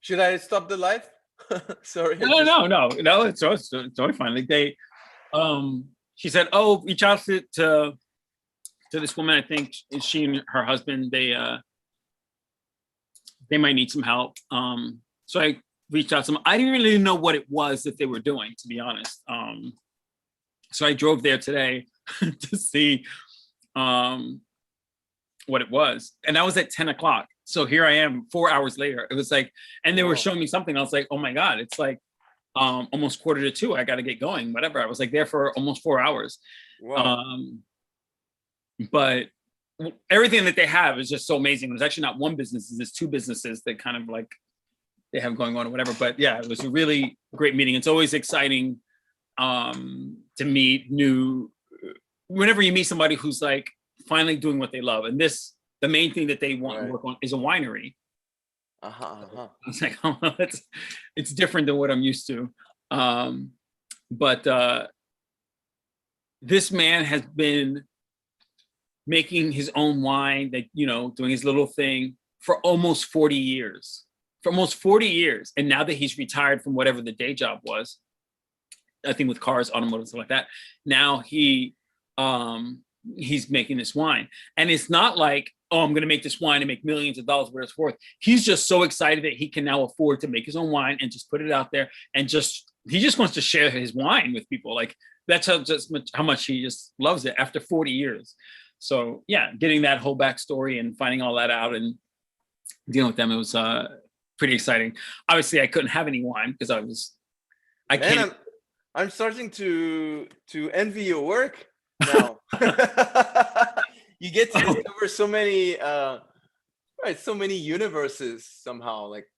Should I stop the live? Sorry. No. It's totally fine. Like she said, "Oh, reach out to this woman. I think she and her husband they might need some help." So I reached out to them. I didn't really know what it was that they were doing, to be honest. So I drove there today to see what it was, and that was at 10 o'clock. So here I am 4 hours later. It was like, and they were showing me something. I was like, oh my God, it's like almost 1:45. I got to get going, whatever. I was like there for almost 4 hours. Wow. But everything that they have is just so amazing. There's actually not one business, there's two businesses that kind of like they have going on or whatever. But yeah, it was a really great meeting. It's always exciting to meet whenever you meet somebody who's like finally doing what they love. And the main thing that they want to work on is a winery. I was like, oh, it's different than what I'm used to. But this man has been making his own wine, that, you know, doing his little thing for almost 40 years. And now that he's retired from whatever the day job was, I think with cars, automotive, stuff like that, now he's making this wine. And it's not like, oh, I'm going to make this wine and make millions of dollars, what it's worth. He's just so excited that he can now afford to make his own wine and just put it out there, and he just wants to share his wine with people. Like that's how much he just loves it after 40 years. So yeah, getting that whole backstory and finding all that out and dealing with them, it was pretty exciting. Obviously, I couldn't have any wine because I'm starting to envy your work now. You get to discover so many universes somehow, like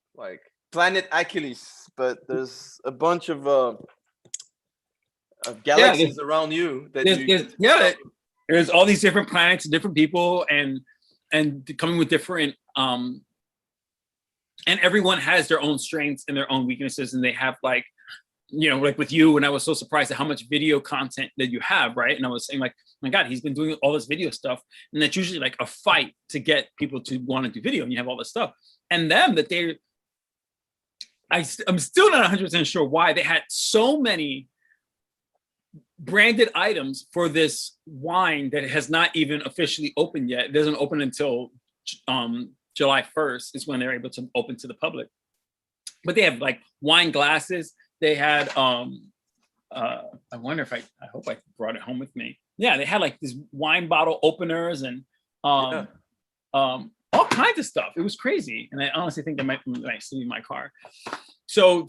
planet Achilles, but there's a bunch of galaxies around you that there's all these different planets and different people and coming with different and everyone has their own strengths and their own weaknesses, and they have like, you know, like with you, and I was so surprised at how much video content that you have, right? And I was saying like, oh my God, he's been doing all this video stuff, and that's usually like a fight to get people to want to do video, and you have all this stuff. And them that I'm still not 100% sure why they had so many branded items for this wine that has not even officially opened yet. It doesn't open until July 1st is when they're able to open to the public. But they have like wine glasses. They had I wonder if I hope I brought it home with me. Yeah, they had like these wine bottle openers and all kinds of stuff. It was crazy, and I honestly think they might still be in my car. So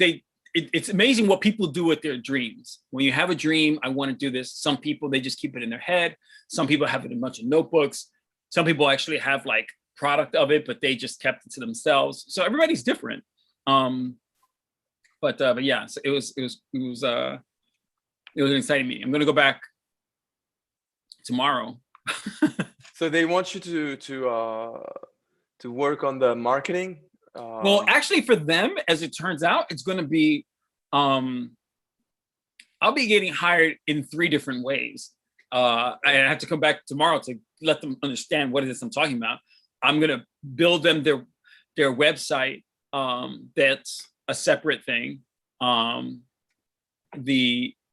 it's amazing what people do with their dreams. When you have a dream, I want to do this. Some people, they just keep it in their head. Some people have it in a bunch of notebooks. Some people actually have like product of it, but they just kept it to themselves. So everybody's different. But yeah, so it was an exciting meeting. I'm gonna go back tomorrow. So they want you to work on the marketing. Well, actually, for them, as it turns out, it's going to be, I'll be getting hired in 3 different ways. I have to come back tomorrow to let them understand what it is I'm talking about. I'm going to build them their website. That's a separate thing.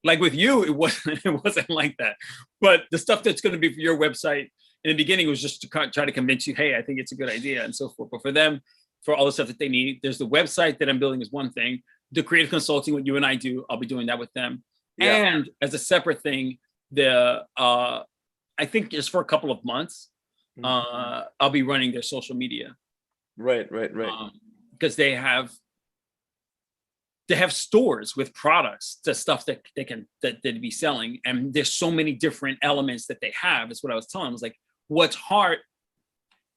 Like with you, it wasn't like that. But the stuff that's going to be for your website in the beginning was just to try to convince you, hey, I think it's a good idea and so forth. But for them, for all the stuff that they need, there's the website that I'm building is one thing. The creative consulting, what you and I do, I'll be doing that with them. Yeah. And as a separate thing, I think just for a couple of months, I'll be running their social media. Right. Because they have stores with products, the stuff that they'd be selling, and there's so many different elements that they have. Is what I was telling them. I was like, what's hard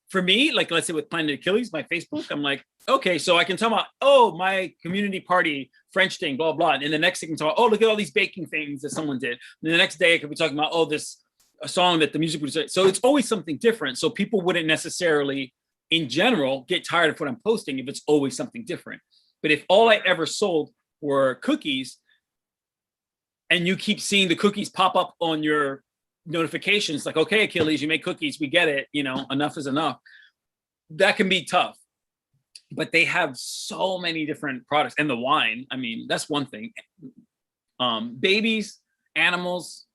for me, like let's say with Planet Achilles, my Facebook, I'm like, okay, so I can talk about, oh, my community party, French thing, blah, blah. And the next thing I can talk about, oh, look at all these baking things that someone did. And the next day I could be talking about, oh, a song that the music producer. So it's always something different. So people wouldn't necessarily, in general, get tired of what I'm posting if it's always something different. But if all I ever sold were cookies, and you keep seeing the cookies pop up on your notifications, like, okay, Achilles, you make cookies, we get it, enough is enough. That can be tough. but they have so many different products, and the wine. I mean, that's one thing. Babies, animals,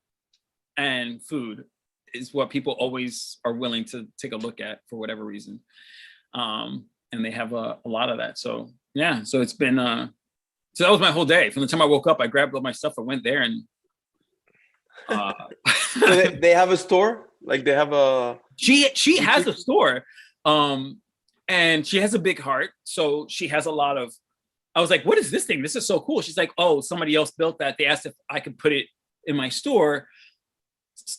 and food is what people always are willing to take a look at for whatever reason. And they have a lot of that. So yeah, so it's been so that was my whole day. From the time I woke up, I grabbed all my stuff, I went there, and So they have a store, like they have a. she has a store, and she has a big heart, so she has a lot of. I was like, what is this thing? This is so cool. She's like, oh, somebody else built that. They asked if I could put it in my store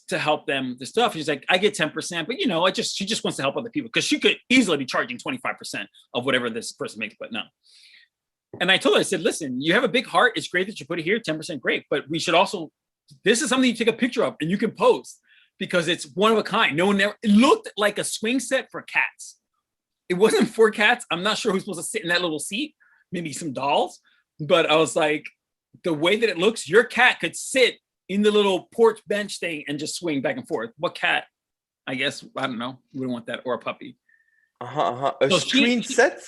to help them the stuff. She's like, I get 10%, but you know, she just wants to help other people, because she could easily be charging 25% of whatever this person makes, but no. And I told her, I said, listen, you have a big heart. It's great that you put it here, 10% great, but we should also, this is something you take a picture of and you can post, because it's one of a kind. No one ever, it looked like a swing set for cats. It wasn't for cats. I'm not sure who's supposed to sit in that little seat, maybe some dolls, but I was like, the way that it looks, your cat could sit in the little porch bench thing and just swing back and forth. What cat? I guess, I don't know, wouldn't want that, or a puppy. A So screen set?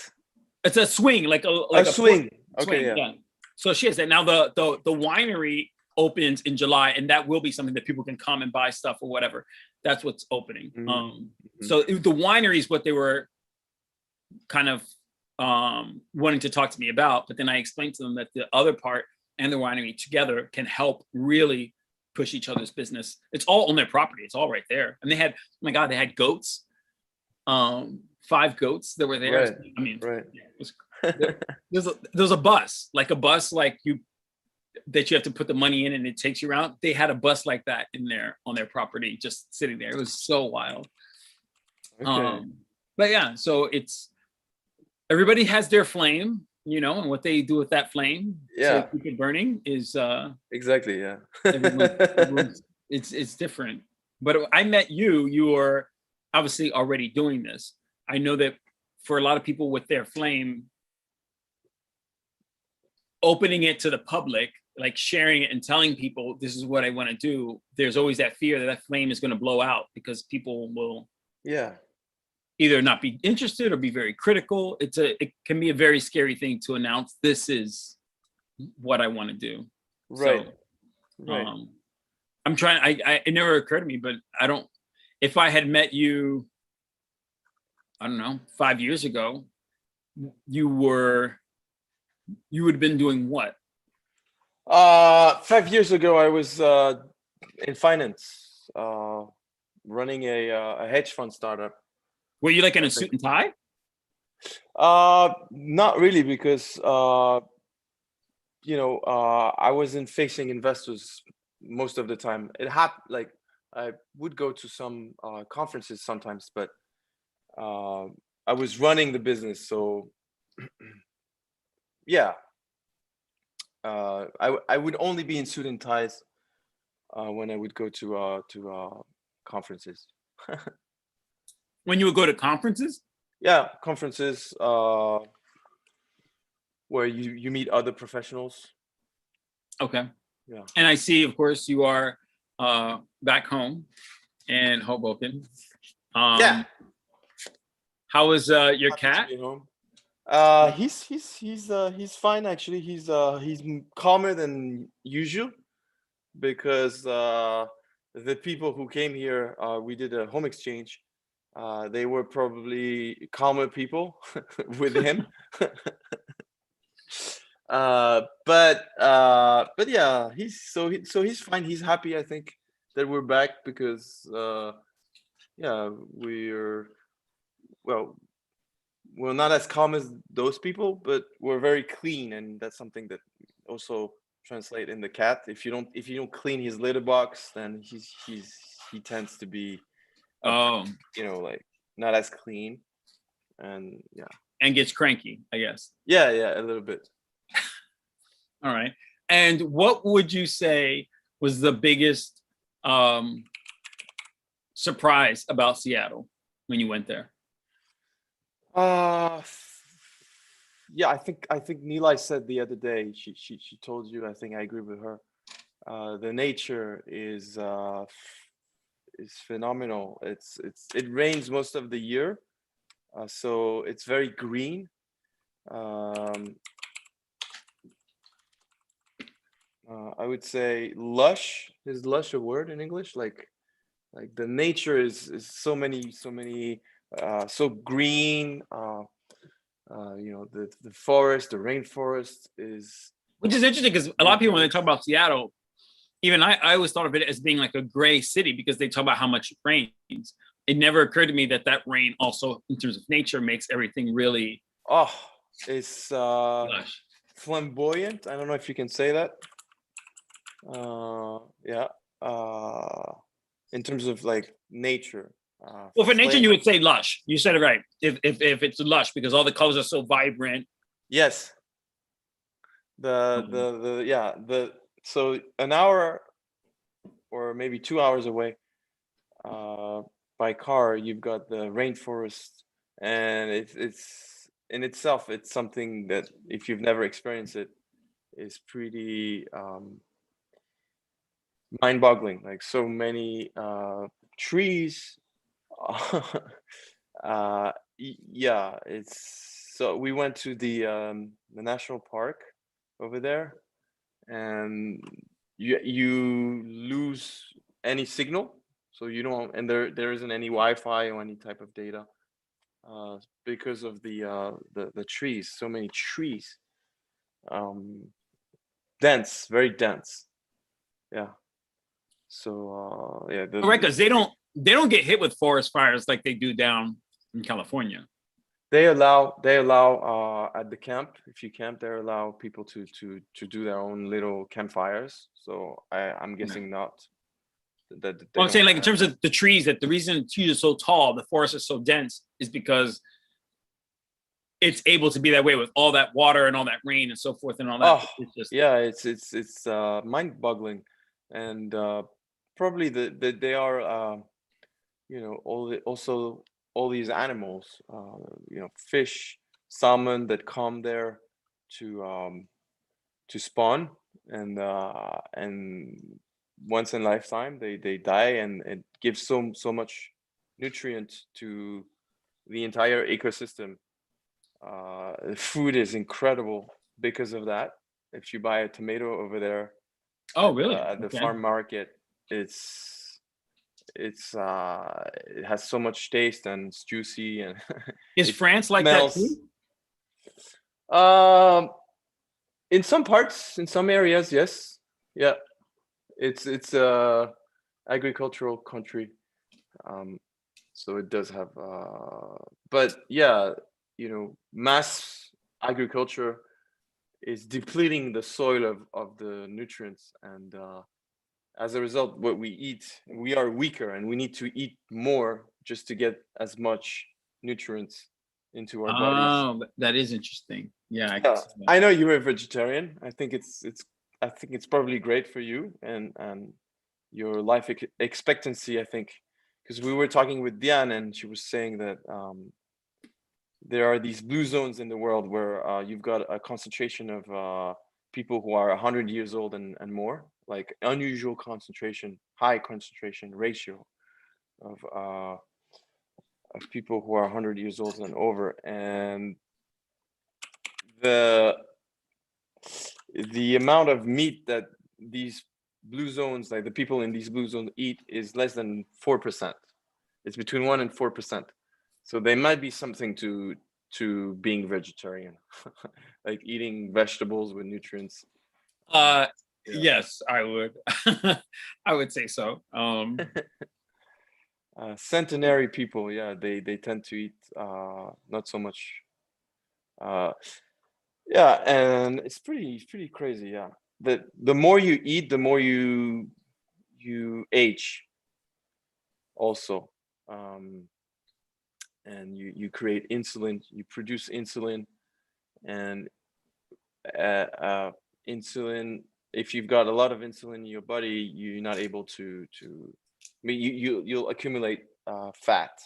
It's a swing, like a swing. Okay, swing, yeah. So she has that. Now the winery opens in July, and that will be something that people can come and buy stuff or whatever. That's what's opening. So the winery is what they were kind of wanting to talk to me about, but then I explained to them that the other part and the winery together can help really push each other's business. It's all on their property. It's all right there. And they had, oh my God, they had goats, 5 goats that were there. Right. I mean, Right. there's a bus, like you that you have to put the money in and it takes you around. They had a bus like that in there on their property, just sitting there. It was so wild. Okay. But yeah, so it's, everybody has their flame, you know, and what they do with that flame to keep it burning is exactly, yeah. It's different. But I met you were obviously already doing this. I know that for a lot of people with their flame, opening it to the public, like sharing it and telling people this is what I want to do, there's always that fear that flame is going to blow out, because people will either not be interested or be very critical. It can be a very scary thing to announce, this is what I want to do. Right. So, I'm trying, it never occurred to me, but if I had met you, I don't know, 5 years ago, you would have been doing what? 5 years ago, I was in finance, running a hedge fund startup. Were you like in a suit and tie? Not really, because I wasn't facing investors most of the time. It happened, like I would go to some conferences sometimes, but I was running the business, so yeah. I would only be in suit and ties when I would go to conferences. When you would go to conferences? Yeah, conferences where you meet other professionals. Okay. Yeah. And I see, of course, you are back home in Hoboken. Yeah. How is your Happy cat? to be home. He's fine, actually. He's calmer than usual, because the people who came here, we did a home exchange. They were probably calmer people with him. But yeah, he's fine. He's happy, I think, that we're back, because we're not as calm as those people, but we're very clean, and that's something that also translate in the cat. If you don't clean his litter box, then he tends to be like not as clean, and And gets cranky, I guess. Yeah, a little bit. All right. And what would you say was the biggest surprise about Seattle when you went there? Yeah, I think Nilay said the other day, she told you, I think I agree with her. The nature is phenomenal. It rains most of the year, so it's very green. Um, I would say lush. Is lush a word in English? Like the nature is so many so green. You know, the forest, the rainforest is. Which is interesting because a lot of people, when they talk about Seattle, even I always thought of it as being like a gray city because they talk about how much it rains. It never occurred to me that rain also, in terms of nature, makes everything really It's lush. flamboyant. I don't know if you can say that. Yeah. In terms of like nature. Well, for nature, you would say lush. You said it right. If it's lush, because all the colors are so vibrant. Yes. So an hour or maybe 2 hours away, by car, you've got the rainforest, and it's in itself, it's something that if you've never experienced it, is pretty mind-boggling. Like so many trees. Yeah, it's so we went to the national park over there, and you lose any signal, so you don't, and there isn't any Wi-Fi or any type of data, because of the trees. So many trees, dense, very dense. Yeah. So yeah, Right, because they don't get hit with forest fires like they do down in California. they allow at the camp, if you camp, they allow people to do their own little campfires. So I'm guessing not that they Well, I'm saying, don't like, in terms of the trees, that the reason trees are so tall, the forest is so dense, is because it's able to be that way with all that water and all that rain and so forth and all that. It's just, yeah, it's mind-boggling, and probably they are you know, also all these animals, you know, fish, salmon that come there to spawn, and once in a lifetime they die, and it gives so much nutrient to the entire ecosystem. Food is incredible because of that. If you buy a tomato over there oh, really? at the Okay. farm market, it has so much taste, and it's juicy, and Is it France like that smells. too? In some parts, in some areas, yes. Yeah, it's a agricultural country, so it does have. But yeah, you know, mass agriculture is depleting the soil of the nutrients, and as a result, what we eat, we are weaker, and we need to eat more just to get as much nutrients into our bodies. Oh, that is interesting. Yeah, I can Yeah, see that. I know you're a vegetarian. I think it's probably great for you, and your life expectancy, I think, because we were talking with Diane, and she was saying that there are these blue zones in the world where you've got a concentration of people who are 100 years old and more, like unusual concentration, high concentration ratio of people who are 100 years old and over, and the amount of meat that these blue zones, like the people in these blue zones, eat is less than 4%. It's between 1% and 4%. So there might be something to being vegetarian, like eating vegetables with nutrients. Yeah. Yes, I would. I would say so. Centenary people, yeah, they tend to eat not so much. Yeah, and it's pretty crazy. Yeah, the more you eat, the more you age. Also, and you create insulin, you produce insulin, and insulin. If you've got a lot of insulin in your body, you're not able to. I mean, you'll accumulate fat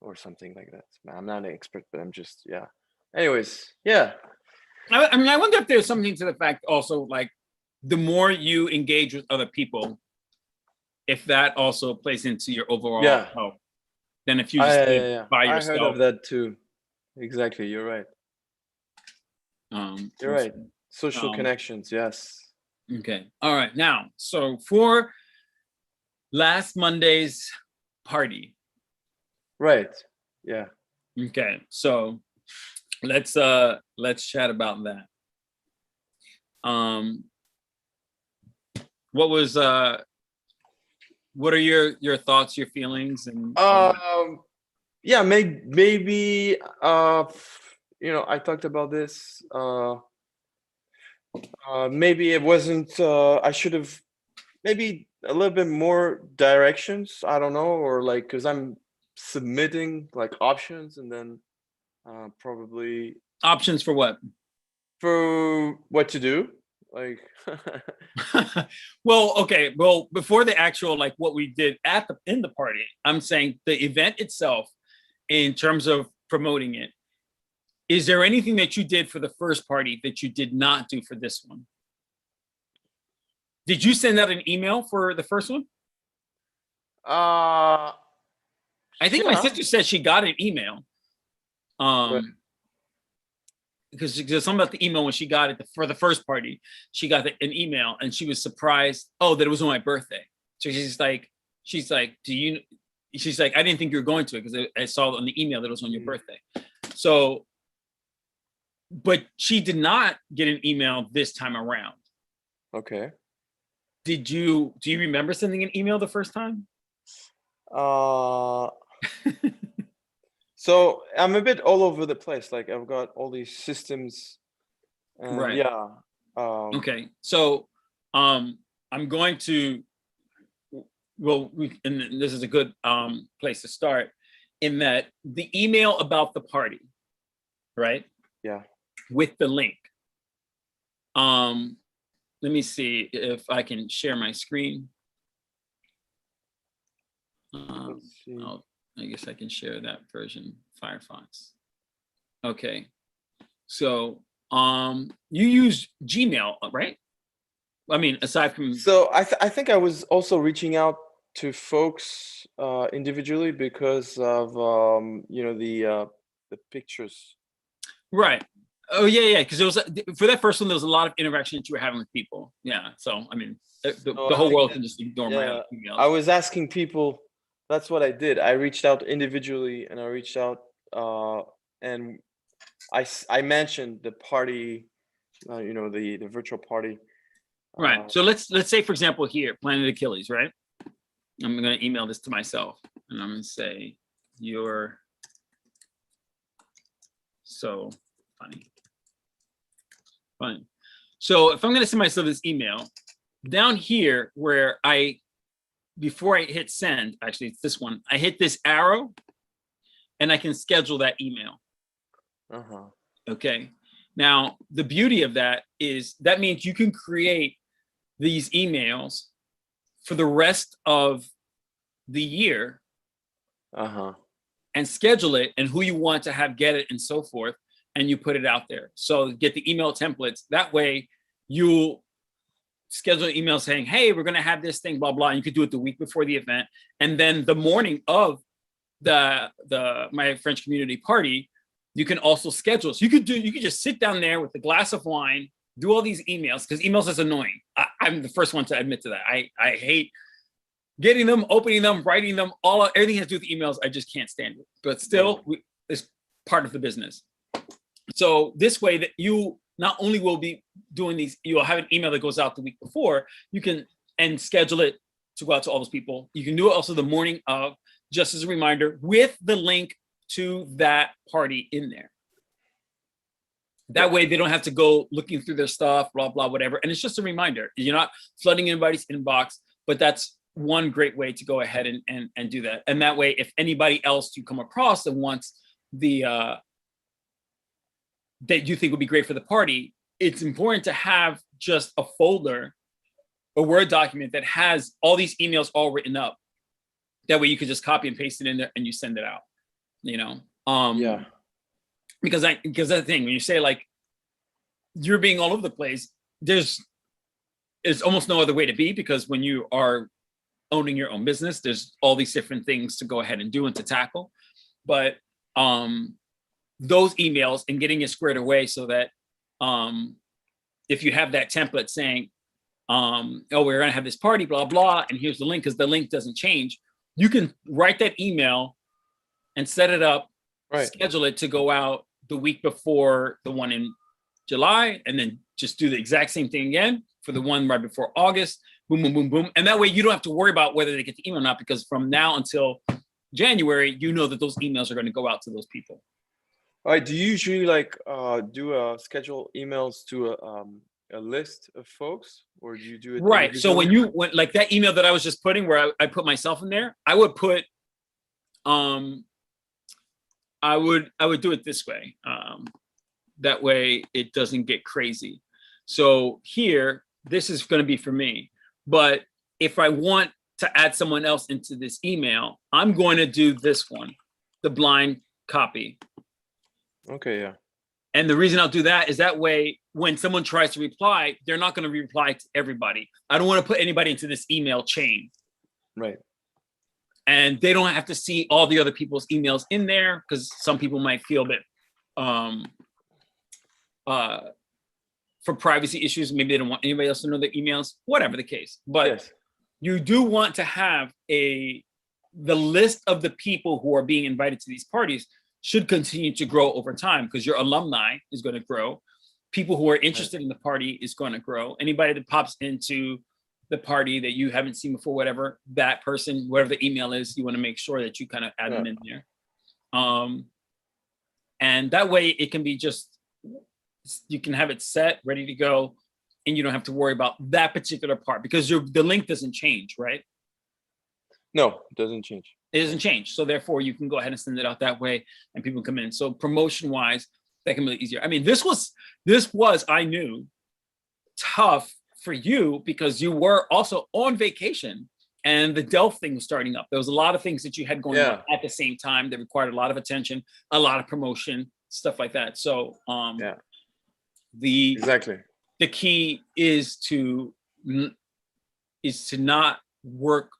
or something like that. I'm not an expert, but I'm just, yeah. Anyways, yeah. I mean, I wonder if there's something to the fact also, like, the more you engage with other people, if that also plays into your overall health, than if you just live by I heard of yourself. that too. Exactly, you're right. You're right. Social Um, connections. Yes. Okay. All right. Now, so for last Monday's party. Right. Yeah. Okay. So let's chat about that. What was what are your thoughts, your feelings, and Yeah, maybe I talked about this. Maybe it wasn't. I should have maybe a little bit more directions. I don't know, or like because I'm submitting like options, and then probably options for what? for what to do. Like, Well, okay. Well, before the actual like what we did in the party, I'm saying the event itself, in terms of promoting it. Is there anything that you did for the first party that you did not do for this one? Did you send out an email for the first one? uh, I think my yeah. sister said she got an email. Right. Because something about the email when she got it for the first party, she got an email and she was surprised. Oh, that it was on my birthday. So she's like, do you? She's like, I didn't think you were going to it because I saw on the email that it was on your birthday. So, but she did not get an email this time around. Okay. Do you remember sending an email the first time? So I'm a bit all over the place. Like I've got all these systems, and Right. yeah. Okay. So, I'm going to. Well, and this is a good place to start. In that the email about the party, right? Yeah. With the link. Let me see if I can share my screen. Let's see. I guess I can share that version, Firefox. Okay. So you use Gmail, right? I mean, aside from. So I think I was also reaching out to folks individually because of the pictures. Right. Oh yeah. Because it was for that first one, there was a lot of interaction that you were having with people. Yeah. So I mean, the whole world can just ignore my emails. I was asking people. That's what I did. I reached out individually, and I reached out, and I mentioned the party, the virtual party. Right. So let's say, for example, here, Planet Achilles, right? I'm going to email this to myself, and I'm going to say, "You're so funny." Funny. So if I'm going to send myself this email, down here where before I hit send, actually it's this one, I hit this arrow, and I can schedule that email. Okay. Now the beauty of that is that means you can create these emails for the rest of the year and schedule it and who you want to have get it and so forth, and you put it out there. So get the email templates. That way you'll schedule an email saying, hey, we're going to have this thing, blah, blah. And you could do it the week before the event. And then the morning of my French community party, you can also schedule. So you could just sit down there with a glass of wine, do all these emails, because emails is annoying. I'm the first one to admit to that. I hate getting them, opening them, writing them, everything has to do with emails. I just can't stand it. But still, it's part of the business. So this way that you not only will be doing these, you'll have an email that goes out the week before, you can and schedule it to go out to all those people. You can do it also the morning of, just as a reminder, with the link to that party in there. That way they don't have to go looking through their stuff, blah, blah, whatever. And it's just a reminder. You're not flooding anybody's inbox, but that's one great way to go ahead and do that. And that way, if anybody else you come across that wants that you think would be great for the party, it's important to have just a folder, a Word document that has all these emails all written up. That way you could just copy and paste it in there and you send it out, Because that's the thing, when you say like, you're being all over the place, there's almost no other way to be, because when you are owning your own business, there's all these different things to go ahead and do and to tackle. But those emails and getting it squared away so that if you have that template saying, oh, we're going to have this party, blah, blah, and here's the link, because the link doesn't change, you can write that email and set it up, schedule it to go out the week before the one in July, and then just do the exact same thing again for the one right before August. Boom, boom, boom, boom. And that way you don't have to worry about whether they get the email or not, because from now until January, you know that those emails are going to go out to those people. All right. Do you usually like schedule emails to a list of folks, or do you do it right? So when like that email that I was just putting, where I put myself in there, I would put I would do it this way. That way it doesn't get crazy. So here, this is going to be for me. But if I want to add someone else into this email, I'm going to do this one, the blind copy. Okay, yeah. And the reason I'll do that is that way, when someone tries to reply, they're not going to reply to everybody. I don't want to put anybody into this email chain. Right. And they don't have to see all the other people's emails in there, because some people might feel that for privacy issues, maybe they don't want anybody else to know their emails, whatever the case. But yes, you do want to have the list of the people who are being invited to these parties should continue to grow over time, because your alumni is going to grow. People who are interested in the party is going to grow. Anybody that pops into the party that you haven't seen before, whatever, that person, whatever the email is, you want to make sure that you kind of add them in there. And that way it can be just, you can have it set, ready to go, and you don't have to worry about that particular part, because the link doesn't change, right? No, it doesn't change. It doesn't change. So therefore you can go ahead and send it out that way and people come in. So promotion wise, that can be easier. I mean, this was, I knew, tough for you, because you were also on vacation and the DELF thing was starting up. There was a lot of things that you had going on at the same time that required a lot of attention, a lot of promotion, stuff like that. So the key is to not work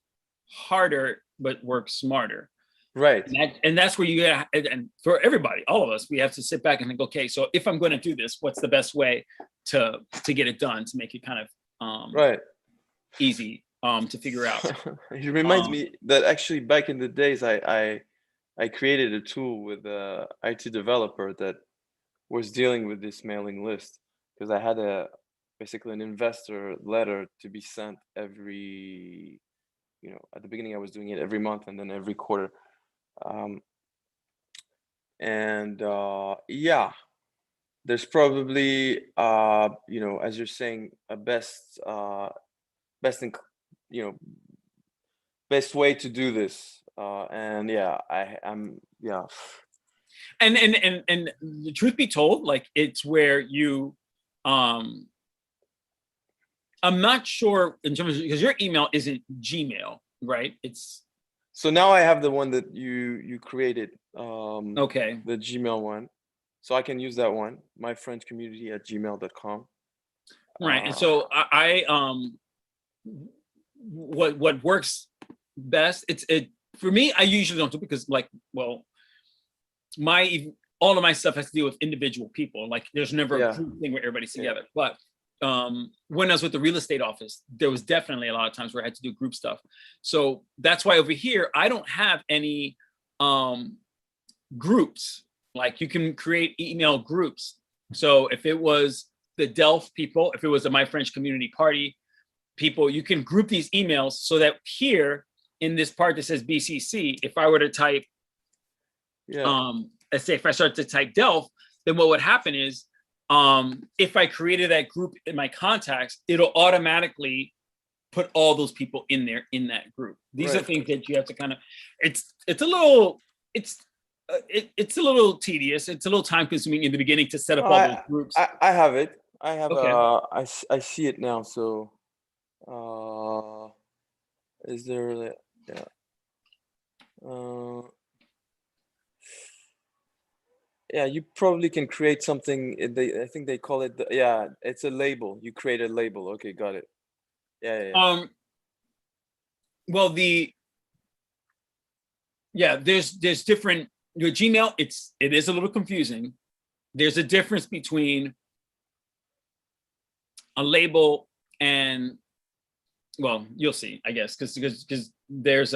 harder, but work smarter. Right. And that's where you get, and for everybody, all of us, we have to sit back and think, okay, so if I'm going to do this, what's the best way to get it done, to make it kind of easy to figure out. It reminds me that actually back in the days, I created a tool with a IT developer that was dealing with this mailing list, because I had basically an investor letter to be sent every, at the beginning I was doing it every month and then every quarter. There's probably as you're saying, a best way to do this. And the truth be told, like, it's where you I'm not sure in terms of, because your email isn't Gmail, right? It's so now I have the one that you created. Okay. The Gmail one. So I can use that one, myfrenchcommunity@gmail.com. Right. And so I what works best, for me, I usually don't do, because all of my stuff has to deal with individual people. Like, there's never a group thing where everybody's together. But when I was with the real estate office, there was definitely a lot of times where I had to do group stuff. So that's why over here, I don't have any groups. Like, you can create email groups. So if it was the DELF people, if it was the My French Community Party people, you can group these emails so that here in this part that says BCC, if I were to type, let's say if I start to type DELF, then what would happen is, if I created that group in my contacts, it'll automatically put all those people in there in that group. These are things that you have to kind of, it's a little tedious. It's a little time consuming in the beginning to set up all those groups. I have it. I have I see it now. So is there you probably can create something. I think they call it it's a label. You create a label. Okay, got it. Well, there's different. Your Gmail, it is a little confusing. There's a difference between a label, and well, you'll see, I guess, because there's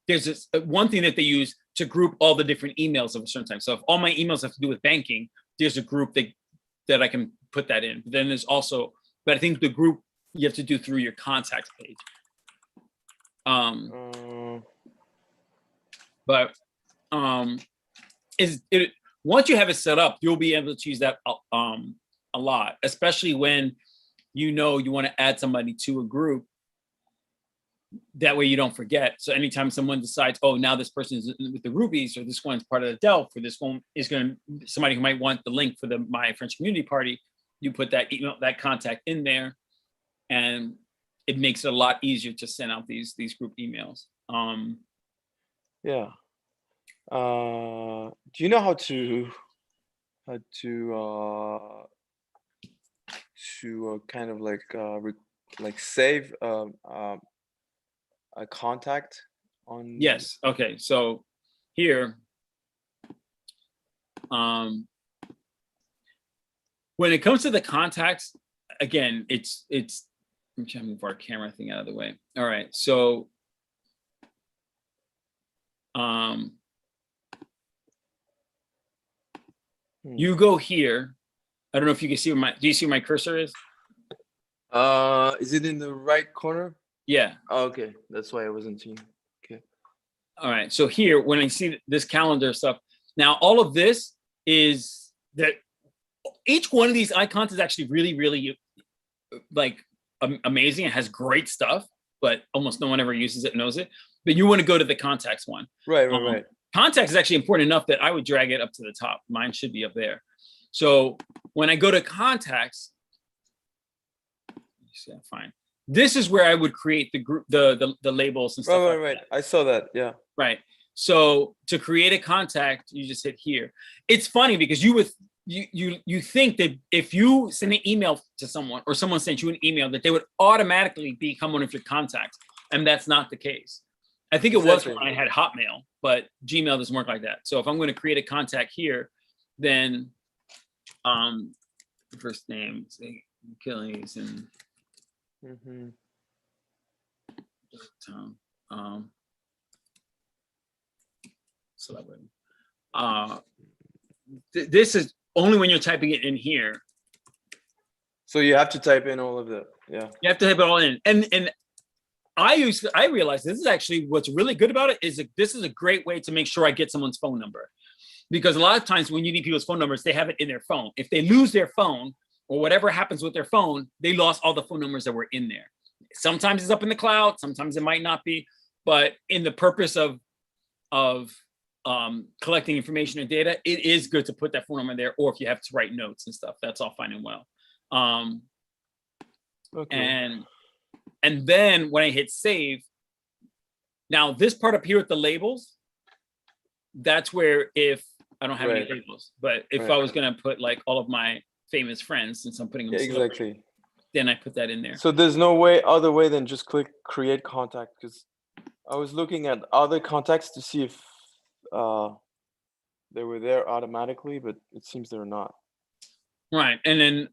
this one thing that they use to group all the different emails of a certain time. So if all my emails have to do with banking, there's a group that I can put that in. But then there's also, but I think the group you have to do through your contacts page. But once you have it set up, you'll be able to use that a lot, especially when you want to add somebody to a group. That way you don't forget. So anytime someone decides, oh, now this person is with the Rubies, or this one's part of the DELF, or this one is somebody who might want the link for my French community party, you put that email, that contact in there, and it makes it a lot easier to send out these group emails. Yeah. Do you know how to kind of like save a contact on? Yes. Okay. So here, when it comes to the contacts, again, it's. I'm trying to move our camera thing out of the way. All right. So, you go here. I don't know if you can see where do you see where my cursor is? Is it in the right corner? Yeah. Oh, okay. That's why I wasn't seeing. Okay. All right. So here, when I see this calendar stuff, now all of this is that each one of these icons is actually really, really like amazing. It has great stuff, but almost no one ever uses it, knows it. But you want to go to the contacts one. Right, right. Contacts is actually important enough that I would drag it up to the top. Mine should be up there. So when I go to contacts, fine. This is where I would create the group, the labels and stuff. Right. I saw that. Yeah. Right. So to create a contact, you just hit here. It's funny because you think that if you send an email to someone, or someone sent you an email, that they would automatically become one of your contacts, and that's not the case. I think it was when I had Hotmail, but Gmail doesn't work like that. So if I'm going to create a contact here, then first name, say Achilles, and celebrity. This is only when you're typing it in here. So you have to type in all of that. Yeah. You have to type it all in. And I realized this is actually what's really good about it is that this is a great way to make sure I get someone's phone number. Because a lot of times when you need people's phone numbers, they have it in their phone. If they lose their phone or whatever happens with their phone, they lost all the phone numbers that were in there. Sometimes it's up in the cloud, sometimes it might not be, but in the purpose of collecting information and data, it is good to put that phone number there, or if you have to write notes and stuff, that's all fine and well. Okay. And then when I hit save, now this part up here with the labels, that's where if I don't have any labels, but if I was gonna put like all of my famous friends, since I'm putting them exactly, then I put that in there. So there's no other way than just click create contact, because I was looking at other contacts to see if they were there automatically, but it seems they're not. Right. And then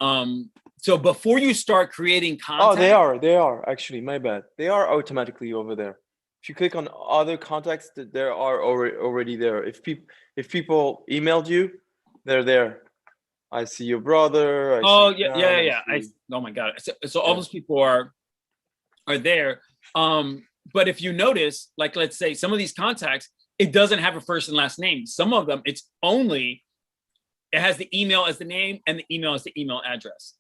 so before you start creating contact, they are actually, my bad, they are automatically over there. If you click on other contacts, that there are already there. If people emailed you, they're there. I see your brother. Oh my God. So all those people are there. But if you notice, like, let's say some of these contacts, it doesn't have a first and last name. Some of them, it has the email as the name and the email as the email address.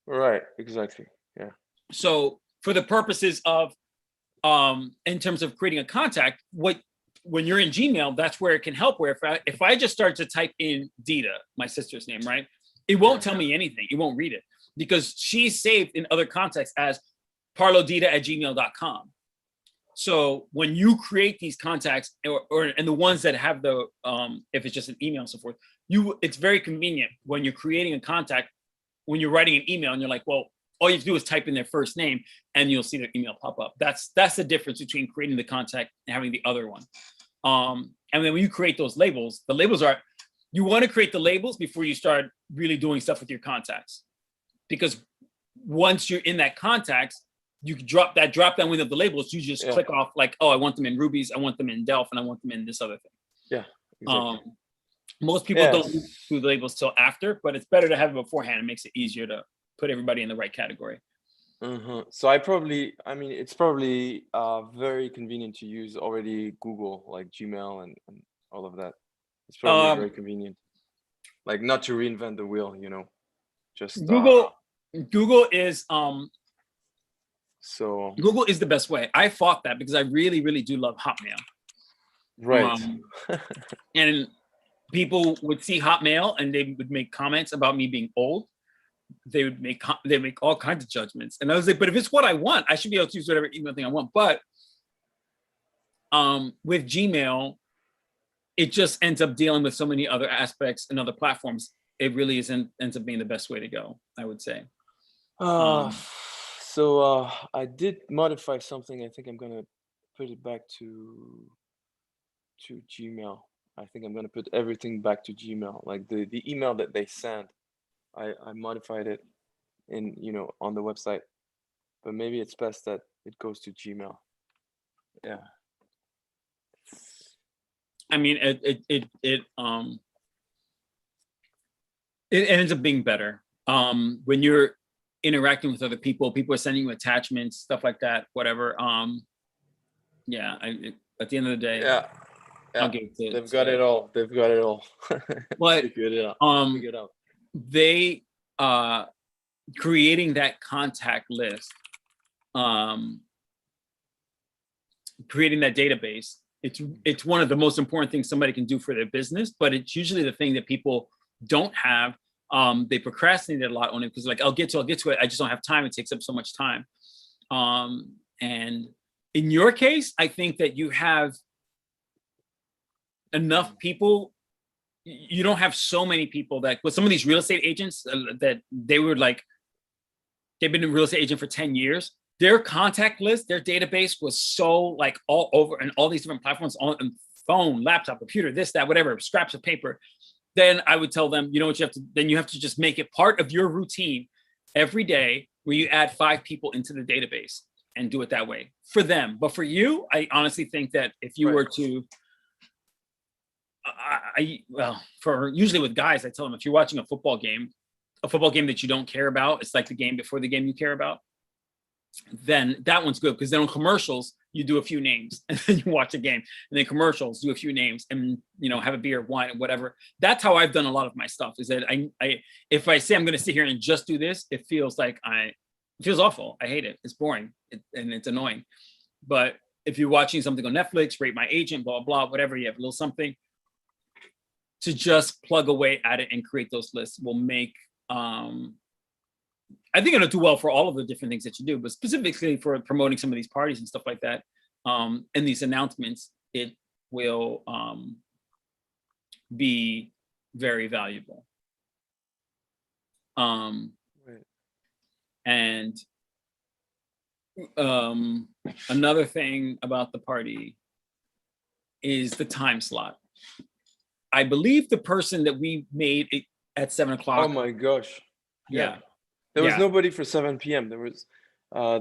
Right, exactly. Yeah. So for the purposes of, in terms of creating a contact, when you're in Gmail, that's where it can help. Where if I just start to type in Dita, my sister's name, right, it won't tell me anything. It won't read it because she's saved in other contacts as parlodita@gmail.com. So when you create these contacts, and the ones that have the if it's just an email and so forth, it's very convenient when you're creating a contact, when you're writing an email and you're like, well, all you have to do is type in their first name and you'll see their email pop up. That's the difference between creating the contact and having the other one. And then when you create those labels, you want to create the labels before you start really doing stuff with your contacts. because once you're in that context, you can drop down window of the labels. You just click off like, oh, I want them in rubies, I want them in DELF, and I want them in this other thing. Yeah, exactly. Most people don't do the labels till after, but it's better to have it beforehand. It makes it easier to put everybody in the right category. So I mean, it's probably very convenient to use already Google, like Gmail and all of that. It's probably very convenient. Like not to reinvent the wheel, you know, just Google is so Google is the best way. I fought that because I really, really do love Hotmail. right. And people would see Hotmail and they would make comments about me being old. They make all kinds of judgments, and I was like, but if it's what I want, I should be able to use whatever email thing I want. But with Gmail, it just ends up dealing with so many other aspects and other platforms. It really ends up being the best way to go, I would say. So I did modify something. I think I'm gonna put it back to Gmail. I think I'm gonna put everything back to Gmail, like the email that they send. I modified it in, you know, on the website, but maybe it's best that it goes to Gmail. Yeah. I mean, it ends up being better when you're interacting with other people. People are sending you attachments, stuff like that, whatever. Yeah, at the end of the day, Yeah. I'll give it to, They've got it all. They've got it all. But Figured it out. Figured it out. They creating that contact list, creating that database, it's one of the most important things somebody can do for their business, but it's usually the thing that people don't have. They procrastinate a lot on it because like I'll get to it, I just don't have time. It takes up so much time. And in your case, I think that you have enough people. You don't have so many people that with some of these real estate agents that they were like, they've been a real estate agent for 10 years. Their contact list, their database was so like all over and all these different platforms on phone, laptop, computer, this, that, whatever, scraps of paper. Then I would tell them, you know what you have to, then you have to just make it part of your routine every day where you add 5 people into the database and do it that way for them. But for you, I honestly think that if you were to, well, for usually with guys, I tell them if you're watching a football game that you don't care about, it's like the game before the game you care about, then that one's good because then on commercials you do a few names and then you watch a game, and then commercials do a few names and you know have a beer, wine, and whatever. That's how I've done a lot of my stuff. Is that I if I say I'm going to sit here and just do this, it feels like it feels awful. I hate it. It's boring and it's annoying. But if you're watching something on Netflix, Rate My Agent, blah blah, whatever, you have a little something to just plug away at it and create those lists will make, I think it'll do well for all of the different things that you do, but specifically for promoting some of these parties and stuff like that, and these announcements, it will be very valuable. And another thing about the party is the time slot. I believe the person that we made it at 7 o'clock. Oh my gosh. Yeah. There was nobody for 7 p.m. There was,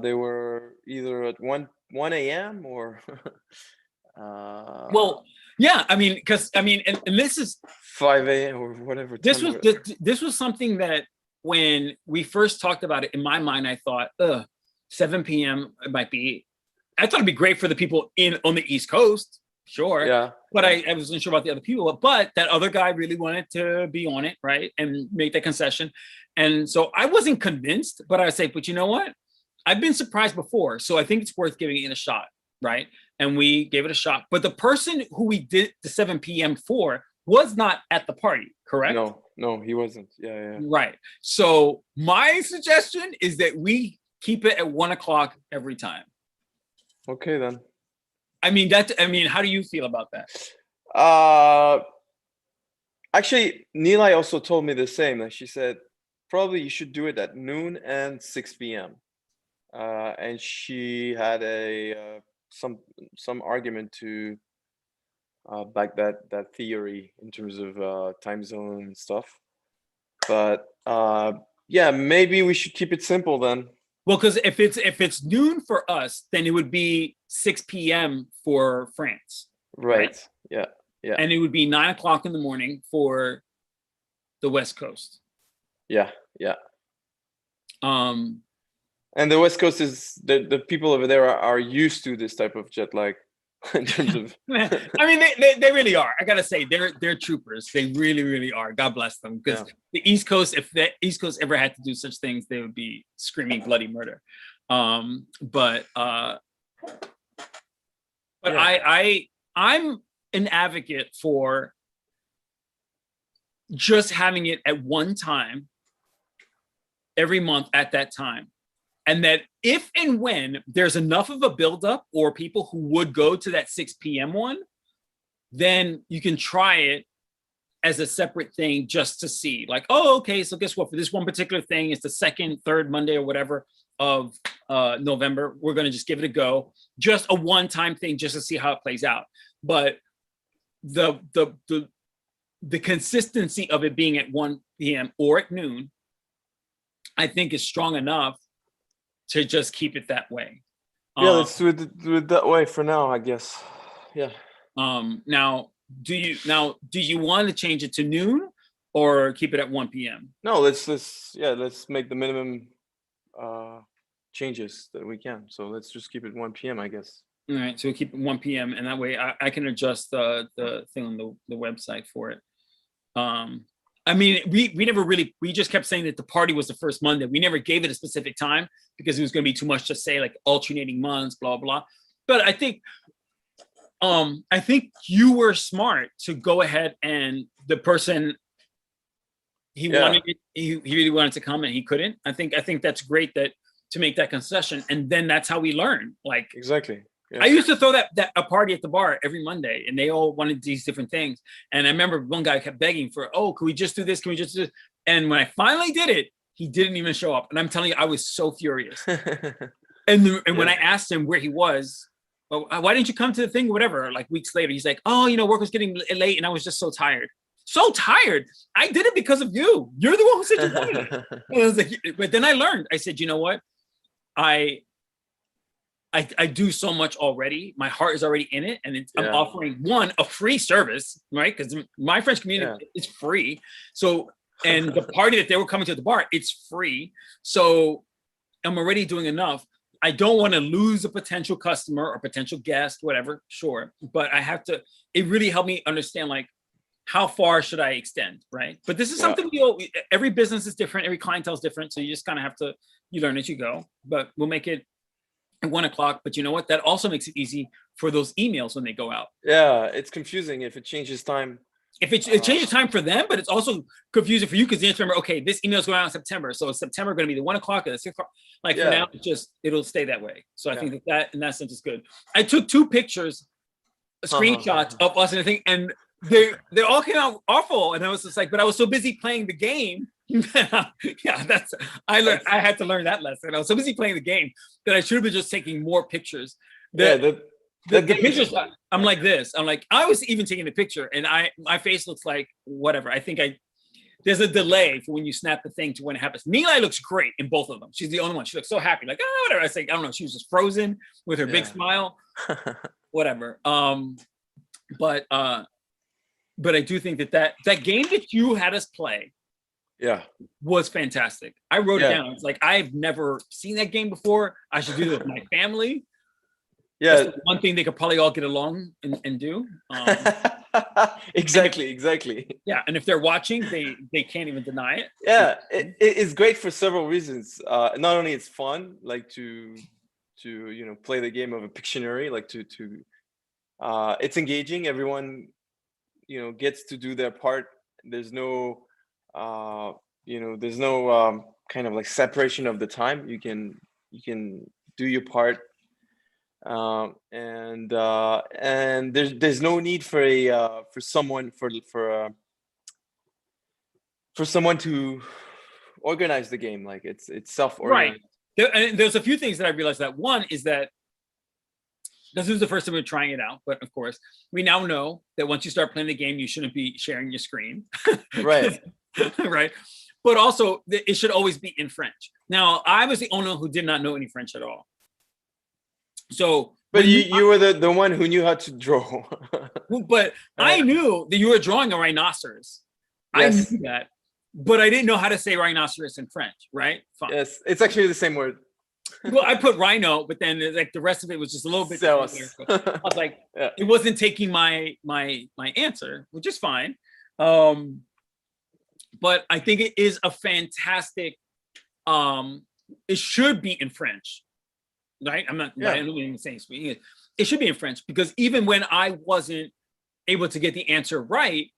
they were either at 1 a.m. or. Well, yeah. I mean, because I mean, and this is 5 a.m. or whatever. This was something that when we first talked about it, in my mind, I thought, 7 p.m. it might be. I thought it'd be great for the people on the East Coast. Sure. Yeah. But I wasn't sure about the other people. But that other guy really wanted to be on it, right? And make that concession. And so I wasn't convinced, but I say, but you know what? I've been surprised before. So I think it's worth giving it a shot, right? And we gave it a shot. But the person who we did the 7 p.m. for was not at the party, correct? No, he wasn't. Yeah. Right. So my suggestion is that we keep it at 1 o'clock every time. Okay, then. I mean, how do you feel about that? Actually, Nilay also told me the same. Like she said, probably you should do it at noon and 6 p.m. And she had some argument to back that theory in terms of time zone and stuff. But Yeah, maybe we should keep it simple then. Well, because if it's noon for us, then it would be 6 p.m. for France. Right. Yeah. Yeah. And it would be 9 o'clock in the morning for the West Coast. Yeah. Yeah. Um, And the West Coast is the people over there are used to this type of jet lag in terms of. I mean, they really are. I gotta say, they're troopers. They really are. God bless them. Because the East Coast, if the East Coast ever had to do such things, they would be screaming bloody murder. But I'm an advocate for just having it at one time every month at that time. And that if and when there's enough of a buildup or people who would go to that 6 p.m. one, then you can try it as a separate thing just to see. Like, oh, okay, so guess what? For this one particular thing, it's the second, third Monday or whatever of November. We're going to just give it a go. Just a one-time thing just to see how it plays out. But the consistency of it being at 1 p.m. or at noon, I think is strong enough to just keep it that way. Yeah, let's do it that way for now, I guess. Yeah. Now, do you want to change it to noon or keep it at 1 p.m.? No, let's make the minimum changes that we can. So let's just keep it 1 p.m. I guess. All right, so we'll keep it 1 p.m. and that way I can adjust the thing on the website for it. I mean, we just kept saying that the party was the first Monday. We never gave it a specific time because it was going to be too much to say, like alternating months, blah, blah. But I think you were smart to go ahead and the person he really wanted to come and he couldn't. I think that's great to make that concession. And then that's how we learn. Like exactly. Yeah. I used to throw a party at the bar every Monday and they all wanted these different things. And I remember one guy kept begging for, oh, can we just do this? Can we just do this? And when I finally did it, he didn't even show up. And I'm telling you, I was so furious. And when I asked him where he was, well, why didn't you come to the thing? Whatever, like weeks later, he's like, oh, work was getting late and I was just so tired. So tired. I did it because of you. You're the one who said you wanted it. And I was like, but then I learned, I said, you know what? I do so much already. My heart is already in it. And I'm offering a free service, right? Because my French community is free. So, and the party that they were coming to the bar, it's free. So I'm already doing enough. I don't want to lose a potential customer or potential guest, whatever, sure. But I have to, it really helped me understand like, how far should I extend, right? But this is something every business is different. Every clientele is different. So you just kind of have to, you learn as you go. But we'll make it at 1 o'clock, but you know what? That also makes it easy for those emails when they go out. Yeah, it's confusing if it changes time. If it changes time for them, but it's also confusing for you because you have to remember, okay, this email is going out in September. So is September going to be the 1 o'clock or the 6 o'clock? Like for now, it'll stay that way. So I think that in that sense is good. I took 2 pictures, screenshots of us and everything, and they all came out awful. And I was just like, but I was so busy playing the game. I had to learn that lesson. I was so busy playing the game that I should have been just taking more pictures. The pictures, I'm like this. I'm like, I was even taking the picture and my face looks like whatever. I think there's a delay for when you snap the thing to when it happens. Nilay looks great in both of them. She's the only one. She looks so happy. Like, oh, whatever. I say, I don't know. She was just frozen with her big smile. Whatever. But I do think that game that you had us play was fantastic. I wrote it down. It's like, I've never seen that game before. I should do it with my family. That's the one thing they could probably all get along and do. Exactly. Yeah, and if they're watching, they can't even deny it. Yeah, it's great for several reasons. Not only it's fun, like to play the game of a Pictionary, like to it's engaging. Everyone gets to do their part. There's no kind of like separation of the time. You can do your part. And there's no need for someone to organize the game. Like it's self-organized. Right. And there's a few things that I realized. That one is that this is the first time we're trying it out, but of course we now know that once you start playing the game, you shouldn't be sharing your screen. Right. Right. but also it should always be in French. Now, I was the only one who did not know any French at all. So, but you were the one who knew how to draw. But I knew that you were drawing a rhinoceros. Yes. I knew that, but I didn't know how to say rhinoceros in French, right? Fine. Yes, it's actually the same word. Well, I put rhino, but then like the rest of it was just a little bit. So I was like, it wasn't taking my answer, which is fine. But I think it is a fantastic. It should be in French, right? I'm not. I don't even say speaking. It should be in French because even when I wasn't able to get the answer right,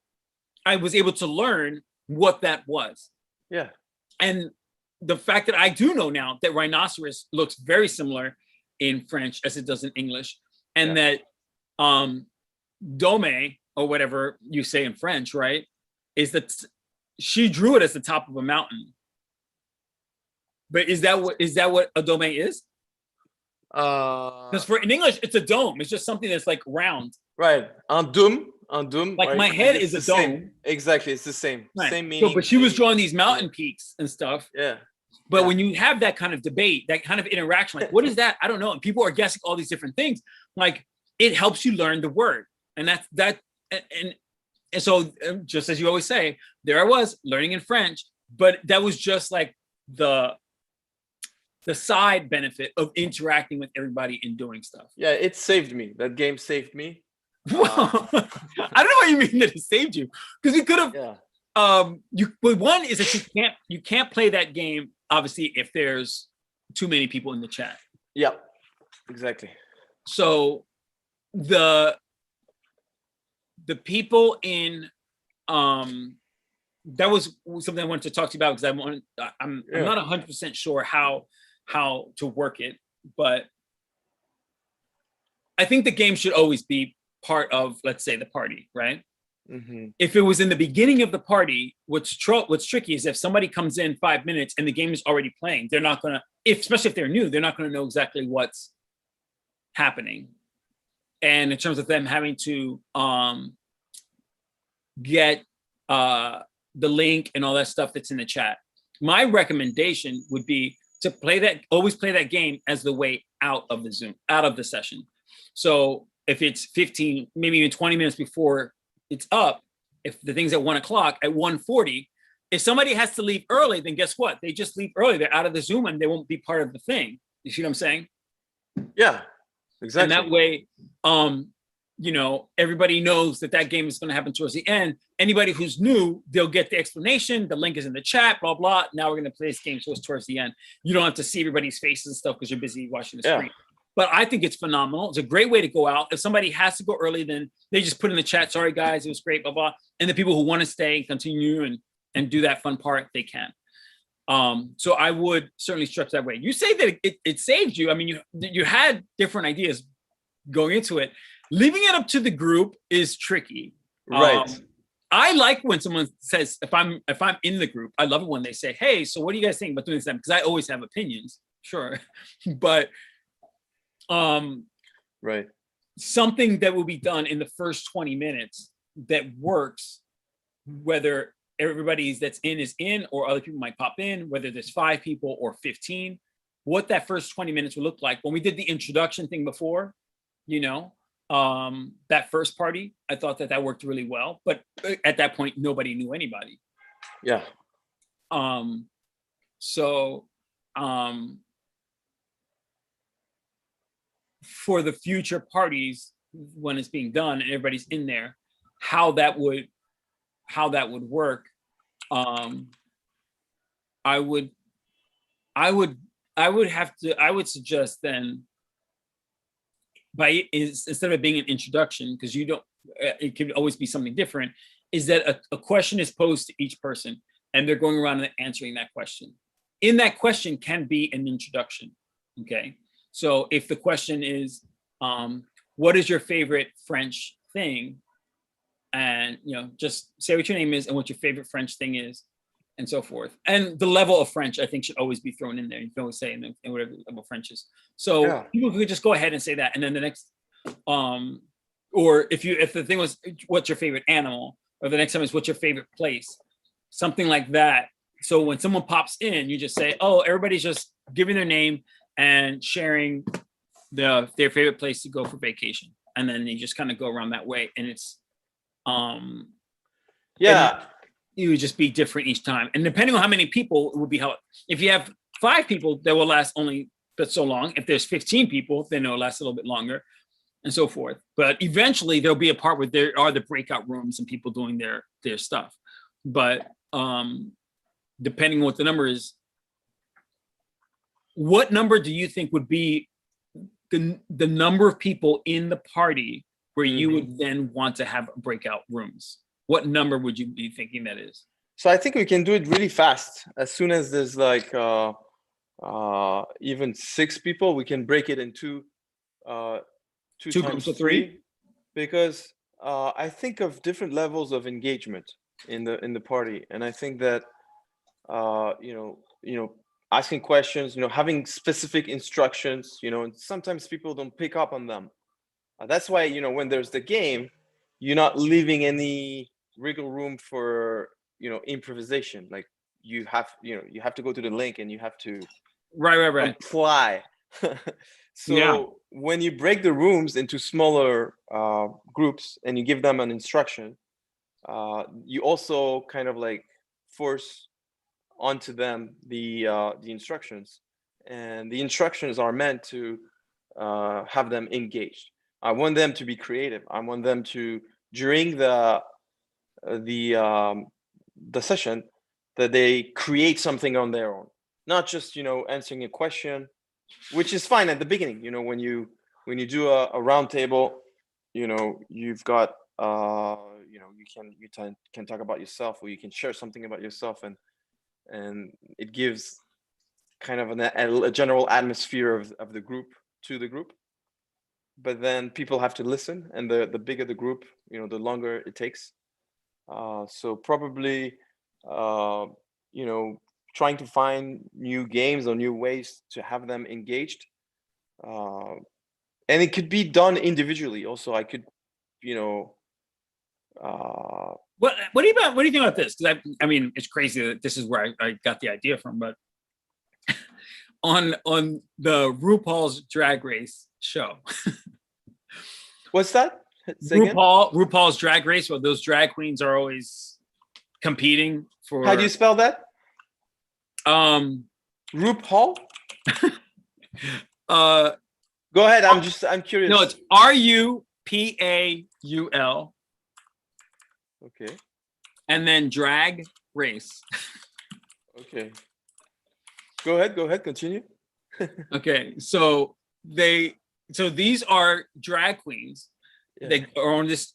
I was able to learn what that was. Yeah. And the fact that I do know now that rhinoceros looks very similar in French as it does in English, and that dome or whatever you say in French, right, is that she drew it as the top of a mountain. But is that what a dome is? Because for in English it's a dome. It's just something that's like round. Right. Un dôme. Like right? My head is a dome. Same. Exactly, it's the same. Right. Same meaning. So, but she was drawing these mountain peaks and stuff. Yeah. But when you have that kind of debate, that kind of interaction, like, what is that? I don't know. And people are guessing all these different things. Like, it helps you learn the word. And and so just as you always say, there I was learning in French, but that was just like the side benefit of interacting with everybody and doing stuff. Yeah, it saved me. That game saved me. Well, I don't know what you mean that it saved you, because you could have. Yeah. But one is that you can't play that game obviously if there's too many people in the chat. Yeah, exactly. So the people in that was something I wanted to talk to you about because I'm not 100% sure how to work it, but I think the game should always be part of, let's say, the party, right? Mm-hmm. If it was in the beginning of the party, what's tricky is if somebody comes in 5 minutes and the game is already playing, they're not gonna, especially if they're new, they're not gonna know exactly what's happening. And in terms of them having to get the link and all that stuff that's in the chat, my recommendation would be to always play that game as the way out of the Zoom, out of the session. So if it's 15, maybe even 20 minutes before it's up, if the thing's at 1 o'clock, at 1:40, if somebody has to leave early, then guess what? They just leave early. They're out of the Zoom and they won't be part of the thing. You see what I'm saying? Yeah, exactly. And that way, everybody knows that game is going to happen towards the end. Anybody who's new, they'll get the explanation. The link is in the chat, blah, blah. Now we're going to play this game, so it's towards the end. You don't have to see everybody's faces and stuff because you're busy watching the screen. But I think it's phenomenal. It's a great way to go out. If somebody has to go early, then they just put in the chat, sorry, guys, it was great, blah, blah. And the people who want to stay and continue and do that fun part, they can. So I would certainly structure that way. You say that it saved you. I mean, you had different ideas going into it. Leaving it up to the group is tricky. Right. I like when someone says, if I'm in the group, I love it when they say, hey, so what do you guys think about doing this? Because I always have opinions, sure. But right. Something that will be done in the first 20 minutes that works, whether everybody's that's in is in or other people might pop in, whether there's 5 people or 15, what that first 20 minutes will look like. When we did the introduction thing before, that first party, I thought that worked really well, but at that point, nobody knew anybody. Yeah. For the future parties, when it's being done and everybody's in there, how that would work, I would suggest then, instead of it being an introduction, because it could always be something different, is that a question is posed to each person and they're going around and answering that question. In that question can be an introduction, okay? So if the question is, what is your favorite French thing? And, just say what your name is and what your favorite French thing is, and so forth. And the level of French, I think, should always be thrown in there. You can always say in whatever level of French is. So people could just go ahead and say that. And then the next, or if the thing was, what's your favorite animal? Or the next time is, what's your favorite place? Something like that So when someone pops in, you just say, oh, everybody's just giving their name and sharing their favorite place to go for vacation. And then you just kind of go around that way. And it's, Yeah. you would just be different each time. And depending on how many people, it would be how, if you have 5 people, that will last only but so long. If there's 15 people, then it'll last a little bit longer and so forth. But eventually there'll be a part where there are the breakout rooms and people doing their stuff. But depending on what the number is, what number do you think would be the number of people in the party where you would then want to have breakout rooms? What number would you be thinking that is? So I think we can do it really fast. As soon as there's like even 6 people, we can break it into 2 groups of 3, because I think of different levels of engagement in the party, and I think that you know, asking questions, having specific instructions, and sometimes people don't pick up on them. That's why, when there's the game, you're not leaving any wiggle room for, improvisation. Like you have to go to the link and you have to right apply. So when you break the rooms into smaller groups and you give them an instruction, you also kind of like force onto them the instructions, and the instructions are meant to have them engaged. I want them to be creative. I want them to, during the session, that they create something on their own, not just answering a question, which is fine at the beginning. When you do a round table, you've got you can talk about yourself, or you can share something about yourself, and it gives kind of a general atmosphere of the group to the group. But then people have to listen, and the bigger the group, the longer it takes. So probably trying to find new games or new ways to have them engaged, and it could be done individually also. I could what do you think about this? Because I mean, it's crazy that this is where I got the idea from, but on the Rupauls Drag Race show. What's that? Say again? Rupauls Drag Race, where those drag queens are always competing for. How do you spell that? RuPaul? Go ahead. I'm curious. No, it's Rupaul. Okay. And then Drag Race. Okay. Go ahead. Continue. Okay. So these are drag queens. Yeah. They are on this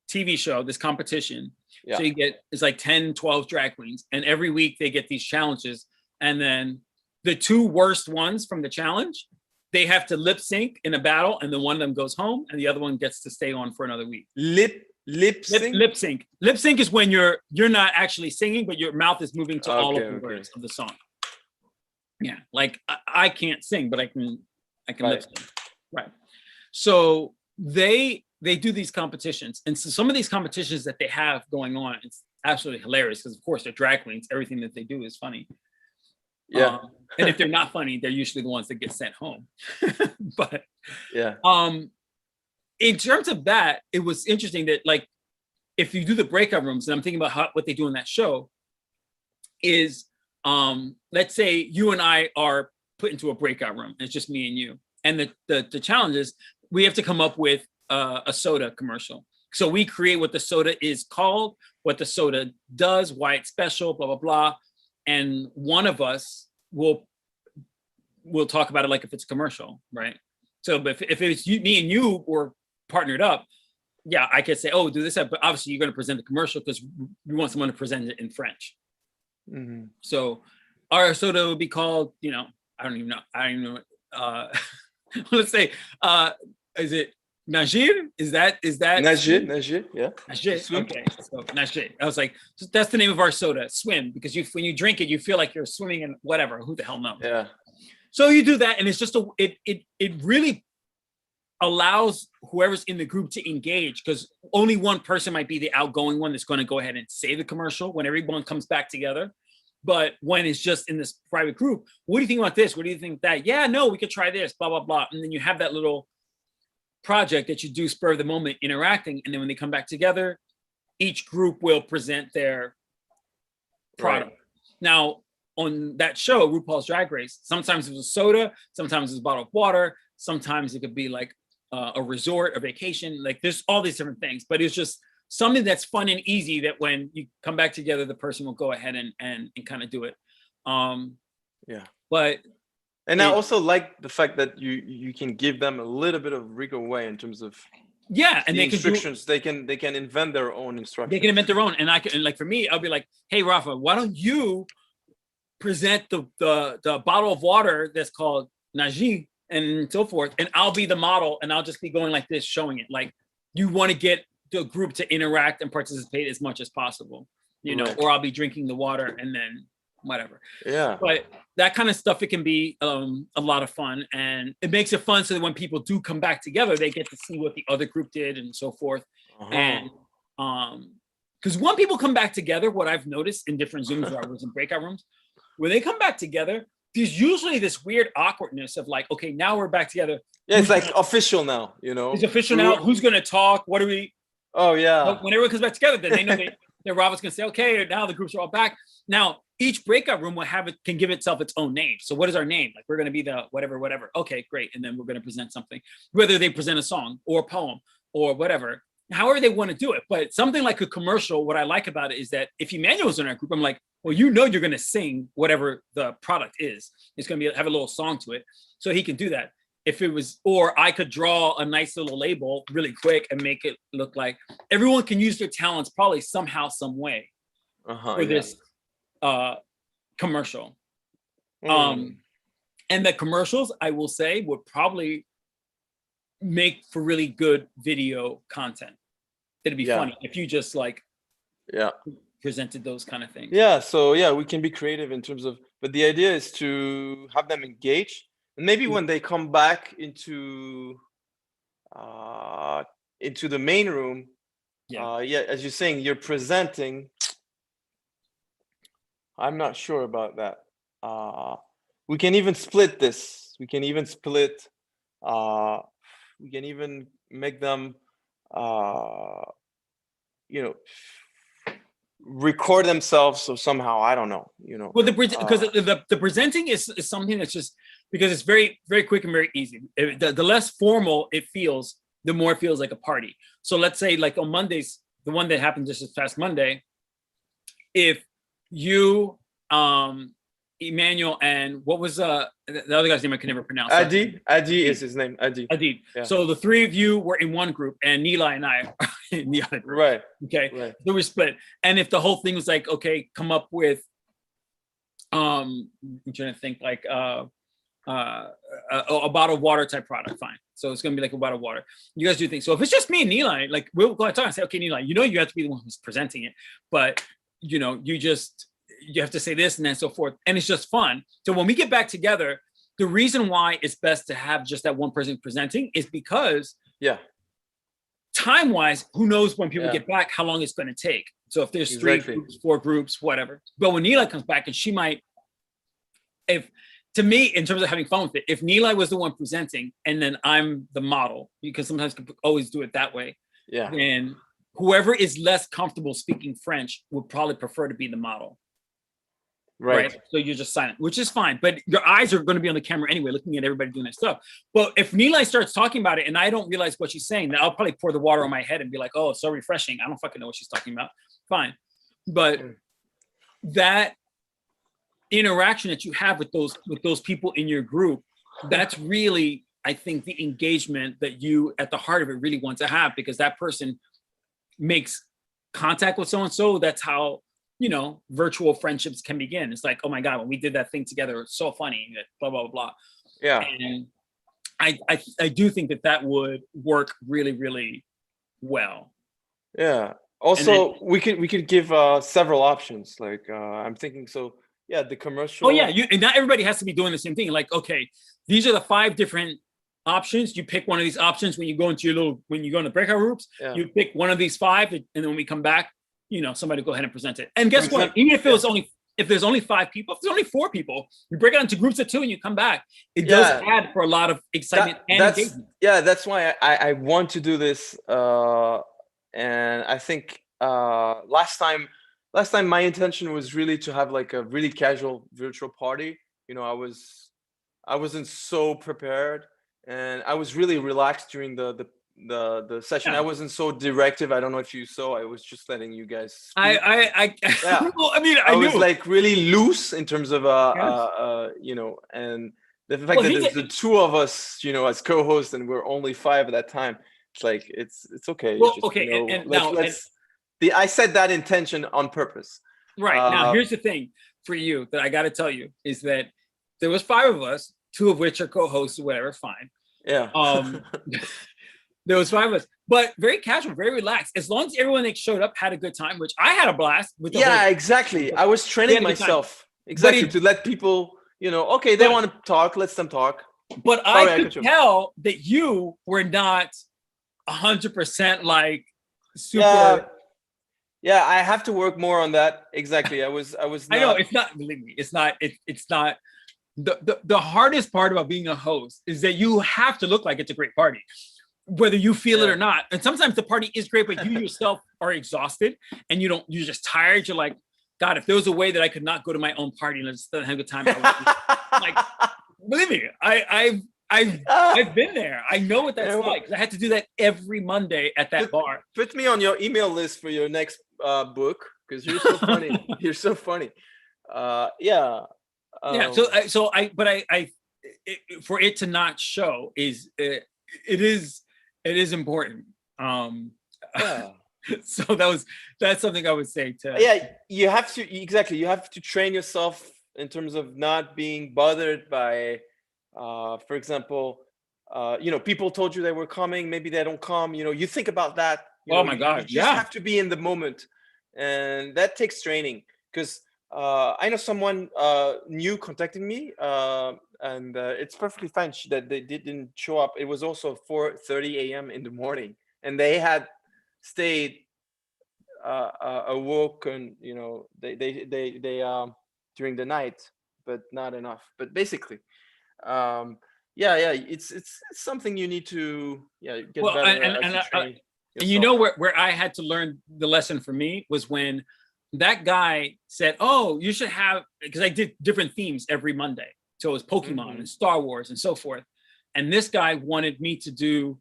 TV show, this competition. Yeah. So it's like 10, 12 drag queens. And every week they get these challenges. And then the 2 worst ones from the challenge, they have to lip sync in a battle. And then one of them goes home and the other one gets to stay on for another week. Lip sync? Lip sync. Lip sync is when you're not actually singing, but your mouth is moving to all of the words of the song. Yeah. Like I can't sing, but I can lip sync. Right. So they do these competitions, and so some of these competitions that they have going on, it's absolutely hilarious because of course they're drag queens. Everything that they do is funny. Yeah. And if they're not funny, they're usually the ones that get sent home. But yeah. In terms of that, it was interesting that like if you do the breakout rooms, and I'm thinking about what they do in that show, is let's say you and I are put into a breakout room. It's just me and you, and the challenge is we have to come up with a soda commercial. So we create what the soda is called, what the soda does, why it's special, blah, blah, blah. And one of us will talk about it like if it's commercial, right? So but if it's me and you were partnered up, yeah, I could say, oh, do this, but obviously you're going to present the commercial because we want someone to present it in French. Mm-hmm. So our soda would be called, I don't even know. Let's say, is it Najir? Is that Najir? Yeah. Najir. Okay. So Najir. I was like, that's the name of our soda. Swim, because when you drink it, you feel like you're swimming in whatever. Who the hell knows? Yeah. So you do that, and it's just it really allows whoever's in the group to engage, because only one person might be the outgoing one that's going to go ahead and say the commercial when everyone comes back together. But when it's just in this private group, what do you think about this? What do you think that? Yeah, no, we could try this, blah, blah, blah. And then you have that little project that you do spur of the moment interacting. And then when they come back together, each group will present their product. Right. Now, on that show, RuPaul's Drag Race, sometimes it was a soda, sometimes it's a bottle of water, sometimes it could be like a resort, a vacation, like there's all these different things, but it's just something that's fun and easy that when you come back together, the person will go ahead and kind of do it. Yeah. But and I also like the fact that you can give them a little bit of wiggle way in terms of and the instructions. They can invent their own instructions. They can invent their own, and I can, and like for me, I'll be like, hey Rafa, why don't you present the bottle of water that's called Najee and so forth, and I'll be the model, and I'll just be going like this, showing it. Like you want to get the group to interact and participate as much as possible, you know, or I'll be drinking the water and then whatever. Yeah. But that kind of stuff, it can be a lot of fun, and it makes it fun so that when people do come back together, they get to see what the other group did and so forth. And because when people come back together, what I've noticed in different Zooms where I was in breakout rooms, when they come back together, there's usually this weird awkwardness of like, okay, now we're back together. Yeah, it's like official now, you know. It's official now. Who's gonna talk? What do we? Oh yeah. But when everyone comes back together, then they know that Robin's gonna say, okay, now the groups are all back. Now each breakout room will can give itself its own name. So what is our name? Like we're gonna be the whatever. Okay, great. And then we're gonna present something, whether they present a song or a poem or whatever, however they want to do it. But something like a commercial, what I like about it is that if Emmanuel's in our group, I'm like, well, you know, you're gonna sing whatever the product is. It's gonna have a little song to it, so he can do that. If it was, or I could draw a nice little label really quick and make it look like everyone can use their talents probably somehow, some way for this commercial. And the commercials, I will say, would probably make for really good video content. It'd be funny if you just like presented those kind of things. Yeah, so yeah, we can be creative in terms of, but the idea is to have them engage. And maybe when they come back into the main room, as you're saying, you're presenting. I'm not sure about that. We can even split this. We can even split. We can even make them, you know, record themselves. So somehow, I don't know. You know. Well, because the presenting is something that's just. Because it's very, very quick and very easy. The less formal it feels, the more it feels like a party. So let's say like on Mondays, the one that happened just this past Monday, if you, Emmanuel, and what was the other guy's name I can never pronounce? Adi is his name. Adi. Yeah. So the three of you were in one group and Nila and I are in the other group. Right. Okay. Right. So we split. And if the whole thing was like, okay, come up with, I'm trying to think like, a bottle of water type product, fine. So it's gonna be like a bottle of water. You guys do things. So if it's just me and Nila, like we'll go and talk and say, okay, Nila, you know you have to be the one who's presenting it, but you know, you have to say this and then so forth. And it's just fun. So when we get back together, the reason why it's best to have just that one person presenting is because time-wise, who knows when people get back, how long it's gonna take. So if there's 3 groups, 4 groups, whatever. But when Nila comes back and she might, to me, in terms of having fun with it, if Nila was the one presenting and then I'm the model, because sometimes you can always do it that way, then whoever is less comfortable speaking French would probably prefer to be the model. Right? So you're just silent, which is fine. But your eyes are going to be on the camera anyway, looking at everybody doing that stuff. But if Nila starts talking about it and I don't realize what she's saying, then I'll probably pour the water on my head and be like, oh, it's so refreshing. I don't fucking know what she's talking about. Fine. But that interaction that you have with those people in your group, that's really, I think, the engagement that you at the heart of it really want to have, because that person makes contact with so and so. That's how, you know, virtual friendships can begin. It's like, oh my god, when we did that thing together, it's so funny, blah blah blah. And I do think that would work really, really well. Also, we could give several options. Like I'm thinking, so the commercial. And not everybody has to be doing the same thing. Like, okay, these are the 5 different options. You pick one of these options when you go into when you go into breakout groups. You pick one of these 5, and then when we come back, you know, somebody go ahead and present it. And guess what? Even if it was only if there's only 5 people, if there's only 4 people, you break it into groups of 2 and you come back. It does add for a lot of excitement and engagement. Yeah, that's why I want to do this. And I think last time my intention was really to have like a really casual virtual party. You know, I wasn't so prepared, and I was really relaxed during the session. I wasn't so directive. I don't know if you saw. I was just letting you guys speak. Yeah. Well, I mean, I was like really loose in terms of you know, and the fact that there's the 2 of us, you know, as co-hosts, and we're only 5 at that time. It's like it's okay. Well, just, okay, you know, and now I set that intention on purpose. Right. Now, here's the thing for you that I got to tell you is that there was 5 of us, 2 of which are co-hosts or whatever. Fine. Yeah. There was 5 of us, but very casual, very relaxed. As long as everyone that showed up had a good time, which I had a blast with. Exactly. I was training myself to let people, you know, okay, they want to talk, let them talk. But I could tell that you were not 100% like super. Yeah, I have to work more on that. Exactly. I was not. I know it's not. Believe me, it's not. It's not. The hardest part about being a host is that you have to look like it's a great party, whether you feel it or not. And sometimes the party is great, but you yourself are exhausted and you're just tired. You're like, God, if there was a way that I could not go to my own party and just have a good time, like, believe me, I've been there. I know what that's like. I had to do that every Monday at that bar. Put me on your email list for your next book, because you're so funny. You're so funny. For it to not show is it is important. So that's something I would say to. You have to train yourself in terms of not being bothered by for example, you know, people told you they were coming, maybe they don't come, you know, you think about that. My God. You just have to be in the moment, and that takes training. Because I know someone new contacted me, and it's perfectly fine that they didn't show up. It was also 4:30 a.m. in the morning, and they had stayed awoke, and you know, they during the night, but not enough. But basically, it's something you need to get better at. And you know where I had to learn the lesson for me was when that guy said, "Oh, you should have," because I did different themes every Monday. So it was Pokemon and Star Wars and so forth. And this guy wanted me to do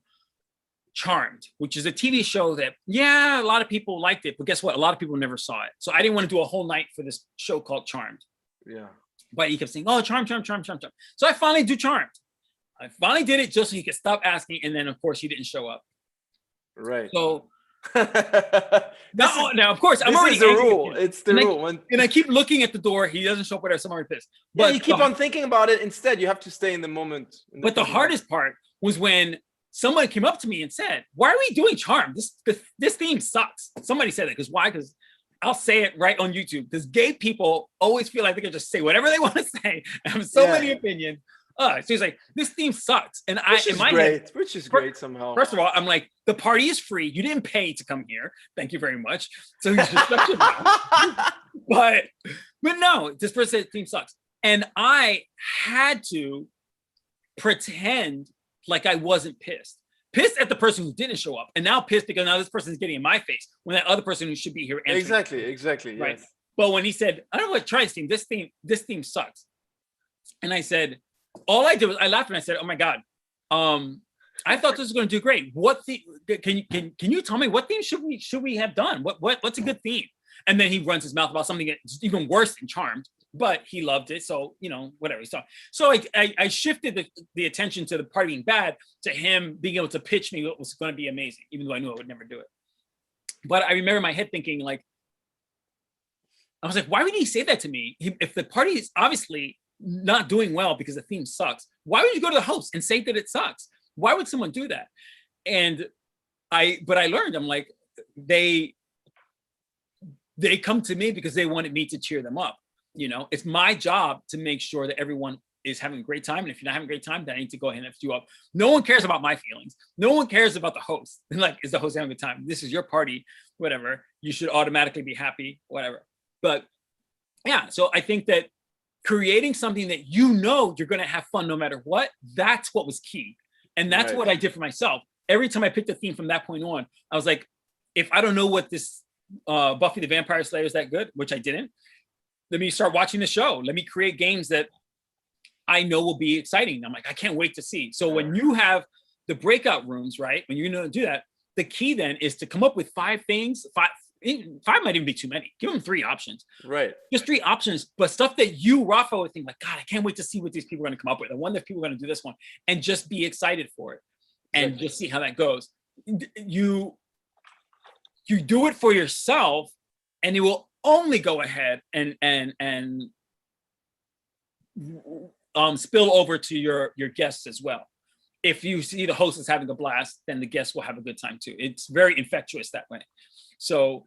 Charmed, which is a TV show that, a lot of people liked it, but guess what? A lot of people never saw it. So I didn't want to do a whole night for this show called Charmed. Yeah. But he kept saying, "Oh, Charmed." So I finally do Charmed. I finally did it just so he could stop asking. And then, of course, he didn't show up. Right. So now, of course, I'm already the rule. It's the rule. And I keep looking at the door. He doesn't show up with us. I'm already pissed. But you keep on thinking about it. Instead, you have to stay in the moment. But the hardest part was when someone came up to me and said, "Why are we doing Charm? This theme sucks." Somebody said that. Because why? Because I'll say it right on YouTube. Because gay people always feel like they can just say whatever they want to say and have so many opinions. So he's like, "This theme sucks." And which is great somehow. First of all, I'm like, the party is free. You didn't pay to come here. Thank you very much. So he's just but no, this person said theme sucks. And I had to pretend like I wasn't pissed. Pissed at the person who didn't show up. And now pissed because now this person is getting in my face when that other person who should be here. Exactly. Right. Yes. But when he said, "I don't know what, try this theme. This theme sucks." And I said, all I did was I laughed and I said, "Oh my God. I thought this was going to do great. What can you tell me what theme should we have done? What's a good theme?" And then he runs his mouth about something that's even worse than Charmed, but he loved it. So, you know, whatever. So I shifted the attention to the party being bad to him being able to pitch me what was going to be amazing, even though I knew I would never do it. But I remember in my head thinking, like, I was like, why would he say that to me? If the party is obviously not doing well because the theme sucks, why would you go to the host and say that it sucks? Why would someone do that? And I learned, I'm like, they come to me because they wanted me to cheer them up. You know, it's my job to make sure that everyone is having a great time. And if you're not having a great time, then I need to go ahead and lift you up. No one cares about my feelings. No one cares about the host. Like, is the host having a good time? This is your party, whatever. You should automatically be happy, whatever. But Yeah, so I think that creating something that you know you're going to have fun no matter what, that's what was key. And that's Right. what I did for myself. Every time I picked a theme from that point on, I was like, if I don't know what this Buffy the Vampire Slayer is that good, which I didn't, let me start watching the show. Let me create games that I know will be exciting. I'm like, I can't wait to see. So when you have the breakout rooms, right, when you know to do that, the key then is to come up with 5 things. Five might even be too many. Give them 3 options. Right. Just 3 options, but stuff that you, Rafa, would think like, God, I can't wait to see what these people are going to come up with. I wonder if people are going to do this one, and just be excited for it, and Exactly. just see how that goes. You do it for yourself, and it will only go ahead and spill over to your guests as well. If you see the host is having a blast, then the guests will have a good time too. It's very infectious that way. So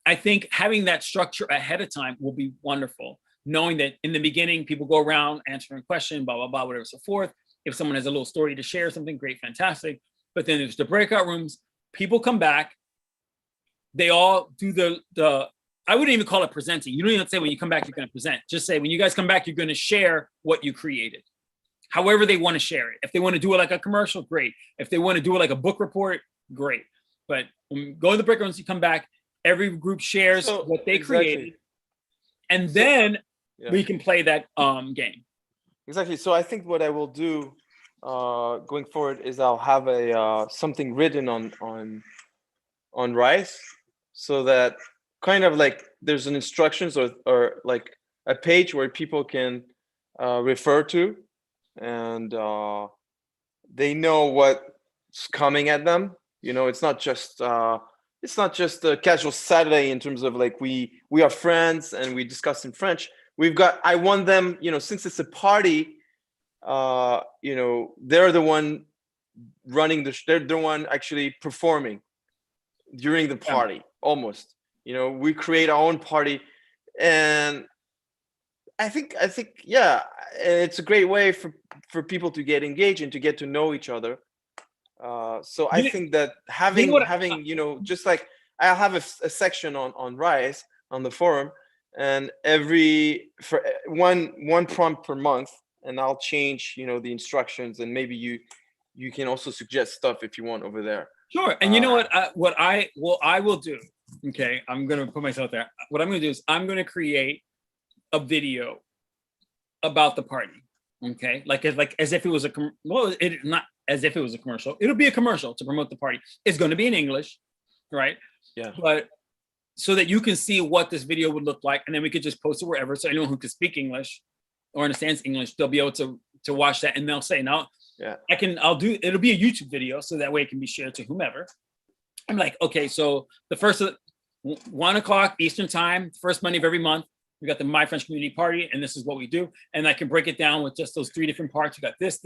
I think having that structure ahead of time will be wonderful. Knowing that in the beginning, people go around answering questions, blah, blah, blah, whatever, so forth. If someone has a little story to share, something great, fantastic. But then there's the breakout rooms. People come back. They all do the I wouldn't even call it presenting. You don't even say when you come back, you're going to present. Just say when you guys come back, you're going to share what you created. However they want to share it. If they want to do it like a commercial, great. If they want to do it like a book report, great. But when you go to the breakout rooms, you come back, every group shares what they created. And then we can play that game. Exactly. So I think what I will do going forward is I'll have a something written on Rice, so that kind of like there's an instructions or like a page where people can refer to, and they know what's coming at them. You know, it's not just a casual Saturday in terms of like we are friends and we discuss in French. I want them, you know, since it's a party, you know, they're the one running they're the one actually performing during the party, almost. You know, we create our own party, and I think yeah, it's a great way for people to get engaged and to get to know each other. So I think that having you know, just like I'll have a section on Rise on the forum, and for one prompt per month, and I'll change, you know, the instructions, and maybe you can also suggest stuff if you want over there. Sure. And you know what I will do. Okay, I'm gonna put myself there. What I'm gonna do is I'm gonna create a video about the party. Okay, like as if it was not as if it was a commercial. It'll be a commercial to promote the party. It's going to be in English, right? Yeah. But so that you can see what this video would look like, and then we could just post it wherever. So anyone who can speak English or understands English, they'll be able to watch that, and they'll say, "No, yeah, it'll be a YouTube video, so that way it can be shared to whomever." I'm like, okay, so the first 1 o'clock Eastern time, first Monday of every month, we got the My French Community Party, and this is what we do. And I can break it down with just those 3 different parts. We got this,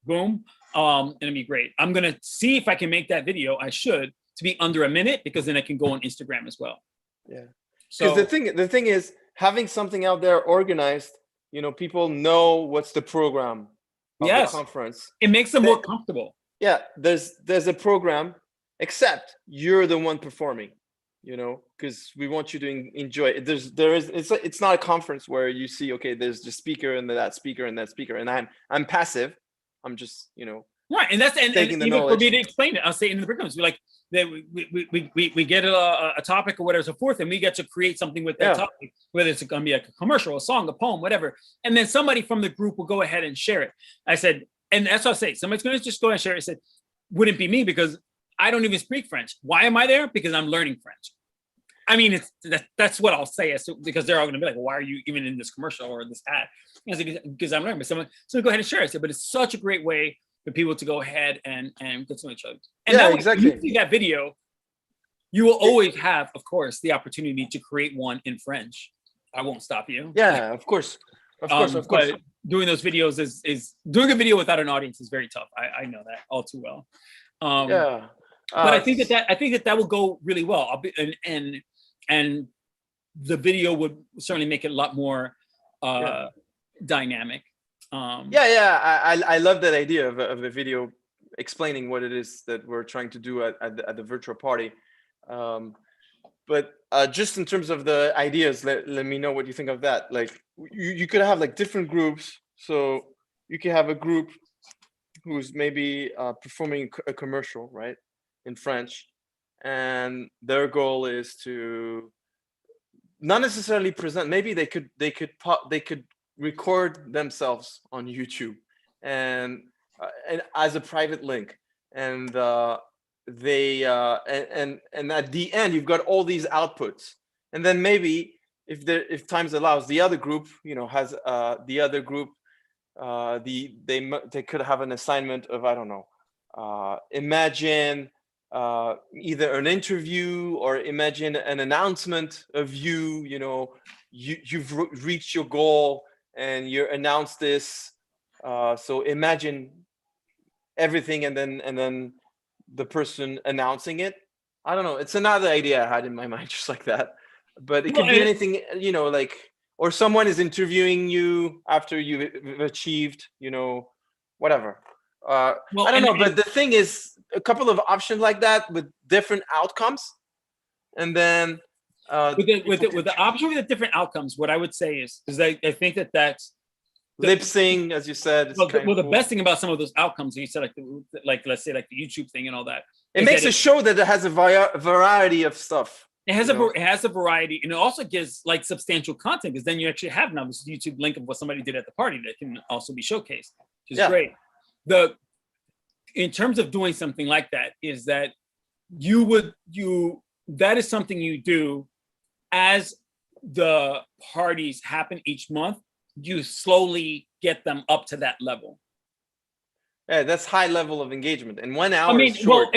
boom, and it'll be great. I'm gonna see if I can make that video. I should, to be under a minute, because then I can go on Instagram as well. Yeah. Because the thing is, having something out there organized, you know, people know what's the program of the conference. It makes them more comfortable. Yeah, there's a program, except you're the one performing, you know, because we want you to enjoy it. It's not a conference where you see, okay, there's the speaker and that speaker and that speaker, and I'm passive. I'm just, you know, right. And that's and even for me to explain it, I'll say in the breakdowns, we're like, we get a topic or whatever, so forth, and we get to create something with that topic, whether it's going to be a commercial, a song, a poem, whatever. And then somebody from the group will go ahead and share it. I said, and that's what I say. Somebody's going to just go and share it. I said, wouldn't be me, because I don't even speak French. Why am I there? Because I'm learning French. I mean, that's what I'll say, because they're all going to be like, well, why are you even in this commercial or this ad? Because I'm learning. But so go ahead and share it. I said, but it's such a great way for people to go ahead and get to know each other. And yeah, exactly. When you see that video, you will always have, of course, the opportunity to create one in French. I won't stop you. Yeah, of course. Of course. But doing those videos is doing a video without an audience is very tough. I know that all too well. But I think that will go really well. And the video would certainly make it a lot more dynamic. I love that idea of a video explaining what it is that we're trying to do at the virtual party. But just in terms of the ideas, let me know what you think of that. Like you could have like different groups. So you can have a group who's maybe performing a commercial, right, in French, and their goal is to not necessarily present. Maybe they could record themselves on YouTube and as a private link, and they and at the end you've got all these outputs, and then maybe if times allows, the other group, you know, has the other group they could have an assignment of, I don't know, imagine either an interview or imagine an announcement of you know, you've reached your goal and you announce this, so imagine everything and then the person announcing it. I don't know, it's another idea I had in my mind just like that, but it could be anything, you know, like, or someone is interviewing you after you've achieved, you know, whatever. I don't know, but the thing is, a couple of options like that with different outcomes, and then with the option with the different outcomes, what I would say is I think that's lip sync, as you said. Well, the best thing about some of those outcomes, you said, like let's say like the YouTube thing and all that, it makes a show that has a variety of stuff. It has a variety, and it also gives like substantial content, because then you actually have now this YouTube link of what somebody did at the party that can also be showcased, which is great. In terms of doing something like that, is that that is something you do as the parties happen each month. You slowly get them up to that level. Yeah, that's high level of engagement. And 1 hour is short.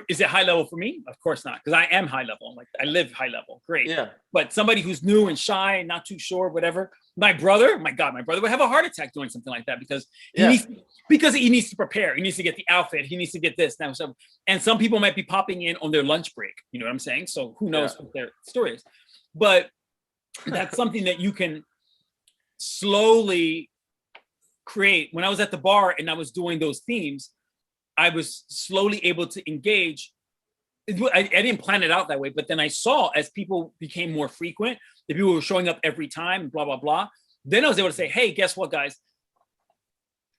Is it high level for me? Of course not, because I am high level. Like, I live high level. Great. Yeah. But somebody who's new and shy and not too sure, whatever. My brother would have a heart attack doing something like that, because he needs to prepare. He needs to get the outfit. He needs to get this now. So, and some people might be popping in on their lunch break. You know what I'm saying? So who knows what their story is? But that's something that you can slowly create. When I was at the bar and I was doing those themes, I was slowly able to engage. I didn't plan it out that way, but then I saw, as people became more frequent, the people were showing up every time, blah, blah, blah. Then I was able to say, hey, guess what, guys?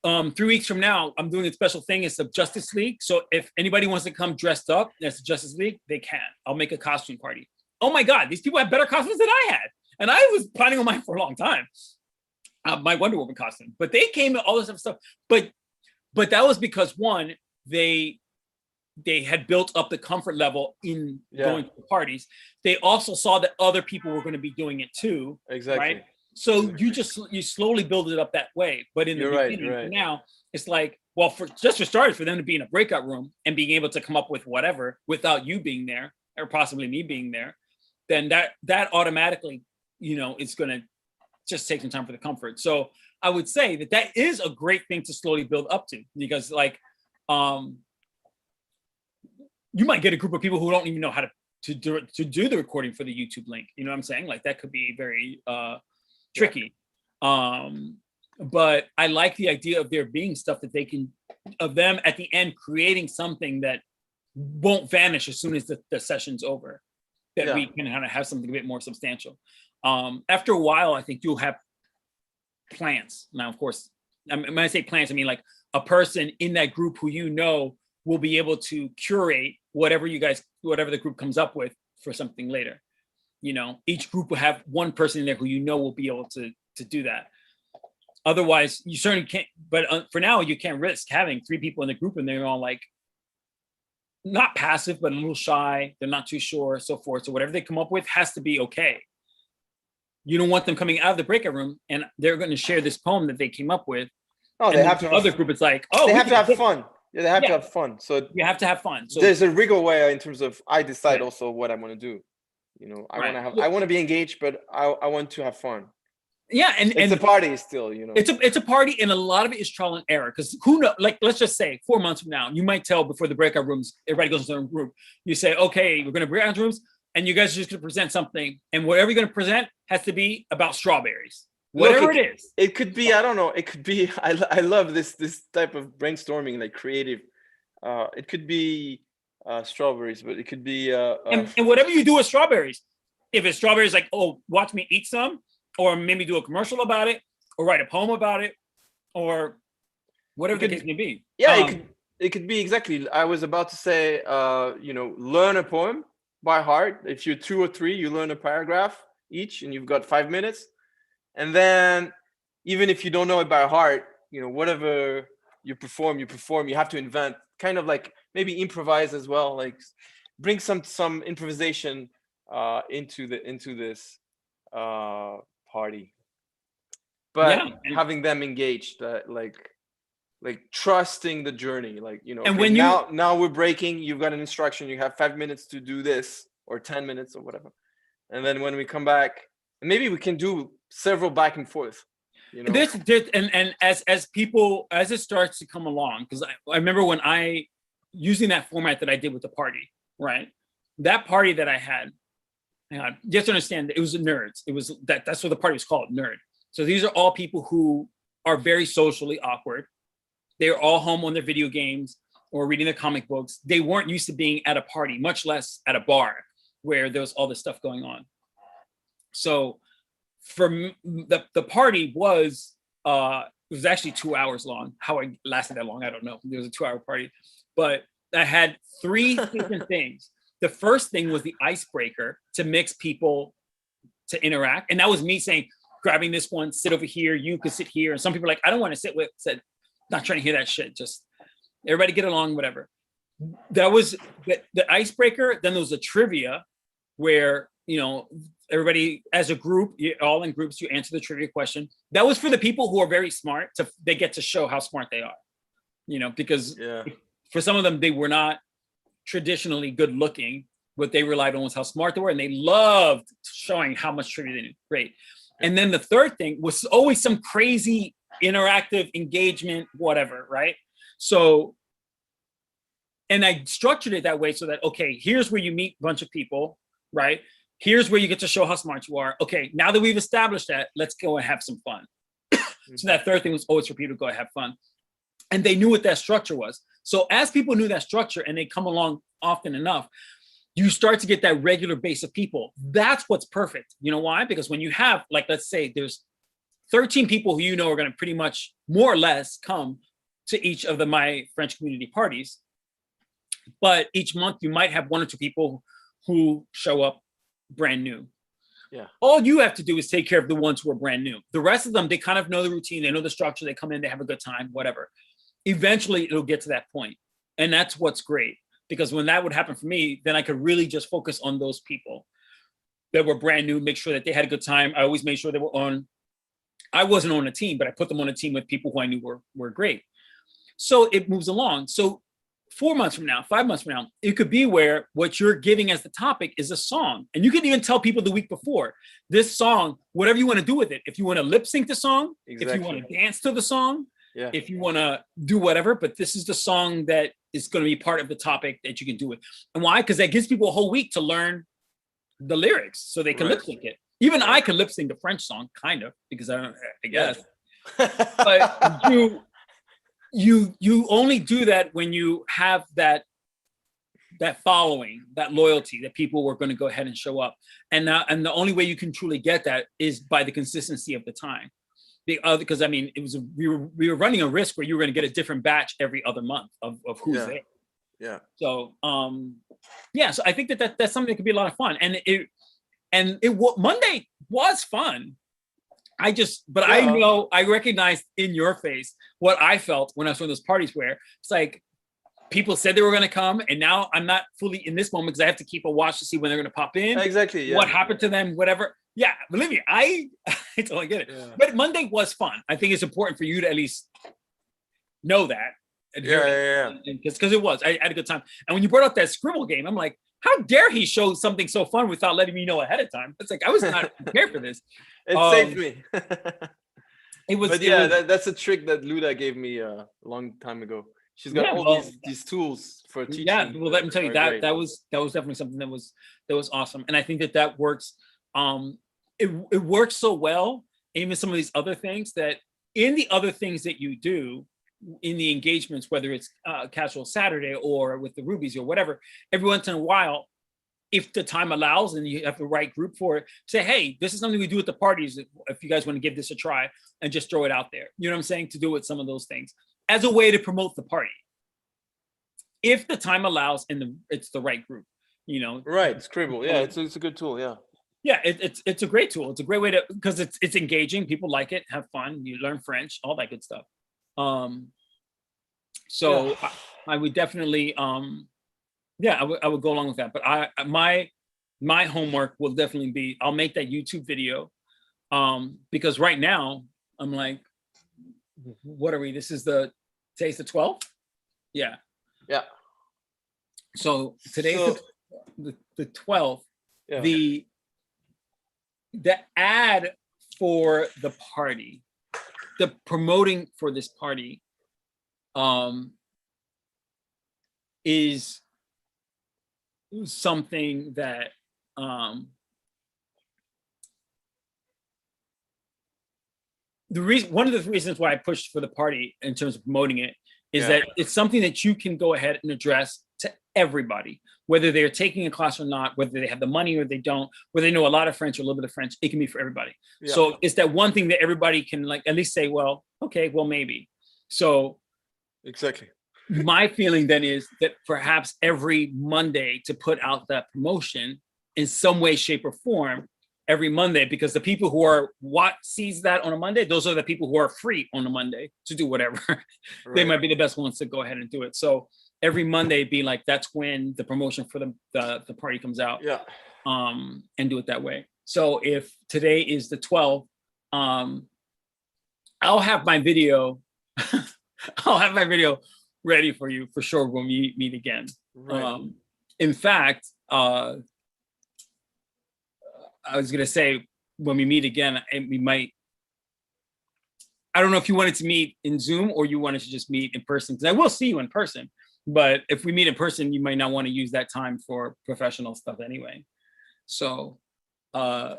3 weeks from now, I'm doing a special thing. It's the Justice League. So if anybody wants to come dressed up as the Justice League, they can. I'll make a costume party. Oh my God, these people have better costumes than I had. And I was planning on mine for a long time. My Wonder Woman costume, but they came and all this other stuff. But that was because, one, they had built up the comfort level in going to the parties. They also saw that other people were going to be doing it too. Exactly. Right. So you slowly build it up that way. But in the beginning, now it's like, well, for starters, for them to be in a breakout room and being able to come up with whatever without you being there, or possibly me being there, then that automatically, it's going to just take some time for the comfort. So I would say that is a great thing to slowly build up to, because like, you might get a group of people who don't even know how to do the recording for the YouTube link. You know what I'm saying? Like, that could be very tricky. But I like the idea of there being stuff that of them at the end creating something that won't vanish as soon as the session's over, that we can kind of have something a bit more substantial. After a while, I think you'll have plans. Now, of course, when I say plans, I mean like a person in that group who will be able to curate whatever the group comes up with for something later. Each group will have one person in there who will be able to do that. Otherwise, you certainly can't. But for now, you can't risk having 3 people in the group and they're all like not passive, but a little shy. They're not too sure, so forth. So whatever they come up with has to be okay. You don't want them coming out of the breakout room and they're going to share this poem that they came up with. Oh, they have to. Other group, it's like, they have to have fun. Yeah, they have to have fun. So you have to have fun. So there's a wriggle way in terms of I decide also what I want to do. I want to be engaged, but I want to have fun. Yeah, and it's a party still. It's a party, and a lot of it is trial and error. Because who knows? Like, let's just say 4 months from now, you might tell before the breakout rooms, everybody goes into their group. You say, okay, we're going to break out rooms, and you guys are just going to present something, and whatever you're going to present has to be about strawberries. Whatever it is. It could be, I don't know. It could be, I love this type of brainstorming, like creative. It could be strawberries, but it could be and whatever you do with strawberries, if it's strawberries, like, oh, watch me eat some, or maybe do a commercial about it, or write a poem about it, or whatever the case may be. Yeah, it could be exactly. I was about to say, learn a poem by heart. If you're 2 or 3, you learn a paragraph each, and you've got 5 minutes. And then, even if you don't know it by heart, whatever you perform. You have to invent, kind of like maybe improvise as well. Like bring some improvisation into this party, but having them engaged, like trusting the journey, like and okay, when now we're breaking, you've got an instruction, you have 5 minutes to do this, or 10 minutes or whatever, and then when we come back, maybe we can do several back and forth. This and as it starts to come along, because I remember when I using that format that I did with the party, right? That party that I had, you have to understand that it was nerds. It was that's what the party was called, nerd. So these are all people who are very socially awkward. They're all home on their video games or reading their comic books. They weren't used to being at a party, much less at a bar where there was all this stuff going on. So for the party was it was actually 2 hours long. How it lasted that long, I don't know. It was a 2-hour party, but I had 3 different things. The first thing was the icebreaker to mix people to interact, and that was me saying, grabbing this one, sit over here, you could sit here, and some people are like, I don't want to sit with, said, not trying to hear that shit, just everybody get along, whatever. That was the icebreaker. Then there was a trivia where everybody as a group, all in groups, you answer the trivia question. That was for the people who are very smart. They get to show how smart they are, because for some of them, they were not traditionally good looking. What they relied on was how smart they were, and they loved showing how much trivia they knew. Great. And then the third thing was always some crazy interactive engagement, whatever, right? So, and I structured it that way so that, okay, here's where you meet a bunch of people, right? Here's where you get to show how smart you are. Okay, now that we've established that, let's go and have some fun. So that third thing was always for people to go and have fun. And they knew what that structure was. So as people knew that structure and they come along often enough, you start to get that regular base of people. That's what's perfect. You know why? Because when you have, like, let's say there's 13 people who are going to pretty much more or less come to each of my French community parties. But each month you might have 1 or 2 people who show up brand new. Yeah. All you have to do is take care of the ones who are brand new. The rest of them, they kind of know the routine, they know the structure, they come in, they have a good time, whatever. Eventually it'll get to that point. And that's what's great. Because when that would happen for me, then I could really just focus on those people that were brand new, make sure that they had a good time. I always made sure they were I wasn't on a team, but I put them on a team with people who I knew were great. So it moves along. So 4 months from now, 5 months from now, it could be where what you're giving as the topic is a song. And you can even tell people the week before, this song, whatever you want to do with it. If you want to lip sync the song, If you want to dance to the song, if you want to do whatever, but this is the song that is going to be part of the topic that you can do it. And why? Because that gives people a whole week to learn the lyrics so they can lip sync it. Even I can lip sync the French song, kind of, because I guess. But you only do that when you have that following, that loyalty, that people were going to go ahead and show up. And the only way you can truly get that is by the consistency of the time. Because I mean, we were running a risk where you were going to get a different batch every other month of who's there. Yeah. So so I think that's something that could be a lot of fun. And Monday was fun. I know I recognized in your face what I felt when I was on those parties where it's like people said they were going to come, and now I'm not fully in this moment because I have to keep a watch to see when they're going to pop in. Exactly. Yeah. What happened to them, whatever. Yeah, believe me, I totally get it. Yeah. But Monday was fun. I think it's important for you to at least know that. Yeah. Because it was. I had a good time. And when you brought up that scribble game, I'm like, how dare he show something so fun without letting me know ahead of time? It's like, I was not prepared for this. It saved me. But that's a trick that Luda gave me a long time ago. She's got these tools for teaching. Yeah, well, let me tell you that was definitely something that was awesome. And I think that works. It works so well, even some of these other things that in the other things that you do, in the engagements, whether it's Casual Saturday or with the Rubies or whatever, every once in a while, if the time allows and you have the right group for it, say, hey, this is something we do at the parties. If you guys want to give this a try, and just throw it out there. You know what I'm saying? To do with some of those things as a way to promote the party. If the time allows and it's the right group, you know. Right, Scribble. Yeah, it's a good tool. Yeah. Yeah, it's a great tool. It's a great way to, because it's engaging. People like it, have fun. You learn French, all that good stuff. So Yeah. I would definitely, yeah, I would go along with that. But my homework will definitely be, I'll make that YouTube video, because right now I'm like, what are we? Today's the 12th? Yeah. Yeah. So today's the 12th. Yeah. The ad for the party, the promoting for this party, is something that one of the reasons why I pushed for the party in terms of promoting it is that it's something that you can go ahead and address to everybody, whether they're taking a class or not, whether they have the money or they don't, whether they know a lot of French or a little bit of French. It can be for everybody. Yeah. So it's that one thing that everybody can like at least say, well, okay, well, maybe. So exactly. My feeling then is that perhaps every Monday to put out that promotion in some way, shape, or form every Monday, because the people who are sees that on a Monday, those are the people who are free on a Monday to do whatever. Right. They might be the best ones to go ahead and do it. So every Monday be like, that's when the promotion for the party comes out. Yeah. And do it that way. So if today is the 12th, I'll have my video. I'll have my video ready for you for sure when we meet again. Right. In fact, I was gonna say when we meet again, we might. I don't know if you wanted to meet in Zoom or you wanted to just meet in person, because I will see you in person. But if we meet in person, you might not want to use that time for professional stuff anyway. So, yeah,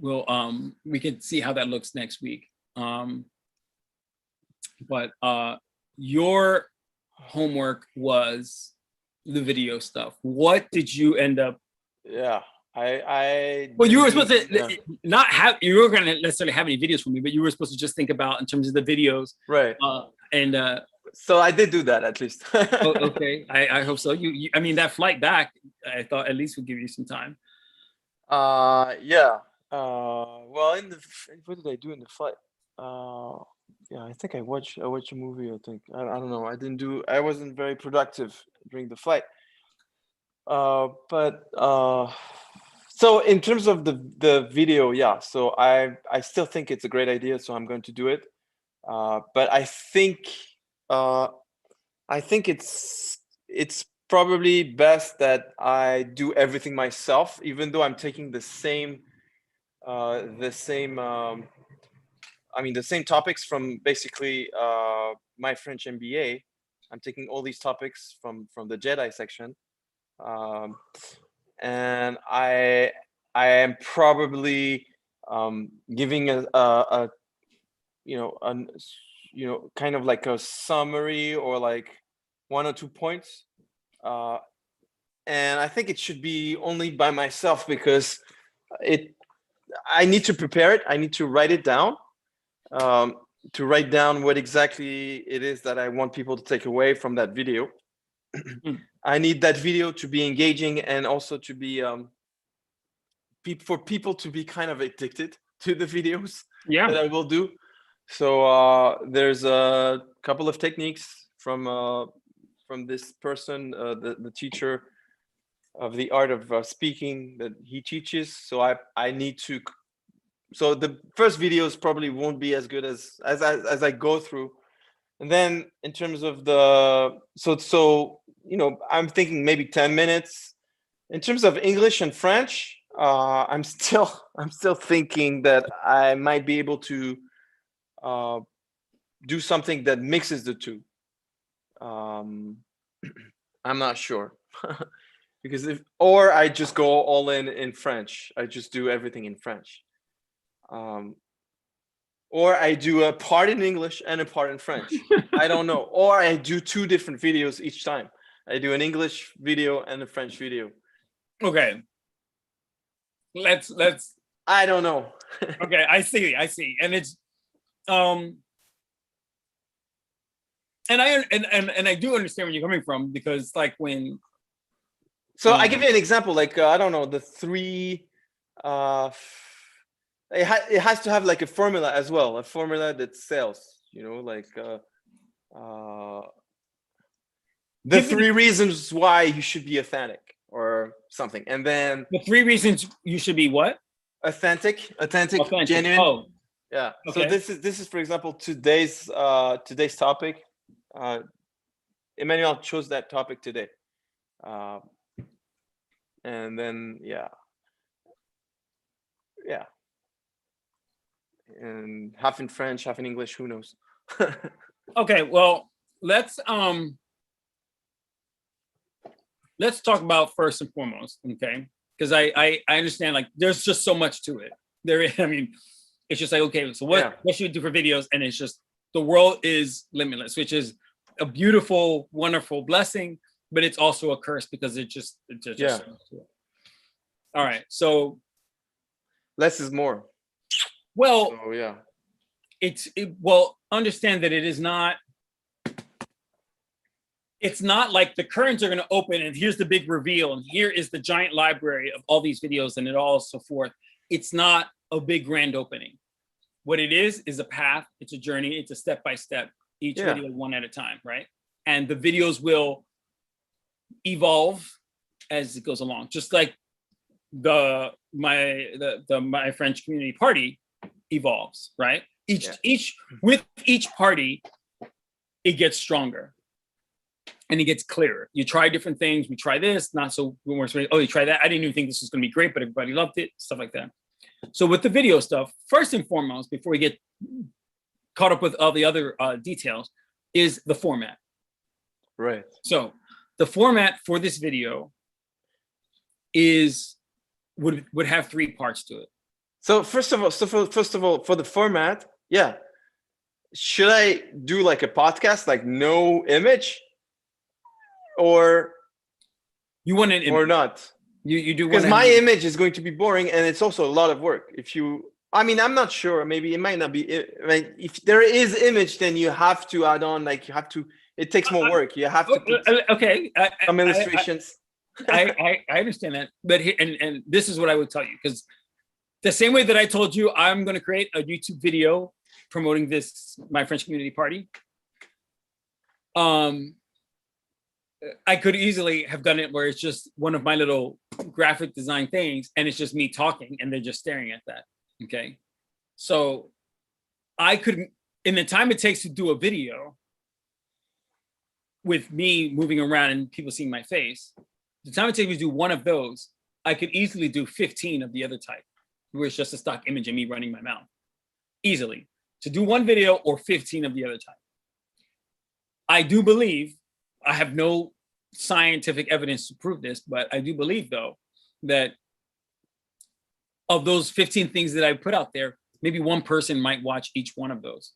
we can see how that looks next week. But your homework was the video stuff. What did you end up? Yeah, I. Well, you were supposed to not have. You weren't going to necessarily have any videos for me, but you were supposed to just think about in terms of the videos, right? So I did do that at least. Oh, okay, I hope so. You, I mean, that flight back, I thought at least would give you some time. Yeah. Well, what did I do in the flight? Yeah, I think I watched a movie. I think I don't know. I wasn't very productive during the flight. So in terms of the video, yeah. So I still think it's a great idea. So I'm going to do it. But I think it's probably best that I do everything myself, even though I'm taking the same topics from basically my French MBA. I'm taking all these topics from the Jedi section, and I am probably giving a kind of like a summary or like 1 or 2 points, and I think it should be only by myself, because I need to prepare it. I need to write it down. To write down what exactly it is that I want people to take away from that video. I need that video to be engaging and also to be for people to be kind of addicted to the videos that I will do. So there's a couple of techniques from this person, the teacher of the art of speaking that he teaches. So I need to. So the first videos probably won't be as good as I go through, and then in terms of so I'm thinking maybe 10 minutes. In terms of English and French, I'm still thinking that I might be able to do something that mixes the two. I'm not sure. Because or I just go all in French. I just do everything in French. Or I do a part in English and a part in French. I don't know. Or I do 2 different videos each time. I do an English video and a French video. Okay. Let's I don't know. okay, I see. And it's and I do understand where you're coming from, because like when So I give you an example, like I don't know, the 3 it has to have like a formula as well, a formula that sells, you know, like the 3 reasons why you should be authentic or something. And then the 3 reasons you should be what? Authentic, genuine. Oh, yeah. okay. So this is for example today's topic. Emmanuel chose that topic today. And then yeah, and half in French, half in English, who knows. Okay, well, let's talk about first and foremost, okay? Because I understand, like, there's just so much to it. I mean, it's just like, okay, so what should we do for videos? And it's just, the world is limitless, which is a beautiful, wonderful blessing, but it's also a curse, because it's just so much to it. All right, so less is more. Well, so, yeah. Well, understand that it's not like the curtains are going to open and here's the big reveal and here is the giant library of all these videos and it all so forth. It's not a big grand opening. What it is a path, it's a journey, it's a step by step, each video one at a time, right? And the videos will evolve as it goes along, just like my French community party evolves, right? With each party, it gets stronger and it gets clearer. You try different things. We try this, not so more. Oh, you try that. I didn't even think this was going to be great, but everybody loved it. Stuff like that. So with the video stuff, first and foremost, before we get caught up with all the other details, is the format. Right. So the format for this video would have 3 parts to it. So first of all, for the format, should I do like a podcast, like no image, or you want an image or not? You do, because my image is going to be boring, and it's also a lot of work. I'm not sure. Maybe it might not be. If there is image, then you have to add on. Like you have to. It takes more work. You have to put some illustrations. I understand that, but and this is what I would tell you, because the same way that I told you I'm going to create a YouTube video promoting my French community party, I could easily have done it where it's just one of my little graphic design things and it's just me talking and they're just staring at that. Okay. So I could, in the time it takes to do a video with me moving around and people seeing my face, the time it takes me to do one of those, I could easily do 15 of the other type, where it's just a stock image of me running my mouth. Easily. To do one video or 15 of the other type. I do believe, I have no scientific evidence to prove this, but I do believe though, that of those 15 things that I put out there, maybe one person might watch each one of those.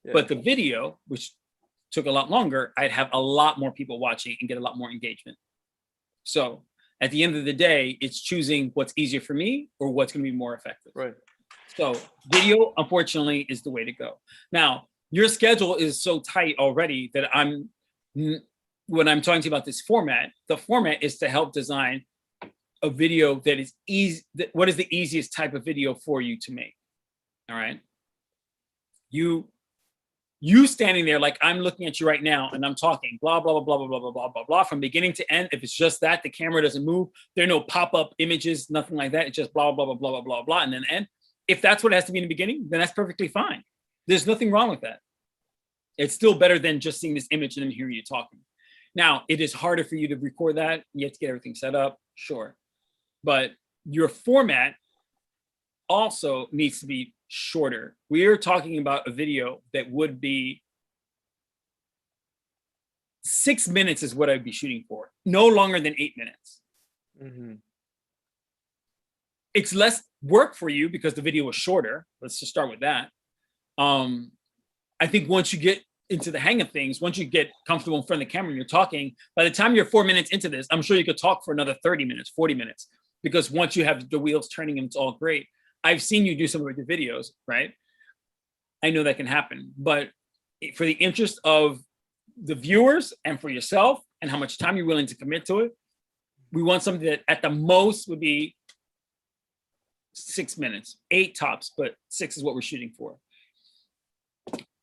Yeah. But the video, which took a lot longer, I'd have a lot more people watching and get a lot more engagement. So at the end of the day, it's choosing what's easier for me or what's going to be more effective. Right. So video, unfortunately, is the way to go. Now, your schedule is so tight already that when I'm talking to you about this format, the format is to help design a video that is easy. What is the easiest type of video for you to make? All right. You standing there like I'm looking at you right now and I'm talking blah, blah, blah, blah, blah, blah, blah, blah, blah, from beginning to end. If it's just that, the camera doesn't move. There are no pop-up images, nothing like that. It's just blah, blah, blah, blah, blah, blah, blah, and then end. If that's what it has to be in the beginning, then that's perfectly fine. There's nothing wrong with that. It's still better than just seeing this image and then hearing you talking. Now, it is harder for you to record that. You have to get everything set up, sure. But your format also needs to be shorter. We are talking about a video that would be 6 minutes is what I'd be shooting for. No longer than 8 minutes. Mm-hmm. It's less work for you because the video was shorter. Let's just start with that. I think once you get into the hang of things, once you get comfortable in front of the camera and you're talking, by the time you're 4 minutes into this, I'm sure you could talk for another 30 minutes, 40 minutes, because once you have the wheels turning and it's all great. I've seen you do some of your videos, right? I know that can happen, but for the interest of the viewers and for yourself and how much time you're willing to commit to it, we want something that at the most would be 6 minutes, 8 tops, but 6 is what we're shooting for.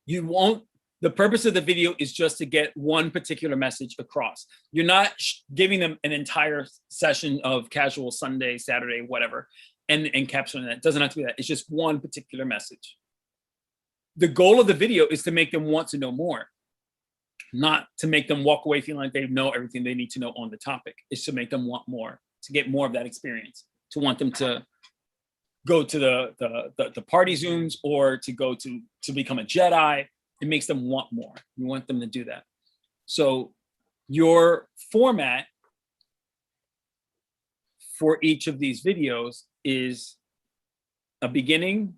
You won't, the purpose of the video is just to get one particular message across. You're not giving them an entire session of casual Sunday, Saturday, whatever, and capturing that. It doesn't have to be that. It's just one particular message. The goal of the video is to make them want to know more, not to make them walk away feeling like they know everything they need to know on the topic. It's to make them want more, to get more of that experience, to want them to go to the party Zooms or to go to become a Jedi. It makes them want more. You want them to do that. So your format for each of these videos is a beginning,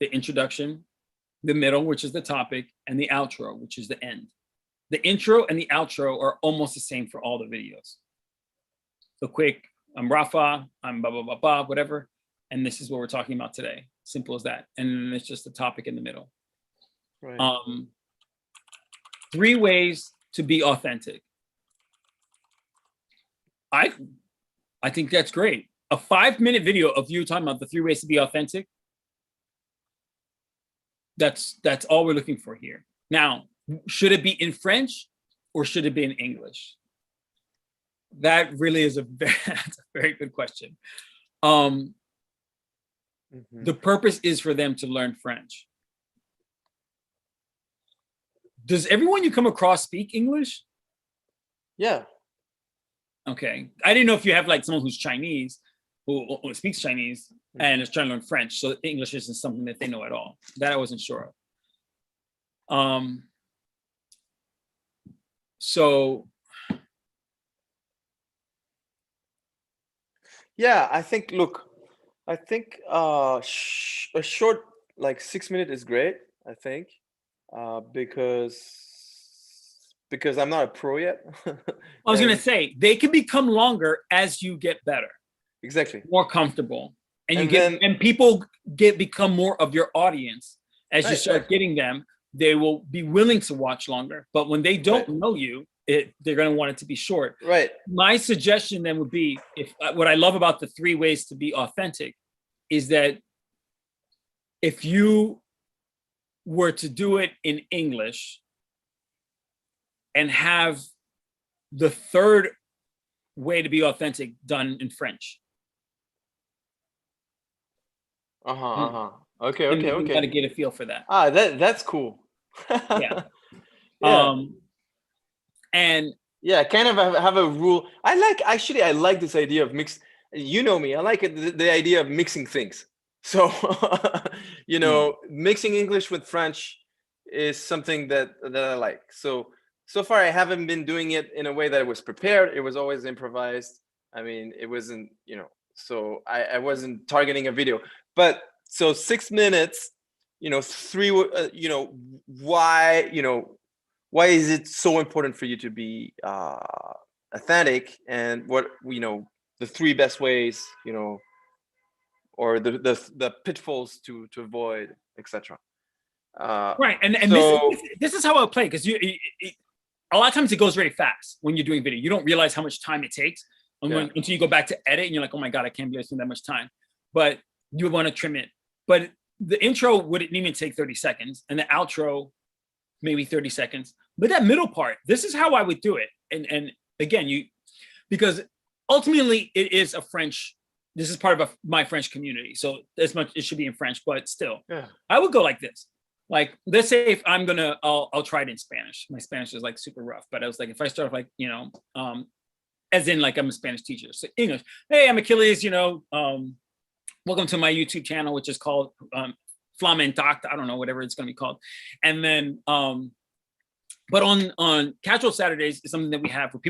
the introduction, the middle, which is the topic, and the outro, which is the end. The intro and the outro are almost the same for all the videos. So quick, I'm Rafa, I'm blah, blah, blah, blah, whatever. And this is what we're talking about today. Simple as that. And then it's just the topic in the middle. Right. 3 ways to be authentic. I think that's great. A 5-minute video of you talking about the 3 ways to be authentic. That's all we're looking for here. Now, should it be in French or should it be in English? That really is that's a very good question. The purpose is for them to learn French. Does everyone you come across speak English? Yeah. Okay. I didn't know if you have like someone who's Chinese, who speaks Chinese and is trying to learn French, so English isn't something that they know at all. That I wasn't sure of. So. Yeah, I think, look, I think a short, like 6 minutes is great, I think, because I'm not a pro yet. I was gonna say, they can become longer as you get better. Exactly. More comfortable. And people become more of your audience. As you start getting them, they will be willing to watch longer. But when they don't know you, they're going to want it to be short. Right. My suggestion then would be, what I love about the 3 ways to be authentic is that if you were to do it in English and have the 3rd way to be authentic done in French. Okay. You got to get a feel for that. That's cool. Yeah. And yeah, kind of have a rule. I like this idea of mix. You know me, I like the idea of mixing things. So, mixing English with French is something that I like. So far, I haven't been doing it in a way that it was prepared. It was always improvised. I mean, it wasn't, so I wasn't targeting a video. But so 6 minutes, 3, why is it so important for you to be authentic, and what, the 3 best ways, or the pitfalls to avoid, etc. Right, and so, this is how I'll play, because a lot of times it goes very fast when you're doing video. You don't realize how much time it takes until you go back to edit and you're like, oh my God, I can't believe I spent that much time. But you want to trim it. But the intro wouldn't even take 30 seconds and the outro maybe 30 seconds. But that middle part, this is how I would do it. And again, because ultimately it is this is part of my French community. So as much, it should be in French, but still, I would go like this. Like, let's say if I'm I'll try it in Spanish. My Spanish is like super rough, but I was like, if I start like, as in like I'm a Spanish teacher. So English, hey, I'm Achilles, welcome to my YouTube channel, which is called Flamentalk. I don't know, whatever it's going to be called. And then, but on casual Saturdays is something that we have where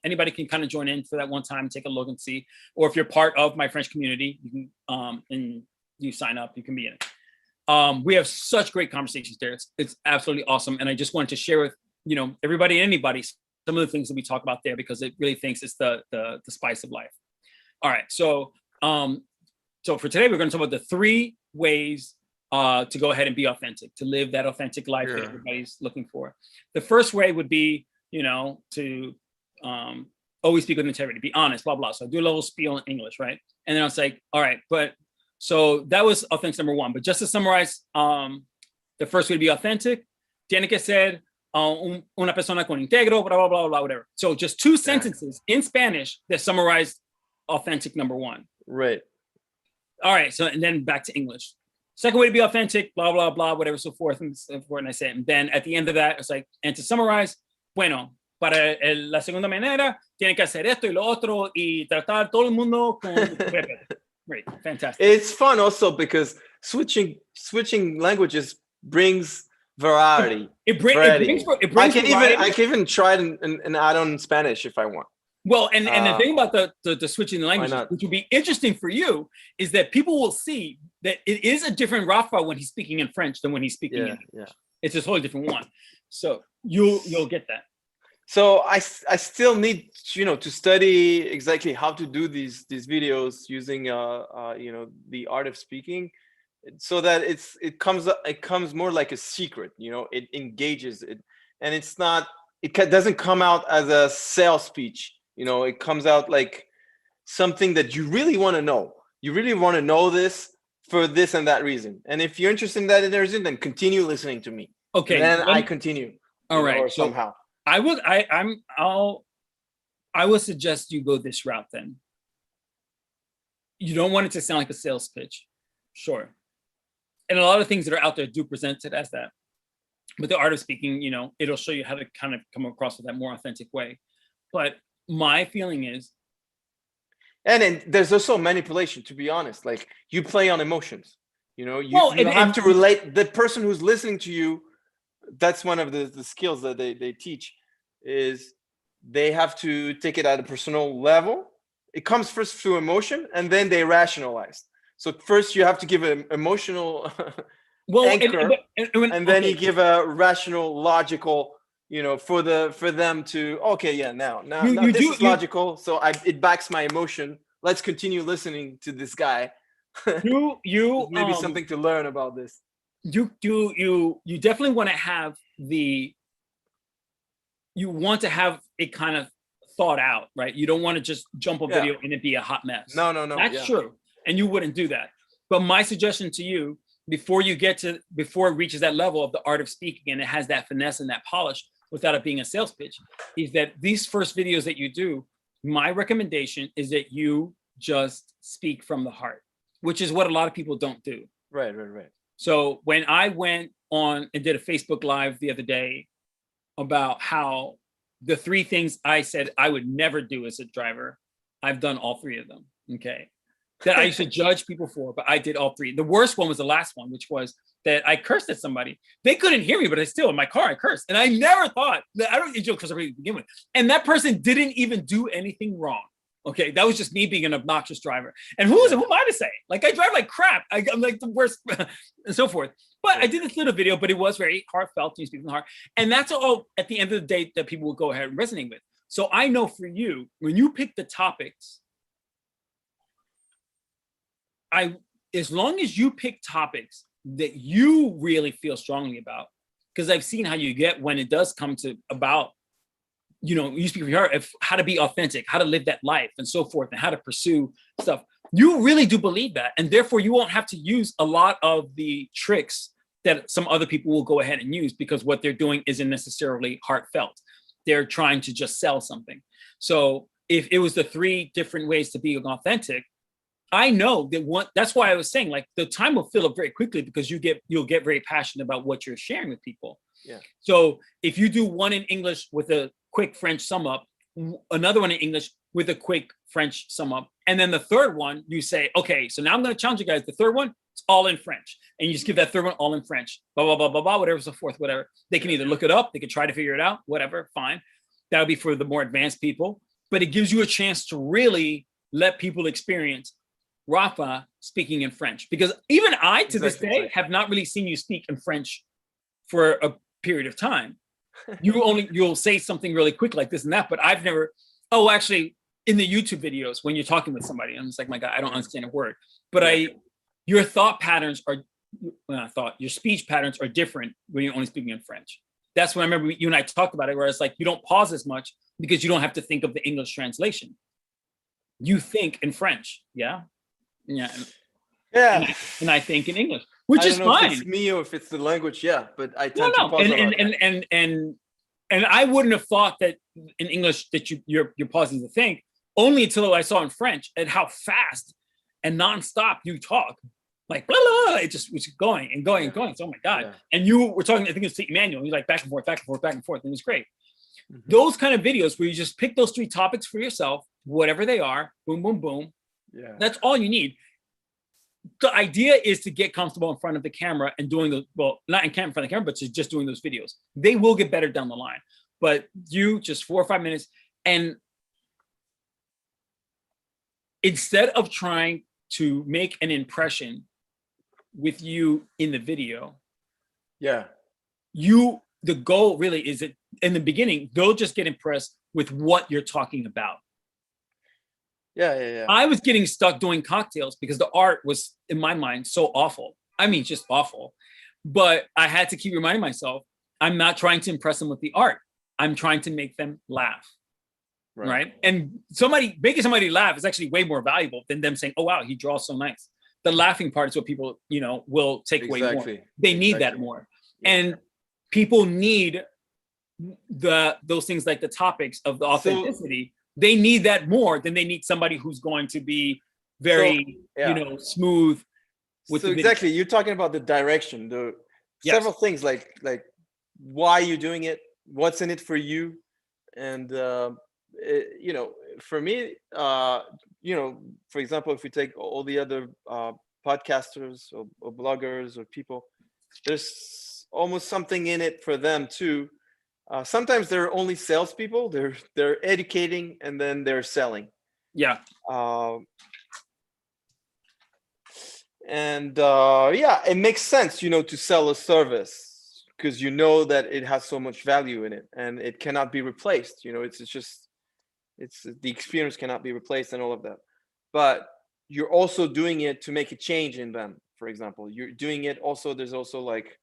anybody can kind of join in for that one time, take a look and see. Or if you're part of my French community, you can, and you sign up, you can be in it. We have such great conversations there. It's absolutely awesome. And I just wanted to share with, everybody and anybody some of the things that we talk about there, because it really thinks it's the spice of life. All right. So for today, we're going to talk about the 3 ways to go ahead and be authentic, to live that authentic life that everybody's looking for. The first way would be, to always speak with integrity, be honest, blah, blah. So I do a little spiel in English, right? And then I was like, all right, so that was authentic number 1. But just to summarize, the first way to be authentic, tiene que ser una persona con integro, blah, blah, blah, blah, whatever. So just 2 sentences in Spanish that summarize authentic number 1. Right. All right. So, and then back to English. Second way to be authentic, blah, blah, blah, whatever, so forth and so forth. And I say, and then at the end of that, it's like, and to summarize, bueno, para la segunda manera, tiene que hacer esto y lo otro y tratar todo el mundo con Great, fantastic. It's fun also because switching languages brings variety. It brings I can even try it and add on Spanish if I want. Well, and the thing about the switching the languages, which would be interesting for you, is that people will see that it is a different Rafa when he's speaking in French than when he's speaking in English. Yeah. It's a totally different one. So you'll get that. So I still need to study exactly how to do these videos using the art of speaking, so that it comes more like a secret. It engages it, and it doesn't come out as a sales speech. It comes out like something that you really want to know. You really want to know this for this and that reason. And if you're interested in that reason, then continue listening to me. Okay. And then I continue. All right. Or somehow. I would suggest you go this route then. You don't want it to sound like a sales pitch. Sure. And a lot of things that are out there do present it as that. But the art of speaking, it'll show you how to kind of come across with that more authentic way. But my feeling is, and there's also manipulation, to be honest. Like, you play on emotions. You have to relate. The person who's listening to you, that's one of the skills that they teach, is they have to take it at a personal level. It comes first through emotion, and then they rationalize. So first you have to give an emotional anchor, and then you give a rational, logical, for them to, okay, yeah, now this is logical, so it backs my emotion. Let's continue listening to this guy. Maybe something to learn about this. You definitely want to have it kind of thought out, right? You don't want to just jump a video and it be a hot mess. No. That's true. And you wouldn't do that. But my suggestion to you, before it reaches that level of the art of speaking and it has that finesse and that polish without it being a sales pitch, is that these first videos that you do, my recommendation is that you just speak from the heart, which is what a lot of people don't do. Right. So when I went on and did a Facebook Live the other day about how the 3 things I said I would never do as a driver, I've done all 3 of them. Okay. That I used to judge people for, but I did all 3. The worst one was the last one, which was that I cursed at somebody. They couldn't hear me, but in my car, I cursed. And I never thought that I don't joke because I really begin with. And that person didn't even do anything wrong. Okay, that was just me being an obnoxious driver. And who am I to say? Like, I drive like crap. I'm like the worst, and so forth. But I did this little video, but it was very heartfelt. You speak from the heart. And that's all at the end of the day that people will go ahead and resonate with. So I know for you, when you pick the topics, as long as you pick topics that you really feel strongly about, because I've seen how you get when it does come to about, you speak from your heart of how to be authentic, how to live that life and so forth, and how to pursue stuff. You really do believe that. And therefore you won't have to use a lot of the tricks that some other people will go ahead and use, because what they're doing isn't necessarily heartfelt. They're trying to just sell something. So if it was the 3 different ways to be authentic, I know that that's why I was saying, like, the time will fill up very quickly, because you'll get very passionate about what you're sharing with people. Yeah. So if you do one in English with a quick French sum up, another one in English with a quick French sum up, and then the third one, you say, okay, so now I'm going to challenge you guys. The third one, it's all in French. And you just give that third one all in French, blah, blah, blah, blah, blah, whatever, so forth, whatever. They can either look it up, they can try to figure it out, whatever, fine. That would be for the more advanced people. But it gives you a chance to really let people experience Rafa speaking in French, because even I, to this day, Exactly. have not really seen you speak in French for a period of time. You'll say something really quick like this and that, but I've never, oh, actually in the YouTube videos, when you're talking with somebody, I'm just like, my God, I don't understand a word, but your thought patterns are, your speech patterns are different when you're only speaking in French. That's when I remember you and I talked about it, where it's like, you don't pause as much because you don't have to think of the English translation. You think in French. Yeah. Yeah. And I think in English, which is fine. I don't know if it's me or if it's the language, but I tend to pause and, a lot. And I wouldn't have thought that in English that you're pausing to think, only until I saw in French and how fast and nonstop you talk. Like blah, blah, it just was going and going and going. So, oh my God. Yeah. And you were talking, I think it was to Emmanuel. You're like back and forth, back and forth, back and forth. And it was great. Mm-hmm. Those kind of videos where you just pick those 3 topics for yourself, whatever they are, boom, boom, boom. Yeah. That's all you need. The idea is to get comfortable in front of the camera and doing those, well, not in front of the camera, but just doing those videos. They will get better down the line. But you just 4 or 5 minutes. And instead of trying to make an impression with you in the video, the goal really is that in the beginning, they'll just get impressed with what you're talking about. I was getting stuck doing cocktails because the art was, in my mind, so awful. I mean, just awful. But I had to keep reminding myself, I'm not trying to impress them with the art. I'm trying to make them laugh. Right? And making somebody laugh is actually way more valuable than them saying, oh, wow, he draws so nice. The laughing part is what people, will take away more. They need that more. Yeah. And people need those things like the topics of the authenticity. They need that more than they need somebody who's going to be very, smooth. So exactly, you're talking about the direction, several things like why you're doing it, what's in it for you, and for me, for example, if we take all the other podcasters or bloggers or people, there's almost something in it for them too. Sometimes they're only salespeople. They're educating and then they're selling. Yeah. It makes sense, to sell a service because you know that it has so much value in it and it cannot be replaced. It's the experience cannot be replaced and all of that. But you're also doing it to make a change in them. For example, you're doing it also. There's also like.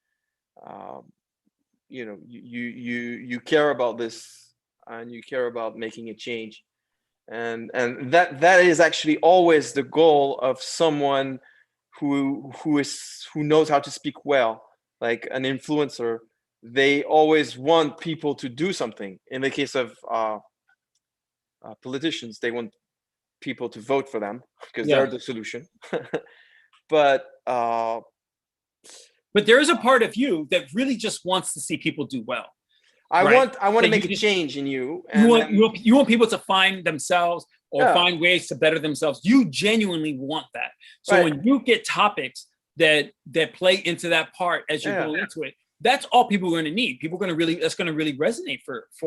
You care about this and you care about making a change, and that is actually always the goal of someone who knows how to speak well, like an influencer. They always want people to do something. In the case of politicians, they want people to vote for them because they're the solution. But there is a part of you that really just wants to see people do well. I want to make a change in you. And you want people to find themselves or find ways to better themselves. You genuinely want that. So when you get topics that play into that part as you're going into it, that's all people are going to need. That's going to really resonate for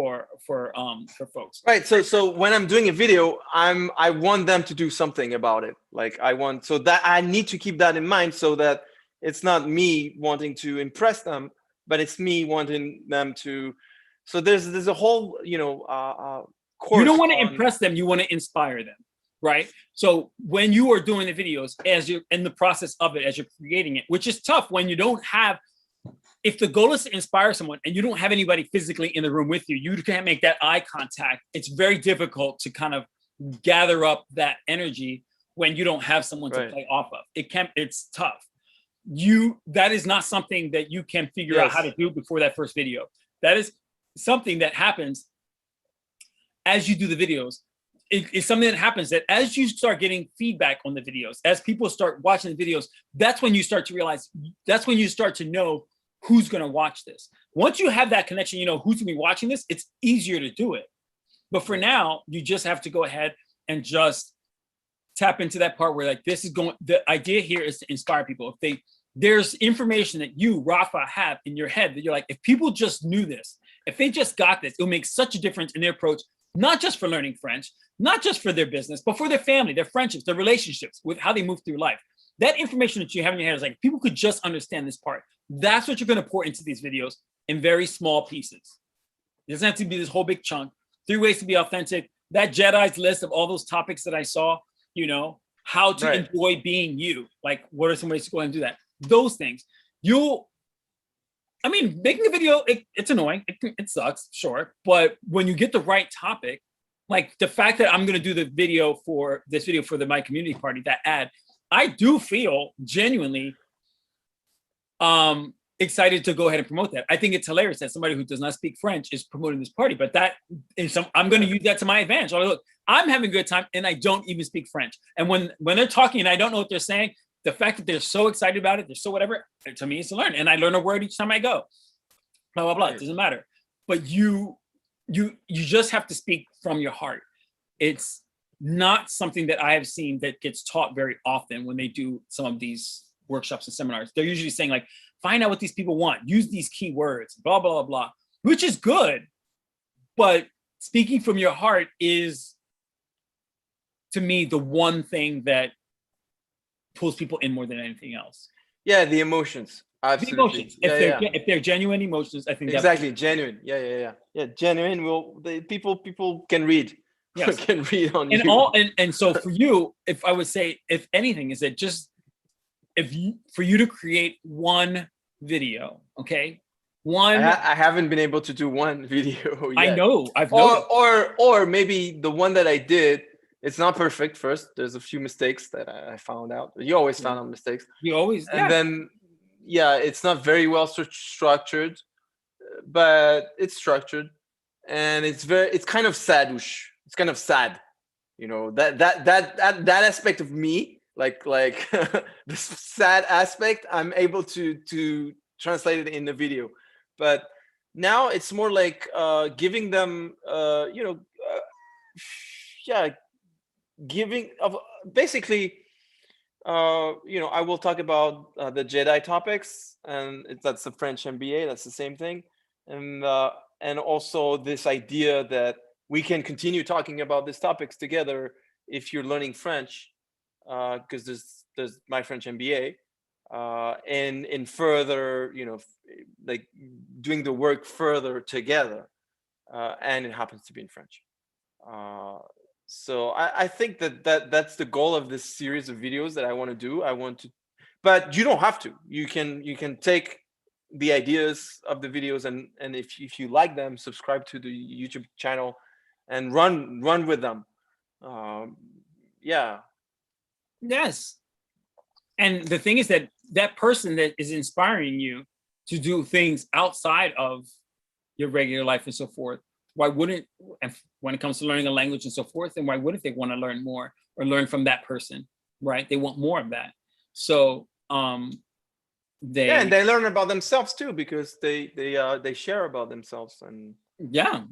folks. Right. So when I'm doing a video, I want them to do something about it. Like that I need to keep that in mind so that it's not me wanting to impress them, but it's me wanting them to. So there's a whole, course. You don't want to impress them. You want to inspire them, right? So when you are doing the videos, as you're in the process of it, as you're creating it, which is tough when you don't have. If the goal is to inspire someone and you don't have anybody physically in the room with you, you can't make that eye contact. It's very difficult to kind of gather up that energy when you don't have someone to play off of. It's tough. That is not something that you can figure out how to do before that first video. That is something that happens as you do the videos. It's something that happens that as you start getting feedback on the videos, as people start watching the videos, that's when you start to realize, that's when you start to know who's going to watch this. Once you have that connection, who's going to be watching this, it's easier to do it. But for now, you just have to go ahead and just tap into that part where the idea here is to inspire people. There's information that you, Rafa, have in your head that you're like, if people just knew this, if they just got this, it'll make such a difference in their approach not just for learning French, not just for their business, but for their family, their friendships, their relationships, with how they move through life. That information that you have in your head is like, people could just understand this part. That's what you're going to pour into these videos in very small pieces. It doesn't have to be this whole big chunk. 3 ways to be authentic. That Jedi's list of all those topics that I saw, you know, how to enjoy being you. Like, what are some ways to go ahead and do that? Those things. I mean, making a video, it's annoying. It sucks, sure. But when you get the right topic, like the fact that I'm going to do the video for this video for the My Community Party, that ad, I do feel genuinely excited to go ahead and promote that. I think it's hilarious that somebody who does not speak French is promoting this party, but that is I'm going to use that to my advantage. Look, I'm having a good time and I don't even speak French. And when they're talking and I don't know what they're saying, the fact that they're so excited about it, they're so whatever, to me, it's to learn. And I learn a word each time I go. Blah, blah, blah. It doesn't matter. But you just have to speak from your heart. It's not something that I have seen that gets taught very often when they do some of these workshops and seminars. They're usually saying like, find out what these people want, use these keywords, blah, blah, blah, blah, which is good. But speaking from your heart is, to me, the one thing that pulls people in more than anything else. Yeah, the emotions. Absolutely. The emotions. If they're genuine emotions, I think exactly genuine. Yeah. Genuine. People can read. Yes. Can read on you. And so for you, if I would say, if anything, is that just for you to create one video, okay? I haven't been able to do one video yet. I know. I've noticed. Or maybe the one that I did, it's not perfect. First, there's a few mistakes that I found out. You always found out mistakes. You always. And then, it's not very well structured, but it's structured, and it's kind of sad-ish. It's kind of sad, you know, that aspect of me, like this sad aspect, I'm able to translate it in the video. But now it's more like giving them, giving of basically, I will talk about the Jedi topics, and that's the French MBA. That's the same thing, and also this idea that we can continue talking about these topics together if you're learning French, because there's my French MBA, and in further, like doing the work further together, and it happens to be in French. So I think that's the goal of this series of videos that I want to do. But you don't have to. You can take the ideas of the videos and if you like them, subscribe to the YouTube channel and run with them. Yes. And the thing is that person that is inspiring you to do things outside of your regular life and so forth, why wouldn't, when it comes to learning a language and so forth, then why wouldn't they want to learn more or learn from that person, right? They want more of that. So and they learn about themselves too, because they share about themselves. And I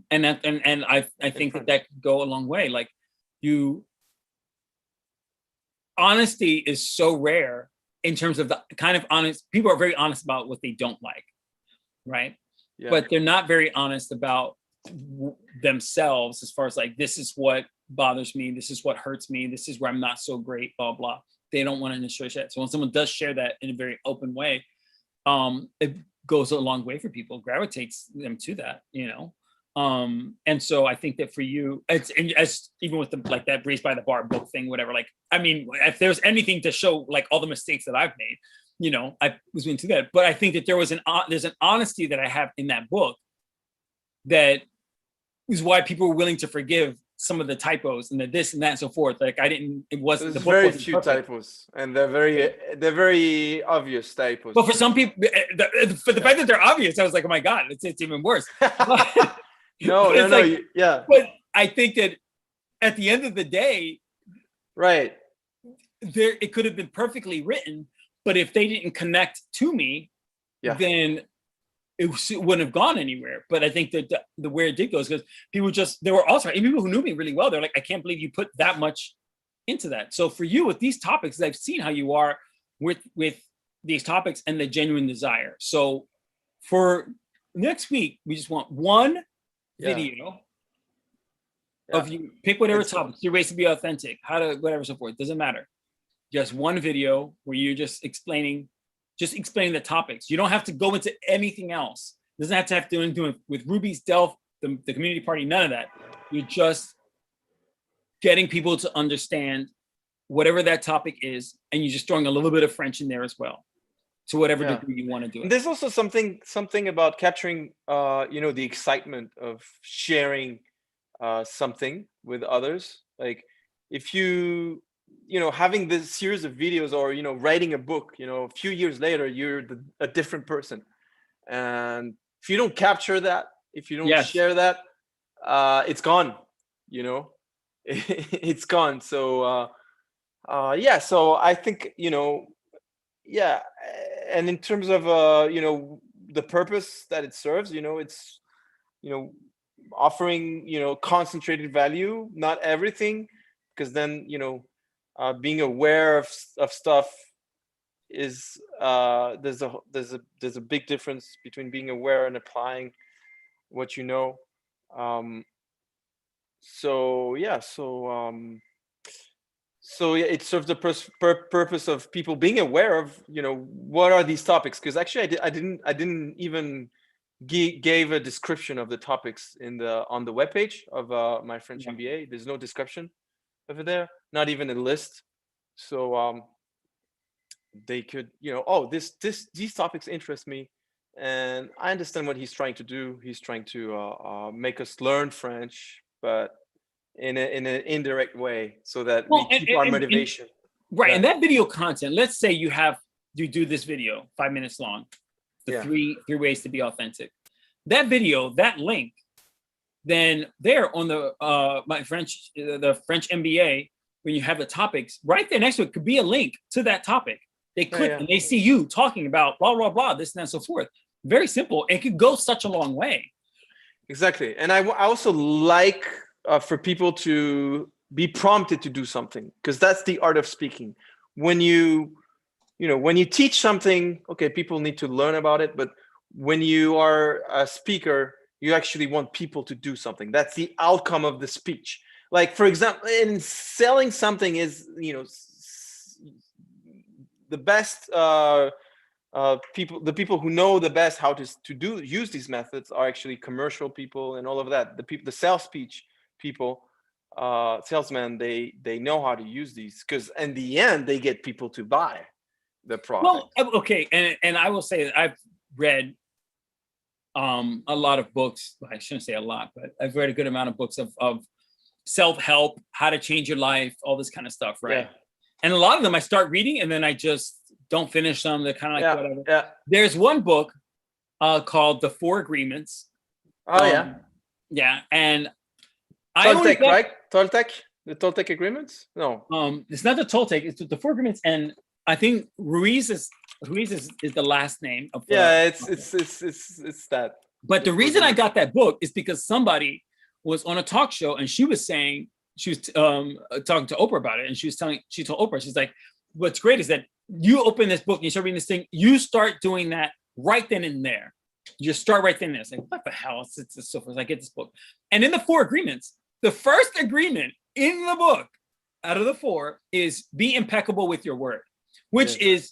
think that could go a long way. Like, honesty is so rare in terms of the kind of honest, people are very honest about what they don't like, right? Yeah. But they're not very honest about themselves as far as like, this is what bothers me, this is what hurts me, this is where I'm not so great, blah, blah. They don't want to share that. So when someone does share that in a very open way, it goes a long way for people, gravitates them to that, and so I think that for you, it's even with like that Raised by the Bar book thing, whatever, like, I mean, if there's anything to show like all the mistakes that I've made, I was into that. But I think that there's an honesty that I have in that book that is why people were willing to forgive some of the typos and the this and that and so forth. Like, there's very few typos, and they're very obvious typos. But for some people, for the fact that they're obvious, I was like, oh my God, it's even worse. No. But I think that at the end of the day, right, it could have been perfectly written, but if they didn't connect to me, then it wouldn't have gone anywhere. But I think that the where it did go is because there were also people who knew me really well. They're like, I can't believe you put that much into that. So for you with these topics, I've seen how you are with these topics and the genuine desire. So for next week, we just want one video of you pick whatever It's- topic, 3 ways to be authentic, how to whatever, so forth, doesn't matter. Just one video where you're just explaining the topics. You don't have to go into anything else. It doesn't have to do with Ruby's, DELF, the community party, none of that. You're just getting people to understand whatever that topic is, and you're just throwing a little bit of French in there as well, to whatever degree you want to do it. There's also something about capturing, the excitement of sharing something with others. Like if having this series of videos, or writing a book, a few years later you're a different person, and if you don't capture that, if you don't share that, it's gone. It's gone. So so I think and in terms of the purpose that it serves, it's offering concentrated value, not everything, because then being aware of stuff is there's a big difference between being aware and applying what you know. So it serves the purpose of people being aware of what are these topics, because actually I didn't even gave a description of the topics on the webpage of my French MBA. There's no description over there, not even a list. So they could these topics interest me, and I understand what he's trying to do. He's trying to make us learn French, but in an indirect way, so that we keep our motivation. Right. And that video content, let's say you do this video 5 minutes long, the three ways to be authentic. That video, that link, then there on the the French MBA, when you have the topics right there next to it, could be a link to that topic. They click and they see you talking about blah blah blah, this and that and so forth. Very simple. It could go such a long way. Exactly. And I also like for people to be prompted to do something, because that's the art of speaking. When you teach something, okay, people need to learn about it, but when you are a speaker, you actually want people to do something. That's the outcome of the speech. Like, for example, in selling something is, the best the people who know the best how to use these methods are actually commercial people and all of that. The sales speech people, salesmen, they know how to use these, because in the end they get people to buy the product. Well, okay, and I will say that I've read a lot of books. I shouldn't say a lot, but I've read a good amount of books of self-help, how to change your life, all this kind of stuff, right? Yeah. And a lot of them I start reading and then I just don't finish them. They're kind of like whatever. Yeah. There's one book called The 4 Agreements. Oh, yeah, and Toltec, right? Toltec, the Toltec agreements? No. It's not the Toltec. It's the 4 Agreements, and I think Ruiz is the last name of. It's that. But the reason I got that book is because somebody was on a talk show and she was saying, she was talking to Oprah about it, and she told Oprah, she's like, what's great is that you open this book and you start reading this thing, you start doing that right then and there. You just start right then and there. It's like, what the hell? It's so fun. I get this book. And in the 4 agreements, the first agreement in the book out of the 4 is be impeccable with your word, which is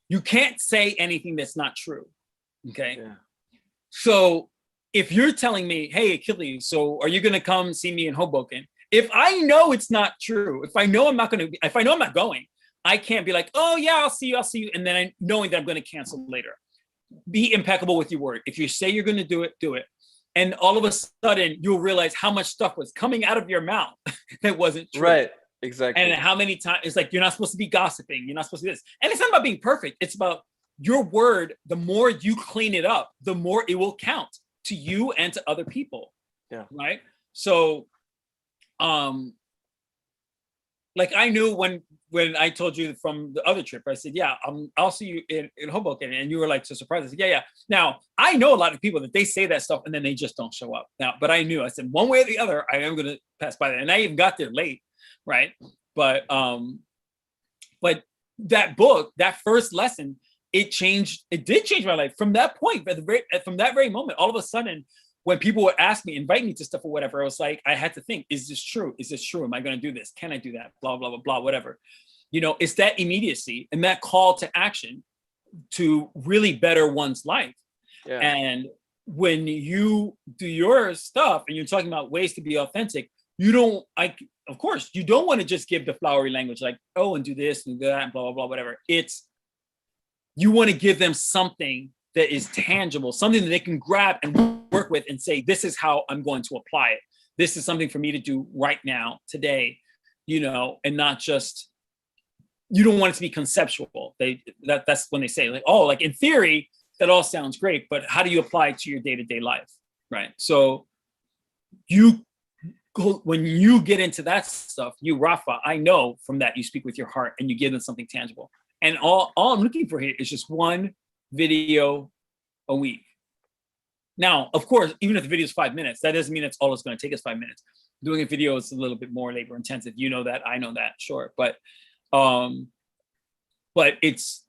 you can't say anything that's not true. Okay. Yeah. So if you're telling me, hey, Achilles, so are you going to come see me in Hoboken? If I know it's not true, if I know I'm not going, I can't be like, oh yeah, I'll see you. And then knowing that I'm going to cancel later. Be impeccable with your word. If you say you're going to do it, do it. And all of a sudden you'll realize how much stuff was coming out of your mouth that wasn't true. Right. Exactly. And how many times it's like, you're not supposed to be gossiping. You're not supposed to do this. And it's not about being perfect. It's about your word. The more you clean it up, the more it will count to you and to other people. Yeah. Right. So, like I knew when I told you from the other trip, I said, yeah, I'll see you in Hoboken. And you were like so surprised. I said, yeah. Now, I know a lot of people that they say that stuff and then they just don't show up. Now, but I knew, I said, one way or the other, I am going to pass by that. And I even got there late, right? But that book, that first lesson, it did change my life. From that point, from that very moment, all of a sudden, when people would ask me, invite me to stuff or whatever, I was like, I had to think, is this true? Is this true? Am I going to do this? Can I do that? Blah, blah, blah, blah, whatever. You know, it's that immediacy and that call to action to really better one's life. Yeah. And when you do your stuff and you're talking about ways to be authentic, you don't, of course, you don't want to just give the flowery language like, oh, and do this and do that, and blah, blah, blah, whatever. You want to give them something that is tangible, something that they can grab and work with and say, this is how I'm going to apply it. This is something for me to do right now, today, you know, and not just, you don't want it to be conceptual. That's when they say like, oh, like in theory, that all sounds great, but how do you apply it to your day-to-day life, right? So when you get into that stuff, you, Rafa, I know from that you speak with your heart and you give them something tangible. And all I'm looking for here is just one video a week. Now, of course, even if the video is 5 minutes, that doesn't mean that's all it's going to take us 5 minutes. Doing a video is a little bit more labor intensive. You know that, I know that, sure. But it's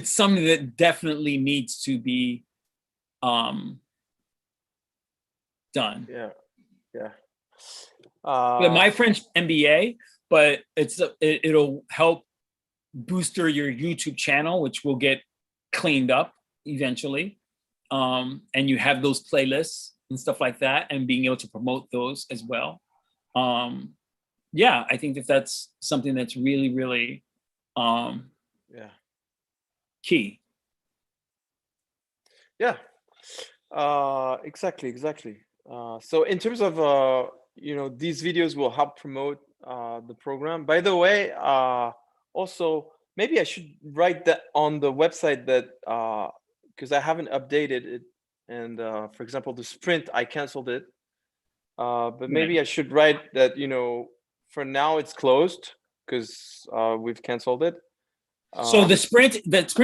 something that definitely needs to be done. Yeah. My French MBA, but it'll help booster your YouTube channel, which will get cleaned up eventually. And you have those playlists and stuff like that, and being able to promote those as well. Yeah, I think that's something that's really, really key. Yeah, exactly. So in terms of these videos will help promote the program. By the way, also maybe I should write that on the website that because I haven't updated it, and for example the sprint I canceled it, but maybe I should write that for now it's closed because we've canceled it. So the sprint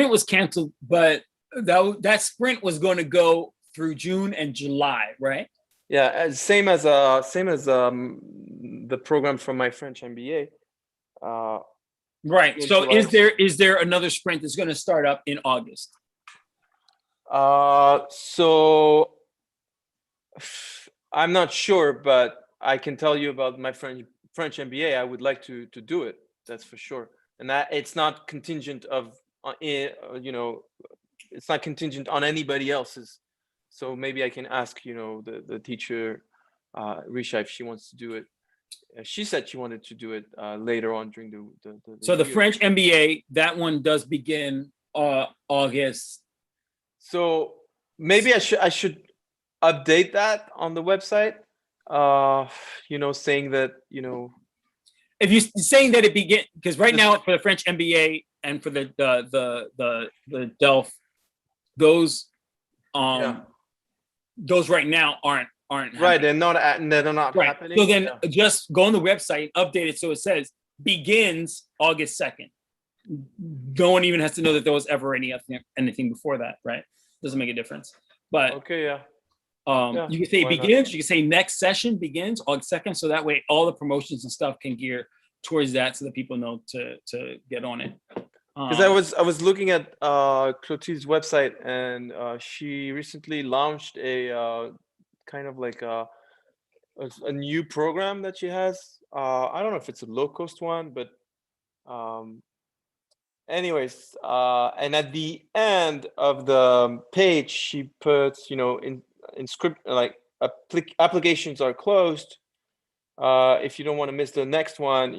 was canceled, but that sprint was going to go through June and July, right? Yeah, same as the program from my French MBA. Right. So is there another sprint that's going to start up in August? So I'm not sure, but I can tell you about my French MBA. I would like to do it. That's for sure. And that it's not contingent of, it's not contingent on anybody else's. So maybe I can ask, the teacher, Risha, if she wants to do it. She said she wanted to do it later on during the So the year. French MBA, that one does begin August. So maybe I should update that on the website. Saying that if you're saying that it begin, because right now for the French MBA and for the DELF, those right now aren't right. happening. They're not Right. happening. So then just go on the website, update it so it says begins August 2nd. No one even has to know that there was ever anything before that, right? Doesn't make a difference. But okay, yeah. You can say begins, you can say next session begins August 2nd, so that way all the promotions and stuff can gear towards that so that people know to get on it. Because I was looking at Clotilde's website, and she recently launched a kind of like a new program that she has. I don't know if it's a low cost one, but anyways, and at the end of the page she puts in script like applications are closed. If you don't want to miss the next one,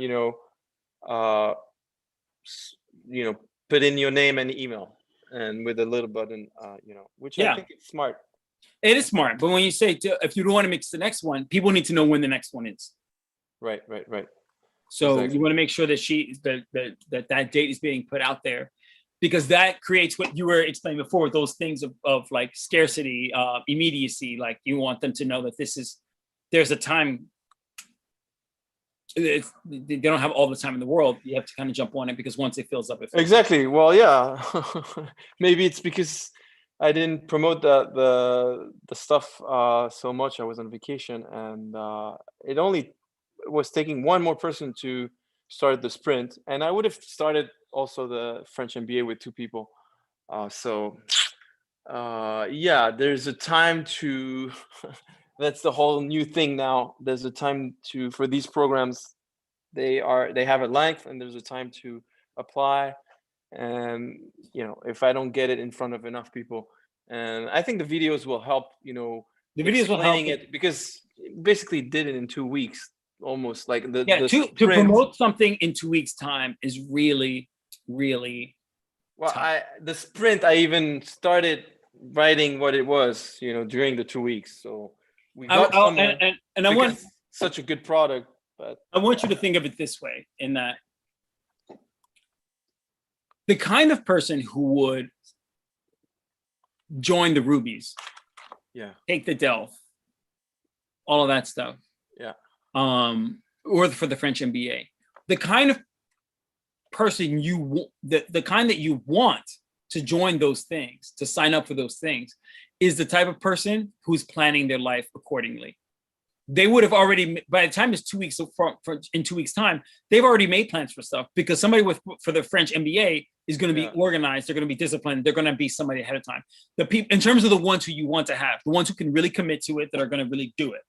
put in your name and email, and with a little button, which I think is smart. It is smart, but when you say if you don't want to mix the next one, people need to know when the next one is. Right. So exactly. You want to make sure that that date is being put out there, because that creates what you were explaining before, those things of like scarcity, immediacy. Like you want them to know that there's a time. They don't have all the time in the world. You have to kind of jump on it, because once it fills up, it fills exactly. Up. Well, yeah. Maybe it's because I didn't promote the stuff so much. I was on vacation, and it only was taking one more person to start the sprint, and I would have started also the French MBA with 2 people. So Yeah, there's a time to that's the whole new thing now. There's a time to for these programs. They have a length, and there's a time to apply. And if I don't get it in front of enough people, and I think the videos will help, The videos will help explaining it, because basically did it in 2 weeks, almost like the to sprint. promote something in 2 weeks time is really, really Well, tough. the sprint, I even started writing what it was, during the 2 weeks. So we got somewhere And I want such a good product, but I want you to think of it this way, in that the kind of person who would join the Rubies, yeah, take the DELF, all of that stuff, yeah, or for the French MBA, the kind of person the kind that you want to join those things, to sign up for those things, is the type of person who's planning their life accordingly. They would have already, by the time it's 2 weeks in 2 weeks time, they've already made plans for stuff, because somebody for the French MBA is going to be organized. They're going to be disciplined. They're going to be somebody ahead of time. The people, in terms of the ones who you want to have, the ones who can really commit to it, that are going to really do it.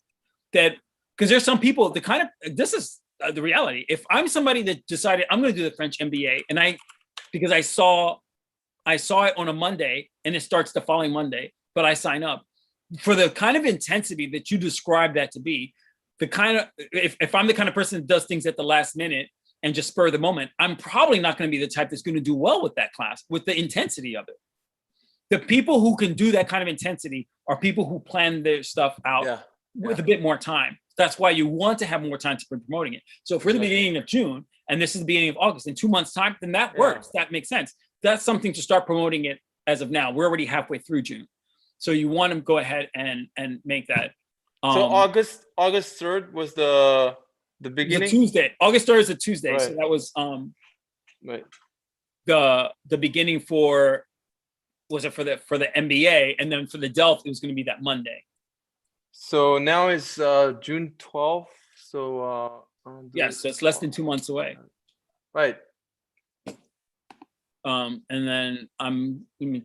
That, because there's some people, this is the reality. If I'm somebody that decided I'm going to do the French MBA, and because I saw it on a Monday and it starts the following Monday, but I sign up for the kind of intensity that you describe that to be, the kind of, if I'm the kind of person that does things at the last minute and just spur of the moment, I'm probably not going to be the type that's going to do well with that class, with the intensity of it. The people who can do that kind of intensity are people who plan their stuff out with a bit more time. That's why you want to have more time to promoting it. So if we're the beginning of June and this is the beginning of August, in 2 months' time, then that works. That makes sense. That's something to start promoting it as of now. We're already halfway through June. So you want to go ahead and make that. So August 3rd was the beginning. Tuesday. August 3rd is a Tuesday. Right. So that was right. the beginning for the MBA, and then for the DELF it was going to be that Monday. So now it's June 12th. So yes, so it's less than 2 months away. Right. And then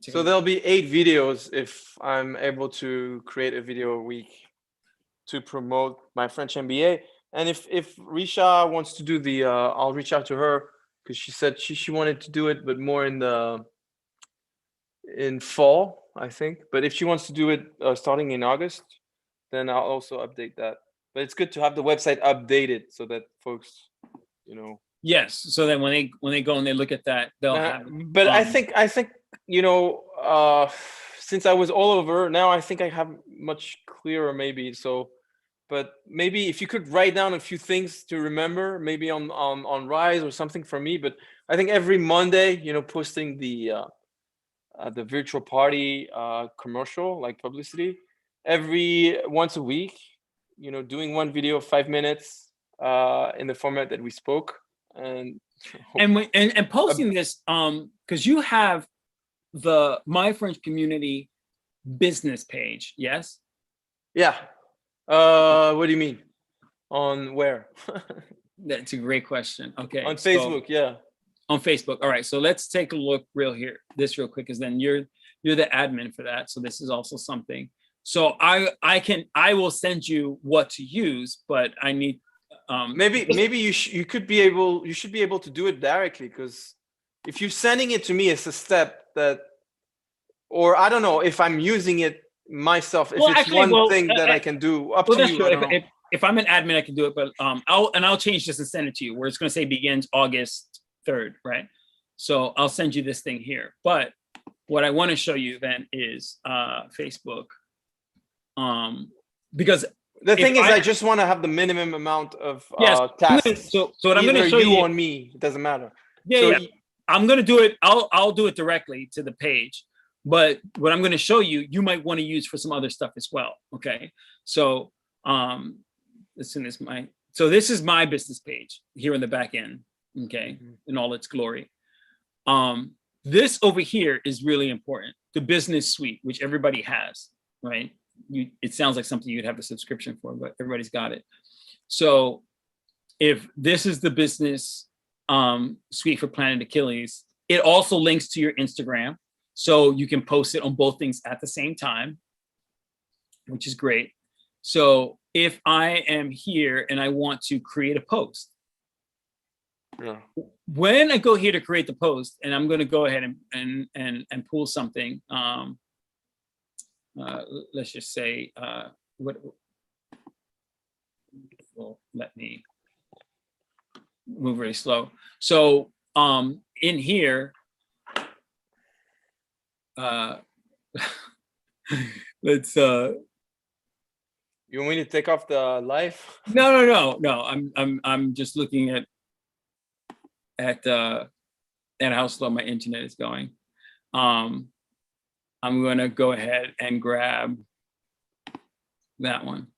so there'll be 8 videos if I'm able to create a video a week to promote my French MBA. And if Risha wants to do I'll reach out to her, because she said she wanted to do it, but more in fall, I think. But if she wants to do it starting in August, then I'll also update that. But it's good to have the website updated so that folks, Yes, so that when they go and they look at that, they'll have it. But I think since I was all over, now I think I have much clearer, maybe. So, but maybe if you could write down a few things to remember, maybe on Rise or something for me. But I think every Monday, posting the virtual party commercial, like publicity, every once a week, doing one video of 5 minutes in the format that we spoke. And posting this, because you have the My French Community business page, yes? Yeah. What do you mean? On where? That's a great question. Okay. On Facebook, yeah. On Facebook. All right. So let's take a look real quick, because then you're the admin for that. So this is also something. So I will send you what to use, but I need. Maybe you should be able to do it directly, because if you're sending it to me, it's a step that, or I don't know if I'm using it myself. If it's one thing that I can do, up to you. If I'm an admin, I can do it, but I'll change this and send it to you, where it's going to say begins August 3rd, right? So I'll send you this thing here. But what I want to show you then is Facebook, because. The thing is, I just want to have the minimum amount of tasks. So what I'm going to show you on me, it doesn't matter. Yeah. I'm going to do it. I'll do it directly to the page. But what I'm going to show you, you might want to use for some other stuff as well. Okay. So this is my business page here in the back end. Okay, in all its glory. This over here is really important. The business suite, which everybody has, right? It sounds like something you'd have a subscription for, but everybody's got it. So if this is the business suite for Planet Achilles, it also links to your Instagram. So you can post it on both things at the same time, which is great. So if I am here and I want to create a post, when I go here to create the post, and I'm going to go ahead and pull something, let's just say, what will let me move very slow. So in here, let's You want me to take off the live? no. I'm just looking at how slow my internet is going. I'm gonna go ahead and grab that one.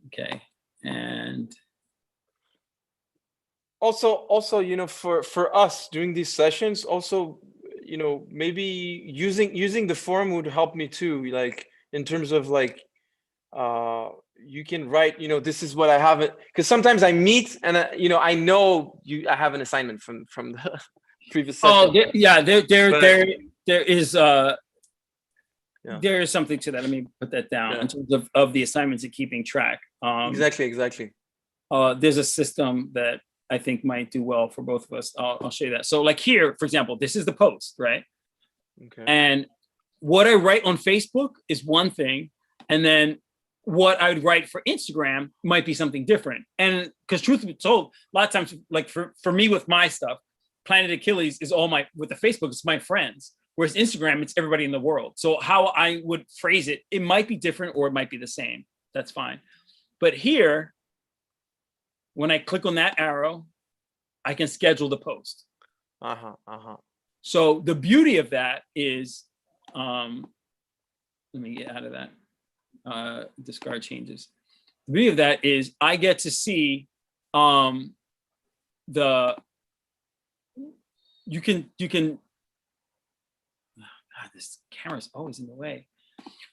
Okay, and also, you know, for us doing these sessions, also, you know, maybe using the forum would help me too. Like in terms of like, you can write, you know, this is what I have it, because sometimes I meet and you know, I have an assignment from the previous session. There is there is something to that. Let me put that down in terms of the assignments and keeping track. Exactly. There's a system that I think might do well for both of us. I'll show you that. So like here, for example, this is the post, right? Okay. And what I write on Facebook is one thing, and then what I would write for Instagram might be something different. And because truth be told, a lot of times, like for me with my stuff, Planet Achilles is with the Facebook, it's my friends. Whereas Instagram, it's everybody in the world. So how I would phrase it, it might be different or it might be the same. That's fine. But here, when I click on that arrow, I can schedule the post. So the beauty of that is, let me get out of that. Discard changes. The beauty of that is I get to see you can God, this camera's always in the way.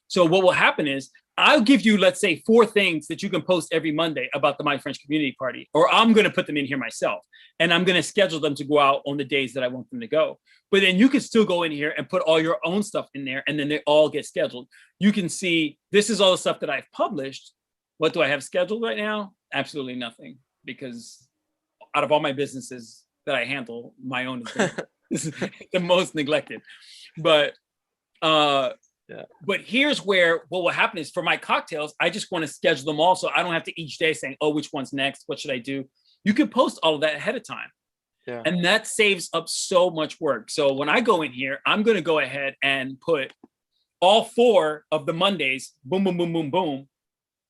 So what will happen is I'll give you, let's say, 4 things that you can post every Monday about the My French Community Party, or I'm going to put them in here myself, and I'm going to schedule them to go out on the days that I want them to go. But then you can still go in here and put all your own stuff in there, and then they all get scheduled. You can see this is all the stuff that I've published. What do I have scheduled right now? Absolutely nothing, because out of all my businesses that I handle, my own is the most neglected. But but here's where what will happen is for my cocktails, I just want to schedule them all, so I don't have to each day saying, oh, which one's next? What should I do? You can post all of that ahead of time. Yeah. And that saves up so much work. So when I go in here, I'm going to go ahead and put all 4 of the Mondays, boom, boom, boom, boom, boom,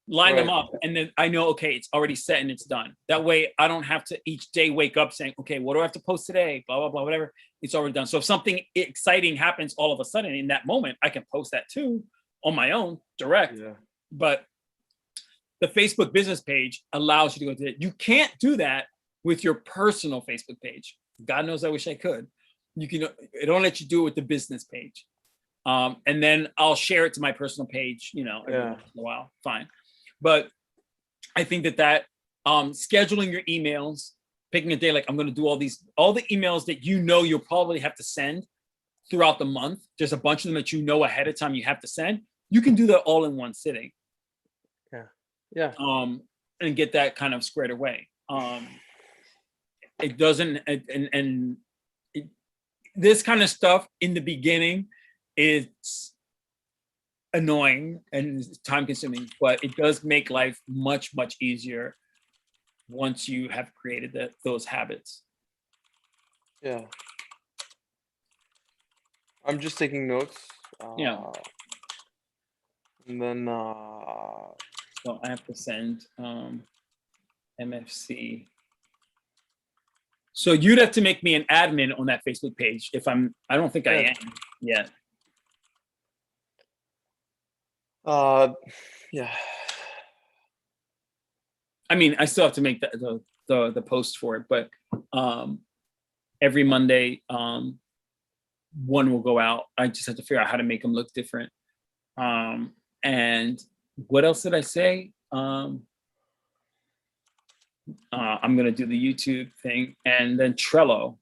line them up. And then I know, okay, it's already set and it's done. That way I don't have to each day wake up saying, okay, what do I have to post today? Blah, blah, blah, whatever. It's already done. So if something exciting happens all of a sudden in that moment, I can post that too on my own direct. Yeah. But the Facebook business page allows you to go to it. You can't do that with your personal Facebook page. God knows I wish I could. It don't let you do it with the business page. And then I'll share it to my personal page, you know, every once in a while. Fine. But I think that scheduling your emails, picking a day, like I'm going to do all the emails that you know you'll probably have to send throughout the month. There's a bunch of them that you know ahead of time you have to send. You can do that all in one sitting. Yeah. And get that kind of squared away. It doesn't, this kind of stuff in the beginning is annoying and time consuming, but it does make life much, much easier once you have created those habits. Yeah. I'm just taking notes. And then so I have to send MFC. So you'd have to make me an admin on that Facebook page if I don't think I am yet. Yeah. I mean, I still have to make the post for it, but every Monday, one will go out. I just have to figure out how to make them look different. And what else did I say? I'm gonna do the YouTube thing, and then Trello.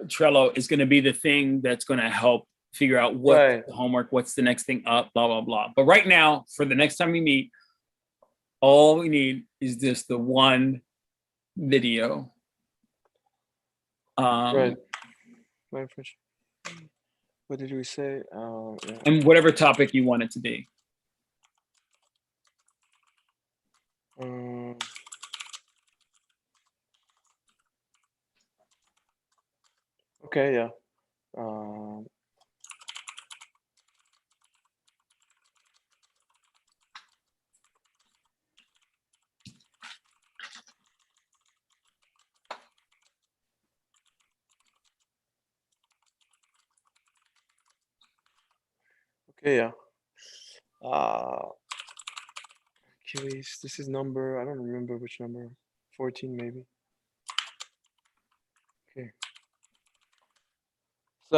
Trello is going to be the thing that's going to help figure out what Right. the homework, what's the next thing up, blah, blah, blah. But right now, for the next time we meet, all we need is just the one video. Right. My French. What did we say? Yeah. And whatever topic you want it to be. Okay, yeah. Okay, yeah. Achilles, this is number, I don't remember which number, 14 maybe. Okay. So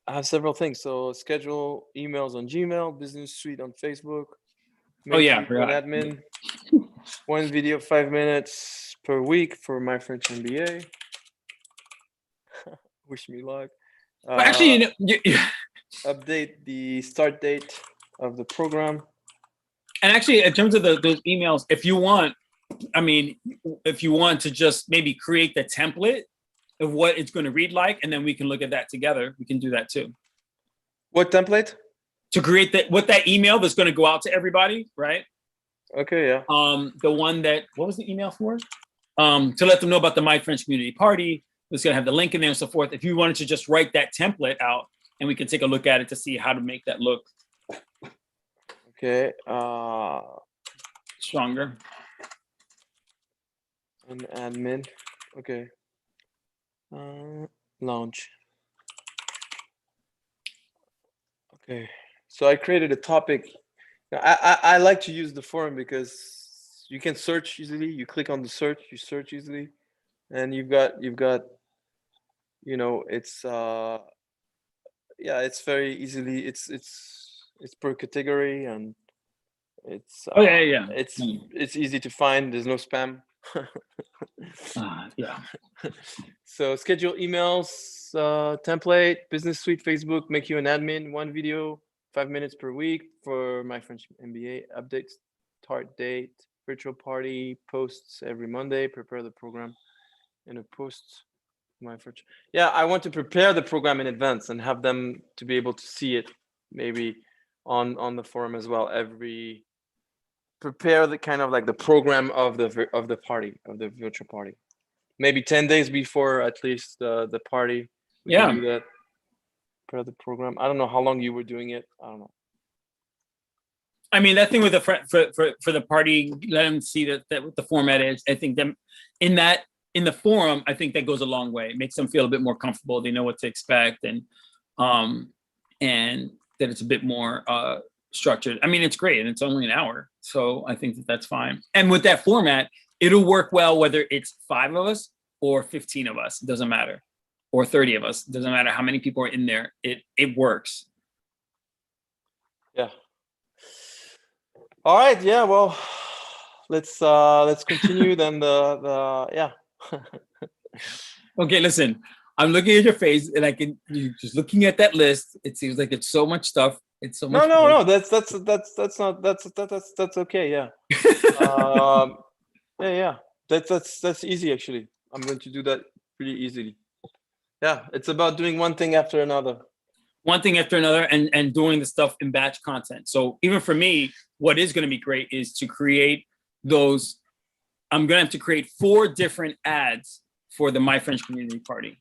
I have several things. So schedule emails on Gmail, business suite on Facebook. Oh yeah, make you an admin. One video, 5 minutes per week for my French MBA. Wish me luck. But actually, Update the start date of the program. and actually, in terms of those emails, if you want, I mean, if you want to just maybe create the template of what it's going to read like, and then we can look at that together. We can do that too. What template? To create that email that's going to go out to everybody, right? Okay, yeah. The one that, what was the email for? To let them know about the My French Community Party. It's going to have the link in there and so forth. If you wanted to just write that template out, and we can take a look at it to see how to make that look Okay. stronger. An admin. Okay. Launch. Okay. So I created a topic. I like to use the forum because you can search easily. You click on the search, you search easily, and you've got you know, it's yeah, it's very easily, it's per category, and it's Oh yeah. it's easy to find. There's no spam. Yeah. So schedule emails, template, business suite, Facebook, make you an admin, one video, 5 minutes per week for my French MBA, updates, start date, virtual party, posts every Monday, prepare the program in a post. My French. Yeah, I want to prepare the program in advance and have them to be able to see it maybe on the forum as well. Prepare the kind of like the program of the party, of the virtual party. Maybe 10 days before at least the party. We can do that. Prepare the program. I don't know how long you were doing it. I don't know. I mean, that thing with the for the party, let them see that what the format is. I think them in the forum, I think that goes a long way. It makes them feel a bit more comfortable. They know what to expect, and that it's a bit more structured. I mean, it's great, and it's only an hour, so I think that's fine. And with that format, it'll work well whether it's 5 of us or 15 of us. It doesn't matter, or 30 of us. It doesn't matter how many people are in there. It works. Yeah. All right. Yeah. Well, let's continue then. Yeah. Okay, listen. I'm looking at your face, and you just looking at that list. It seems like it's so much stuff. It's so much. No. That's okay. Yeah. Yeah. That's easy actually. I'm going to do that pretty easily. Yeah, it's about doing one thing after another. One thing after another, and doing the stuff in batch content. So even for me, what is going to be great is to create those. I'm going to have to create 4 different ads for the My French Community Party.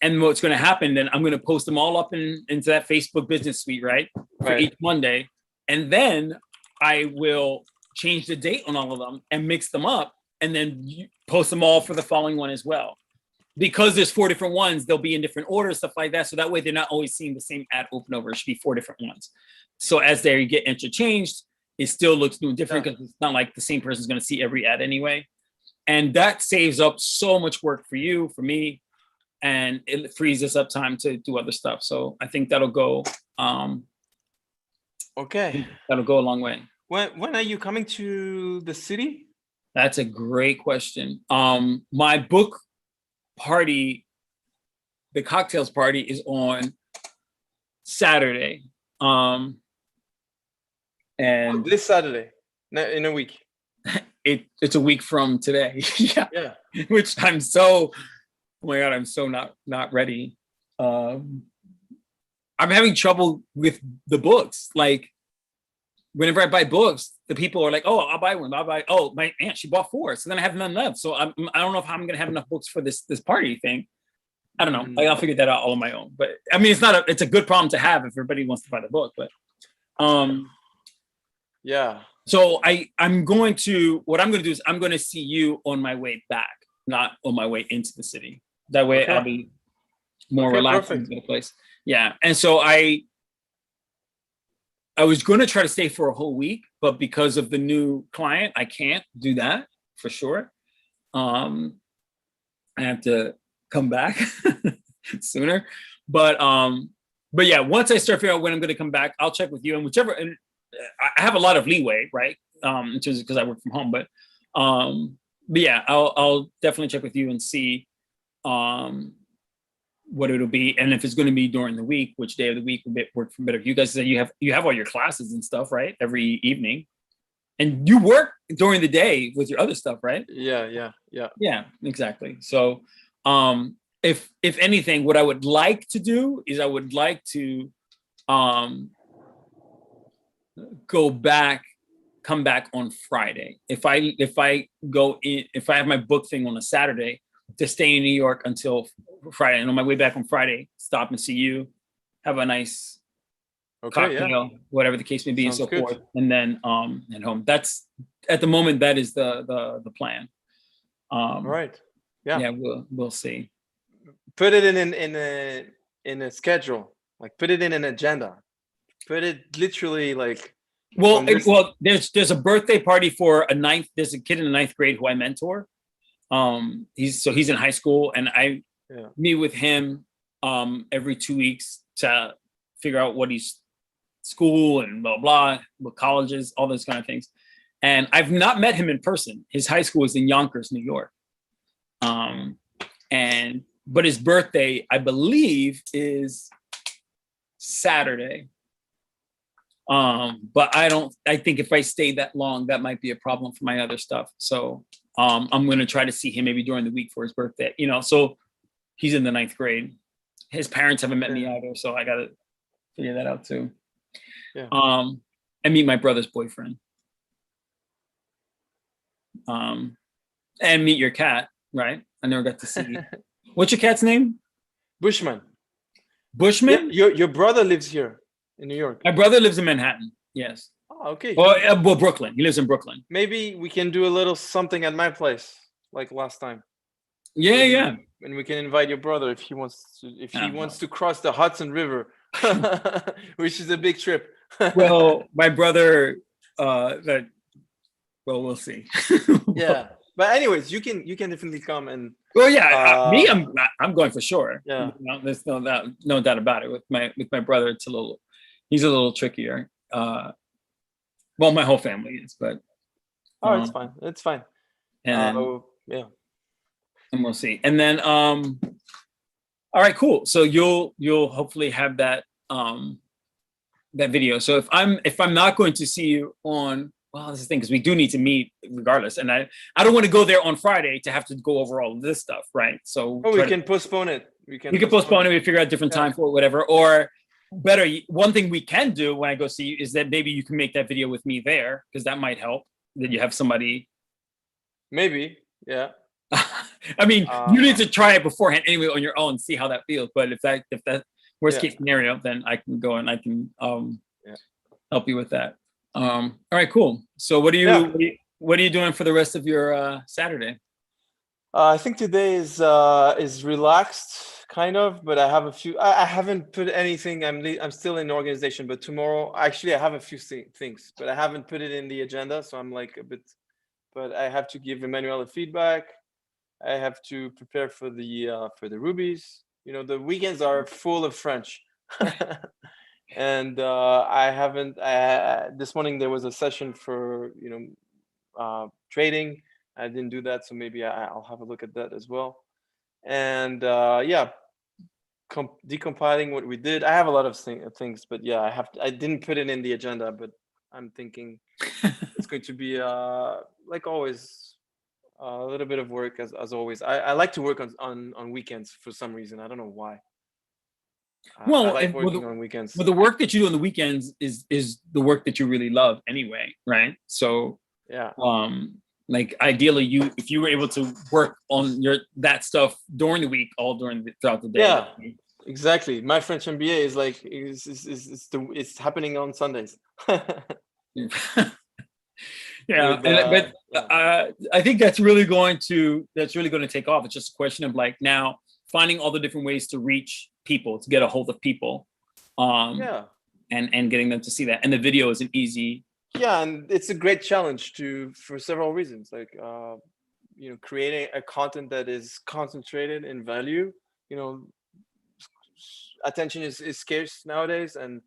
And what's going to happen then, I'm going to post them all up into that Facebook business suite, right? For each Monday. And then I will change the date on all of them and mix them up, and then post them all for the following one as well. Because there's 4 different ones, they'll be in different orders, stuff like that. So that way they're not always seeing the same ad open over. It should be 4 different ones. So as they get interchanged, it still looks new and different, because it's not like the same person's going to see every ad anyway. And that saves up so much work for you, for me, and it frees us up time to do other stuff. So I think that'll go. Okay. That'll go a long way. When are you coming to the city? That's a great question. My book party, the cocktails party, is on Saturday. And this Saturday, in a week. It's a week from today. Yeah. Which I'm so, oh my God, I'm so not ready. I'm having trouble with the books. Like, whenever I buy books, the people are like, "Oh, I'll buy one. I'll buy." Oh, my aunt, she bought 4, so then I have none left. So I don't know if I'm gonna have enough books for this party thing. I don't know. Like, I'll figure that out all on my own. But I mean, it's a good problem to have if everybody wants to buy the book. But yeah. So I'm going to do is I'm going to see you on my way back, not on my way into the city. That way I'll be more relaxed in the place. Yeah, and so I was going to try to stay for a whole week, but because of the new client, I can't do that for sure. I have to come back sooner, but yeah, once I start figuring out when I'm going to come back, I'll check with you, and whichever. And I have a lot of leeway, right? In terms of, because I work from home, but yeah, I'll definitely check with you and see what it'll be, and if it's going to be during the week, which day of the week would work for better. You guys say you have all your classes and stuff, right? Every evening, and you work during the day with your other stuff, right? Yeah, exactly. So if anything, what I would like to do is I would like to come back on Friday. If I have my book thing on a Saturday, to stay in New York until Friday, and on my way back on Friday, stop and see you, have a nice cocktail, whatever the case may be. Sounds and so good. Forth, and then at home. That's, at the moment, that is the plan. Right. Yeah. Yeah, we'll see. Put it in a schedule. Like, put it in an agenda. Put it literally like. Well, there's a birthday party for there's a kid in the 9th grade who I mentor. He's in high school, and I meet with him every 2 weeks to figure out what he's school and blah blah, what colleges, all those kind of things. And I've not met him in person. His high school is in Yonkers, New York. But his birthday, I believe, is Saturday. But I think if I stay that long, that might be a problem for my other stuff. So I'm going to try to see him maybe during the week for his birthday, so he's in the 9th grade. His parents haven't met me either, so I got to figure that out too. Yeah. I meet my brother's boyfriend. And meet your cat, right? I never got to see you. What's your cat's name? Bushman. Bushman? Yeah, your brother lives here in New York. My brother lives in Manhattan. Yes. Oh, okay. Well, Brooklyn. He lives in Brooklyn. Maybe we can do a little something at my place, like last time. Yeah. And we can invite your brother if he wants to cross the Hudson River, which is a big trip. Well, my brother, we'll see. Yeah. But anyways, you can definitely come and. Well, yeah, I'm going for sure. Yeah. There's no doubt about it. With my brother, he's a little trickier. Well, my whole family is, but. It's fine. It's fine. And yeah. And we'll see. And then, all right, cool. So you'll hopefully have that video. So if I'm not going to see you on. Well, this is the thing, because we do need to meet regardless, and I don't want to go there on Friday to have to go over all of this stuff, right? So we can postpone it. We can postpone it. We figure out a different time for it, whatever. Or better, one thing we can do when I go see you is that maybe you can make that video with me there, because that might help. That you have somebody. Maybe, yeah. I mean, you need to try it beforehand anyway on your own, see how that feels. But if that worst case scenario, then I can go and I can help you with that. All right, cool. So what are you doing for the rest of your Saturday? I think today is relaxed, kind of, but I have a few. I haven't put anything. I'm still in organization, but tomorrow, actually, I have a few things, but I haven't put it in the agenda, so I'm like a bit. But I have to give Emmanuel a feedback. I have to prepare for the rubies. The weekends are full of French. And I haven't. This morning there was a session for trading. I didn't do that, so maybe I'll have a look at that as well. and yeah, decompiling what we did. I have a lot of things, but yeah, I didn't put it in the agenda, but I'm thinking it's going to be like always a little bit of work as always. I like to work on weekends for some reason. I don't know why. Well, I like working on weekends. But the work that you do on the weekends is the work that you really love anyway, right? So yeah, like ideally, if you were able to work on that stuff during the week, throughout the day. Yeah, exactly. My French MBA is like it's happening on Sundays. Yeah, With, I think that's really going to take off. It's just a question of like now finding all the different ways to reach people, to get a hold of people, yeah, and getting them to see that. And the video is an easy. Yeah, and it's a great challenge for several reasons. Like you know, creating a content that is concentrated in value. You know, attention is scarce nowadays, and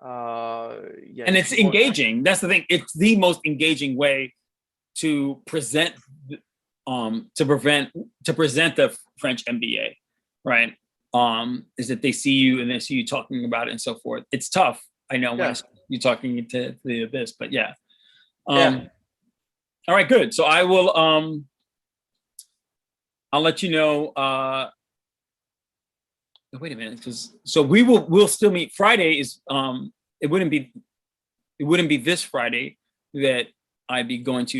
yeah, and it's engaging. That's the thing. It's the most engaging way to present the French MBA, right? Is that they see you and they see you talking about it and so forth. It's tough, I know, when you're talking into the abyss, but yeah. All right, good. So I will I'll let you know. Wait a minute, so we'll still meet. Friday is it wouldn't be this Friday that I'd be going to.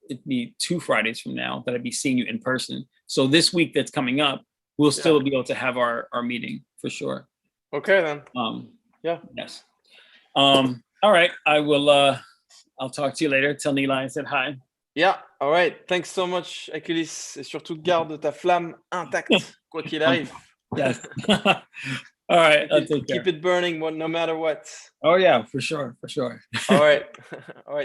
It'd be 2 Fridays from now that I'd be seeing you in person. So this week that's coming up, we'll still be able to have our meeting for sure. Okay then. Yeah. Yes. All right. I will. I'll talk to you later. Tell Nilay I said hi. Yeah. All right. Thanks so much, Achilles. Et surtout garde ta flamme intacte, quoi qu'il arrive. Yes. All right. Keep it burning, no matter what. Oh yeah, for sure. All right. All right.